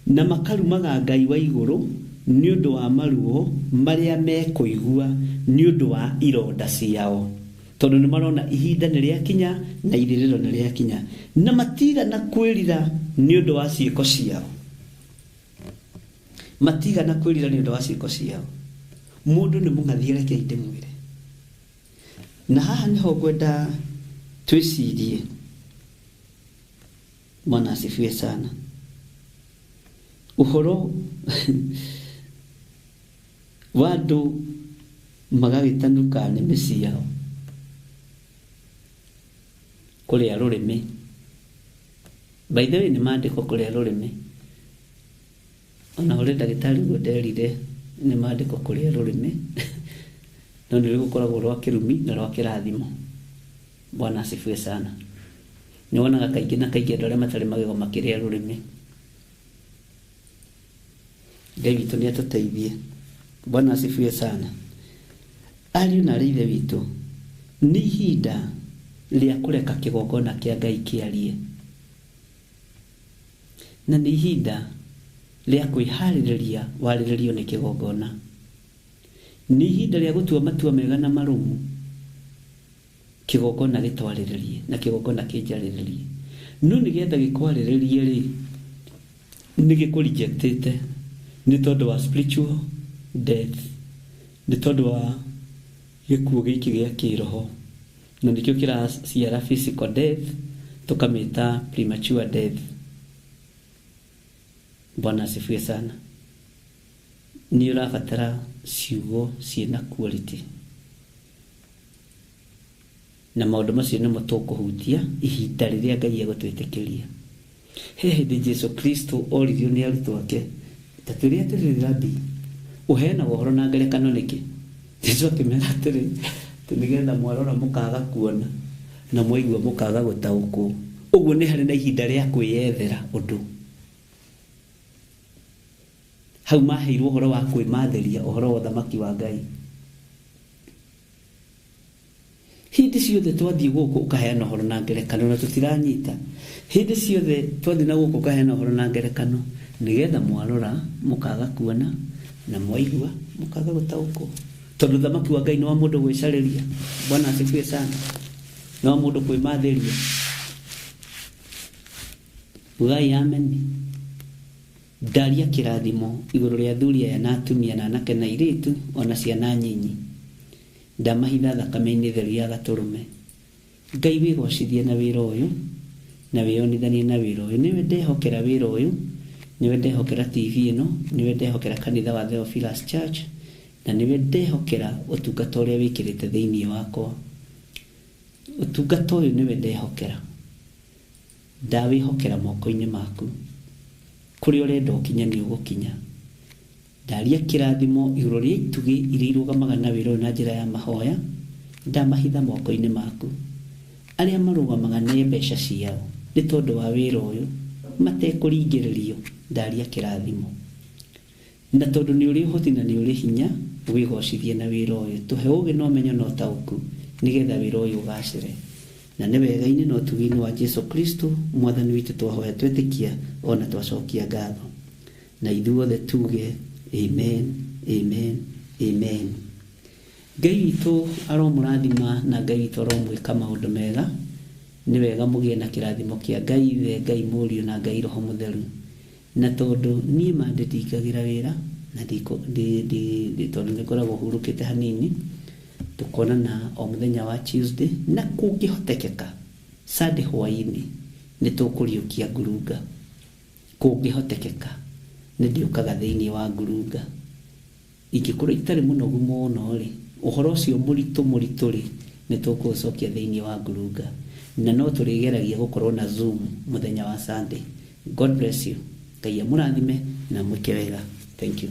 na makarumaga Ngai wa iguru ni undu wa maruo maria mekuigua ni undu wa ironda ciao tondu ni marona ihinda ni riakinya na iririro ni riakinya na matiga na kwirira ni undu wa ciiko ciao. Matiga na kwirira ni undu wa ciiko ciao. Mundu ni mungathiire keinde mwire. Na haha niho ngwenda twicirie. Bwana asifiwe sana. Uhoro wadu magagitanuka nĩ mĩci yao kũrĩa rũrĩmĩ. By the way nĩ maandĩko kũrĩa rũrĩmĩ. Ona ũrĩa ndagĩtarĩ guo nderire nĩ maandĩko kũrĩa rũrĩmĩ. No nĩ gũkoragwo rwa kĩrumi na rwa kĩrathimo. Bwana asifiwe sana. Nĩ wonaga kaingĩ na kaingĩ andũ arĩa matarĩ magego makĩrĩa rũrĩmĩ. Ngai witũ nĩ atũteithie. Bwana asifiwe sana. Ariũ na ithe witũ nĩ ihinda rĩa kũreka kĩgongona kĩa Ngai kĩarie. Na nĩ ihinda rĩa kwĩharĩrĩria warĩrĩrio nĩ kĩgongona. Nĩ ihinda rĩa gũtua matua mega na marũmu kĩgongona gĩtwarĩrĩrie na kĩgongona kĩnjarĩrĩrie. No nĩgetha gĩkwarĩrĩrie rĩ nĩ gĩkũrejectĩte nĩ tondũ wa spiritual death, nĩ tondũ wa gĩkuũ gĩkĩ gĩa kĩroho, na nĩkĩo kĩraciara physical death tukamĩta premature death. Bwana asifiwe sana. Nĩ ũrabatara ciugo ciĩna quality, na maũndũ macio nĩmo tũkũhutia ihinda rĩrĩa Ngai egũtwĩtĩkĩria. He hĩndĩ Jesu Kristo oririo nĩ arutwo ake ta tũrĩa tũrĩ rabi ũheanaga ũhoro na ngerekano nĩkĩ? Jesu akĩmera atĩrĩ nĩgetha mwarora mũkaga kuona na mwaigua mũkaga gũtaũkwo. Ũguo nĩ harĩ na ihinda rĩa kwĩyethera ũndũ. Hau maheirwo ũhoro wa kwĩmatheria ũhoro wa ũthamaki wa Ngai. Hĩndĩ ciothe twathiĩ gũkũ ũkaheana ũhoro na ngerekano na tũtiranyita. Hĩndĩ ciothe twathiĩ na gũkũ ũkaheana ũhoro na ngerekano nĩgetha mwarora mũkaga kuona na mwaigua mũkaga gũtaũkwo. Tondũ ũthamaki wa Ngai nĩ wa mũndũ gwĩcarĩria. Bwana asifiwe sana. Nĩ wa mũndũ kwĩmatheria. Ugai ameni. Ndaria kĩrathimo igũrũ rĩa athuri aya na atumia na anake na airĩtu ona ciana nyinyi. Ndamahitha thakame-inĩ theru ya Gatũrũme. Ngai wĩgocithie na wĩra ũyũ na wĩonithanie na wĩra ũyũ. Nĩwe ndehokera wĩra ũyũ, nĩwe ndehokera TV ĩno, nĩwe ndehokera kanitha wa Theophilus Church, na nĩwe ndehokera ũtungata ũrĩa wĩkĩrĩte thĩinĩ wakwa. Ũtungata ũyũ nĩwe ndehokera. Ndawĩhokera moko-inĩ maku. Kũrĩa ũrenda ũkinya nĩ ũgũkinya. Ndaria kĩrathimo igũrũ rĩa itugĩ iria irũgamaga na wĩra ũyũ na njĩra ya mahoya. Ndamahitha moko-inĩ maku. Arĩa marũgamaga nĩ mbeca ciao nĩ tondũ wa wĩra ũyũ matekũringĩrĩrio. Ndaria kĩrathimo. Na tondũ nĩ ũrĩ ũhoti na nĩ ũrĩ hinya wĩgocithie na wĩra ũyũ. Tũhe ũũgĩ na ũmenyo na ũtaũku nĩgetha wĩra ũyũ ũgacĩre. Na nĩ wega-inĩ na ũtugi-inĩ wa Jesu Kristo mwathani witũ twahoya twetĩkia ona twacokia ngatho. Na ithuothe tuge amen, amen, amen. Ngai witũ aromũrathima na Ngai witũ aromwĩka maũndũ mega. Nĩ wega mũgĩe na kĩrathimo kĩa Ngai Ithe, Ngai Mũriũ na Ngai Roho Mũtheru. Na tondũ niĩ mandĩndingagĩra wĩra na tondũ nĩngoragwo hurũkĩte hanini, tukonana o mũthenya wa Tuesday na kũngĩhotekeka Sunday hwaĩ-inĩ nĩ tũkũriũkia ngurunga. Kũngĩhotekeka nĩ ndĩũkaga thĩinĩ wa ngurunga. Ingĩkorwo itarĩ mũnogu mũno rĩ, ũhoro ũcio mũritũ rĩ, nĩ tũkũũcokia thĩinĩ wa ngurunga. Na no tũrĩgeragia gũkorwo na Zoom mũthenya wa Sunday. God bless you. Ngai amũrathime na mwĩke wega. Thank you.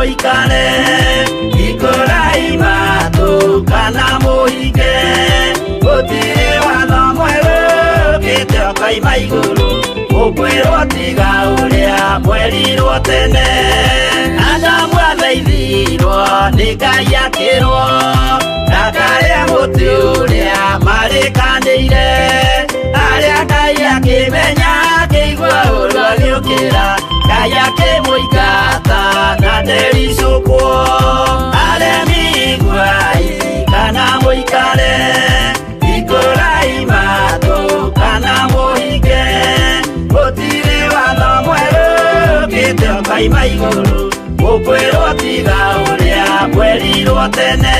muikare ikorai matu kana muhige gutire watho mweru kite okaima iguru ukwirwo tiga uria mwerirwo tene anda mwatheithirwo ni Ngai akirwo ndakaria muti uria marikanire aria Ngai akimenya akigwa uru agiukira Ngai akimuingata na ndericukwo aremi igwai kana muikare ikorai matu kana muhige gutire watho mweru kite okaima iguru ukwirwo tiga uria mwerirwo tene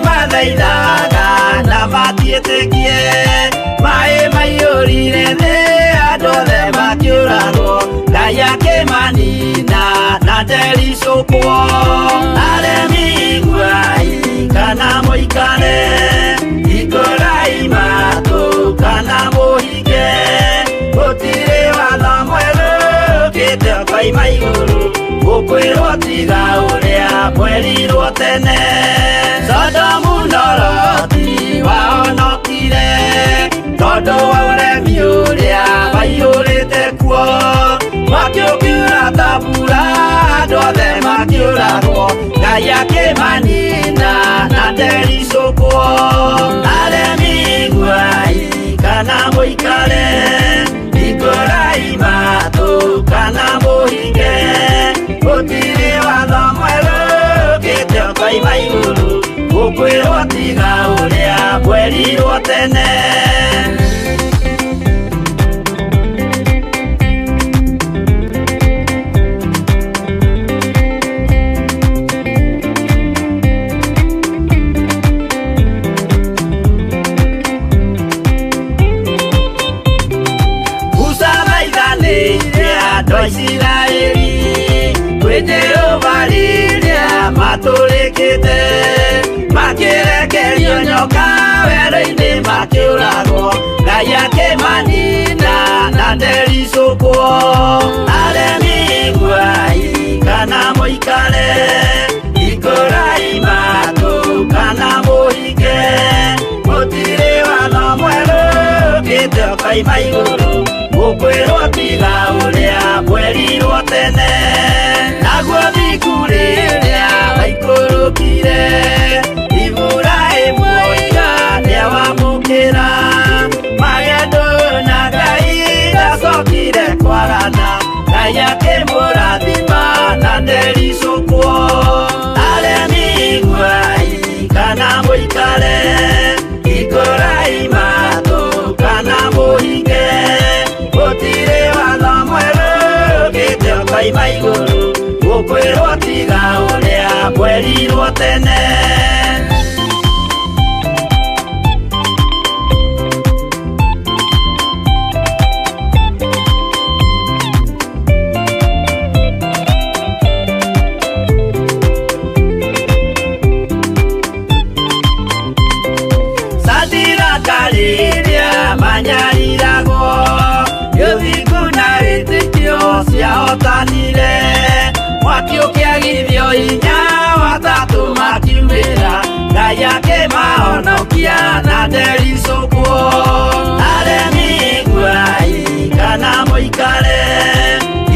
mathaithaga na matiĩtĩkie maĩ maiyũrire thĩ andũ othe makĩũragwo Ngai akĩmanina na ndericũkwo aremi igwai kana mũikare ikorai matu kana mũhinge gũtirĩ watho mwerũ ũkĩte ũkoima igũrũ ũkwĩrwo tiga ũrĩa mwerirwo tene Sodomu na Loti wahonokire tondũ wa ũremi ũrĩa waiyũrĩte kuo makĩũkiura ta mbura andũ othe makĩũragwo Ngai akĩmanina na ndericũkwo aremi igwai kana mũikare ikorai matu kana mũhinge gũtirĩ watho mwerũ ũkĩte ũkoima igũrũ ukwirwo tiga uria mwerirwo tene Usamaiganĩire andũ a Isiraeli kwĩ Jehova rĩrĩa matũrĩkĩte makirekerio nyoka werũ-inĩ makĩũragwo Ngai akĩmanina na ndericũkwo aremi igwai kana mũikare ikorai matu kana mũhinge gũtirĩ watho mwerũ ũkĩte ũkoima igũrũ ũkwĩrwo tiga ũrĩa mwerirwo tene naguo thiku rĩrĩa waikũrũkire Iburahĩmu oiga nĩawamũkĩra magendo na Ngai ndacokire kwarana Ngai akĩmũrathima na ndericũkwo aremi igwai kana mũikare ikorai matu kana mũhinge gũtirĩ watho mwerũ ũkĩte ũkoima igũrũ ũkwĩrwo tiga ũrĩa mwerirwo tene Sadiraka rĩrĩa manyariragwo gĩthiku na wĩtĩkio ciahotanire mwaki ũkĩagithio hinya watatũ makiumĩra Ngai akĩmahonokia na ndericũkwo aremi igwai kana mũikare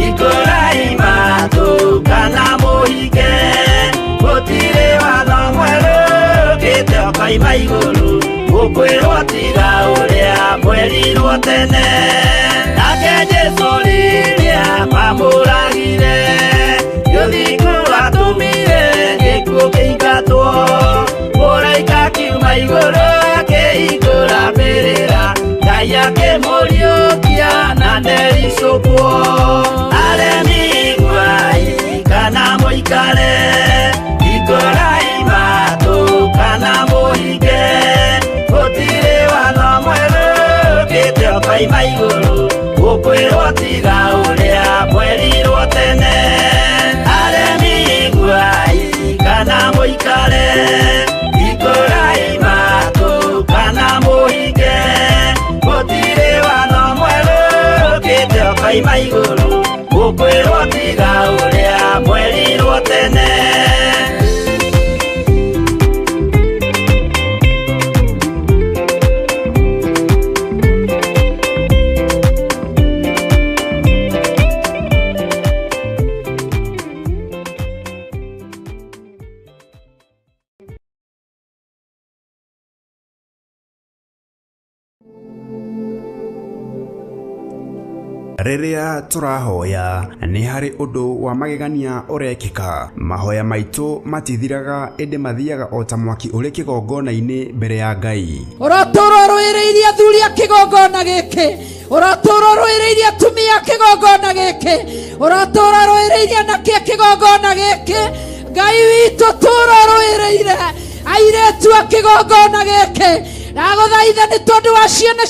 ikorai matu kana mũhinge gũtirĩ watho mwerũ ũkĩte ũkoima igũrũ ũkwĩrwo tiga ũrĩa mwerirwo tene nake Jesũ rĩrĩa mamũragire gĩthiku atũmire gĩkuũ kĩingatwo mũraika akiuma igũrũ akĩhingũra mbĩrĩra Ngai akĩmũriũkia na ndericũkwo aremi igwai kana mũikare ikorai matu kana mũhinge gũtirĩ watho mwerũ ũkĩte muikare ikorai matu kana muhinge gutire watho mweru ukite okaima iguru gukwirwo tiga uria mwerirwo tene. Riria turahoya ni hari undu wa magegania urekika. Mahoya maitu matithiraga ende mathiaga o ta mwaki uri kigongona-ini mbere ya Ngai. Uratura rwireirie athuri a kigongona giki, uratura rwireirie atumia a kigongona giki, uratura rwireirie anake a kigongona giki. Ngai witu tura rwireire airetu a kigongona giki. Ndaguthaitha ni tondu wa ciana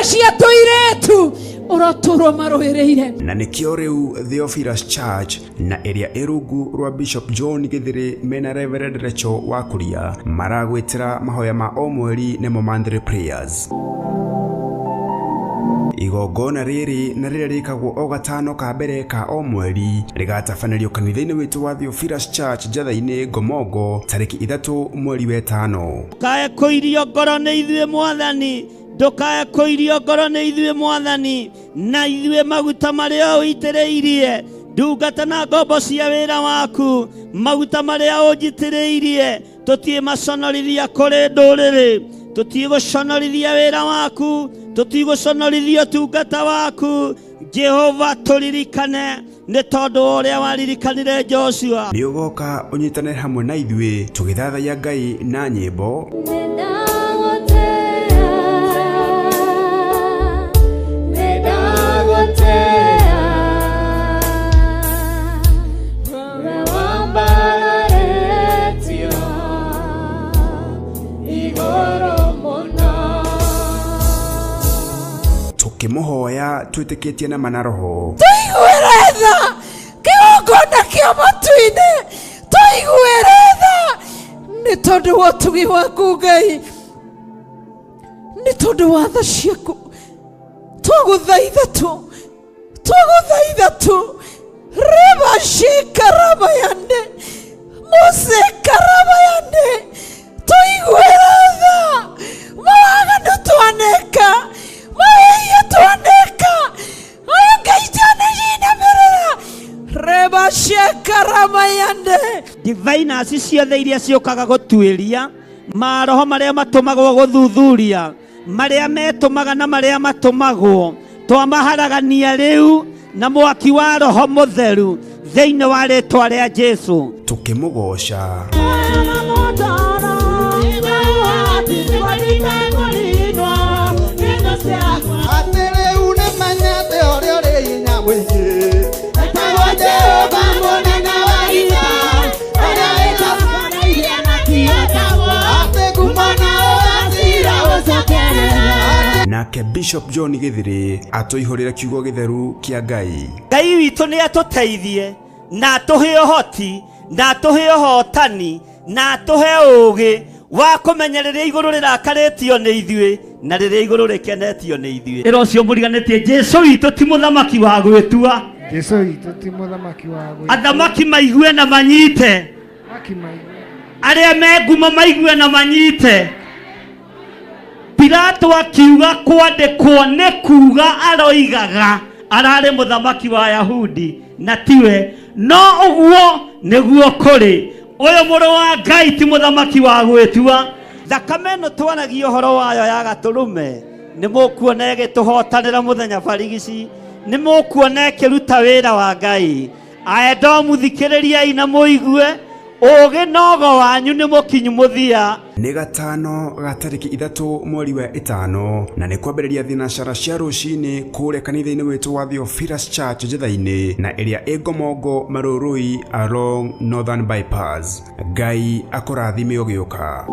ciatu iretu uraturo marohereire. Na nikio riu Theophilus Church na area irungu rwa Bishop John Githiri mena Reverend Recho wa Kuria maragwitira mahoya ma o mweri nemo Monthly Prayers. Igongona riri na riria rikagwo o gatano ka mbere ka o mweri rigatabanĩrio kanitha-inĩ witu wa Theophilus Church Njatha-inĩ Ngomongo tariki 3 mweri wa 5. Kae kuirio ngoro nĩ ithuĩ Mwathani, ndukae kuirio ngoro nĩ ithuĩ Mwathani, na ithuĩ maguta marĩa ũitĩrĩirie ndungata na ngombo cia wĩra waku, maguta marĩa ũnjitĩrĩirie tũtiĩ maconorithia kũrĩ ndũrĩrĩ, tũtiĩ gũconorithia wĩra waku, tũtiĩ gũconorithia ũtungata waku. Jehova tũririkane nĩ tondũ ũrĩa waririkanire Joshua. Nĩ ũgoka ũnyitanĩre hamwe na ithuĩ tũgĩthathaiya Ngai na nyĩmbo. Tukimuhoya twitikitie na manaroho. Tuigueretha kigongona kia matu-inĩ, tuigueretha nĩ tondũ wa ũtugi waku Ngai, nĩ tondũ wa tha ciaku. Twagũthaitha tu reba shikarabayande mose karabayande tuigueretha mawaganu twaneka mawaiya twaneka aya Ngai twanejinamerera reba shikarabayande. Diviners ciothe iria ciũkaga gũtuĩria, maroho marĩa matũmagwo gũthuthuria, marĩa metũmaga na marĩa matũmagwo, twamaharagania rĩu na mwaki wa Roho Mũtheru thĩinĩ wa rĩĩtwa rĩa Jesũ. Tukimũgoca nake Bishop John Githiri atoihorera kiugo githeru kia Ngai. Ngai witũ nĩ atũteithie na atũhe ũhoti na atũhe ũhotani na atũhe ũũgĩ wa kũmenya rĩrĩa igũrũ rĩrakarĩtio nĩ ithuĩ na rĩrĩa igũrũ rĩkenetio nĩ ithuĩ. Ĩra ũcio mũriganĩtie Jesũ witũ ti mũthamaki wa gwĩtua. Jesũ witũ ti mũthamaki wa gwĩtua. Athamaki maigue na manyite, arĩa me ngumo maigue na manyite. Pilato akiuga kwandĩkwo nĩ kuuga aroigaga ararĩ mũthamaki wa Ayahudi na tiwe, no ũguo nĩguo kũrĩ. Ũyũ mũrũ wa Ngai ti mũthamaki wa gwĩtua. Thakame ĩno twanagia ũhoro wayo ya gatũrũme nĩ mũkuona ĩgĩtũhotanĩra mũthenya barigici, nĩ mũkuona ĩkĩruta wĩra wa Ngai. Aendo mũthikĩrĩriai na mũigue, ũũgĩ nogo wanyu nĩ mũkinyu mũthia. Nĩ gatano gatariki 3 mweri wa 5 na nĩ kwambĩrĩria thinacara cia rũcinĩ kũrĩa kanitha-inĩ witũ wa Theophilus Church Njatha-inĩ na ĩrĩa ĩ Ngomongo Marũrũi along Northern Bypass. Ngai akũrathime ũgĩũka.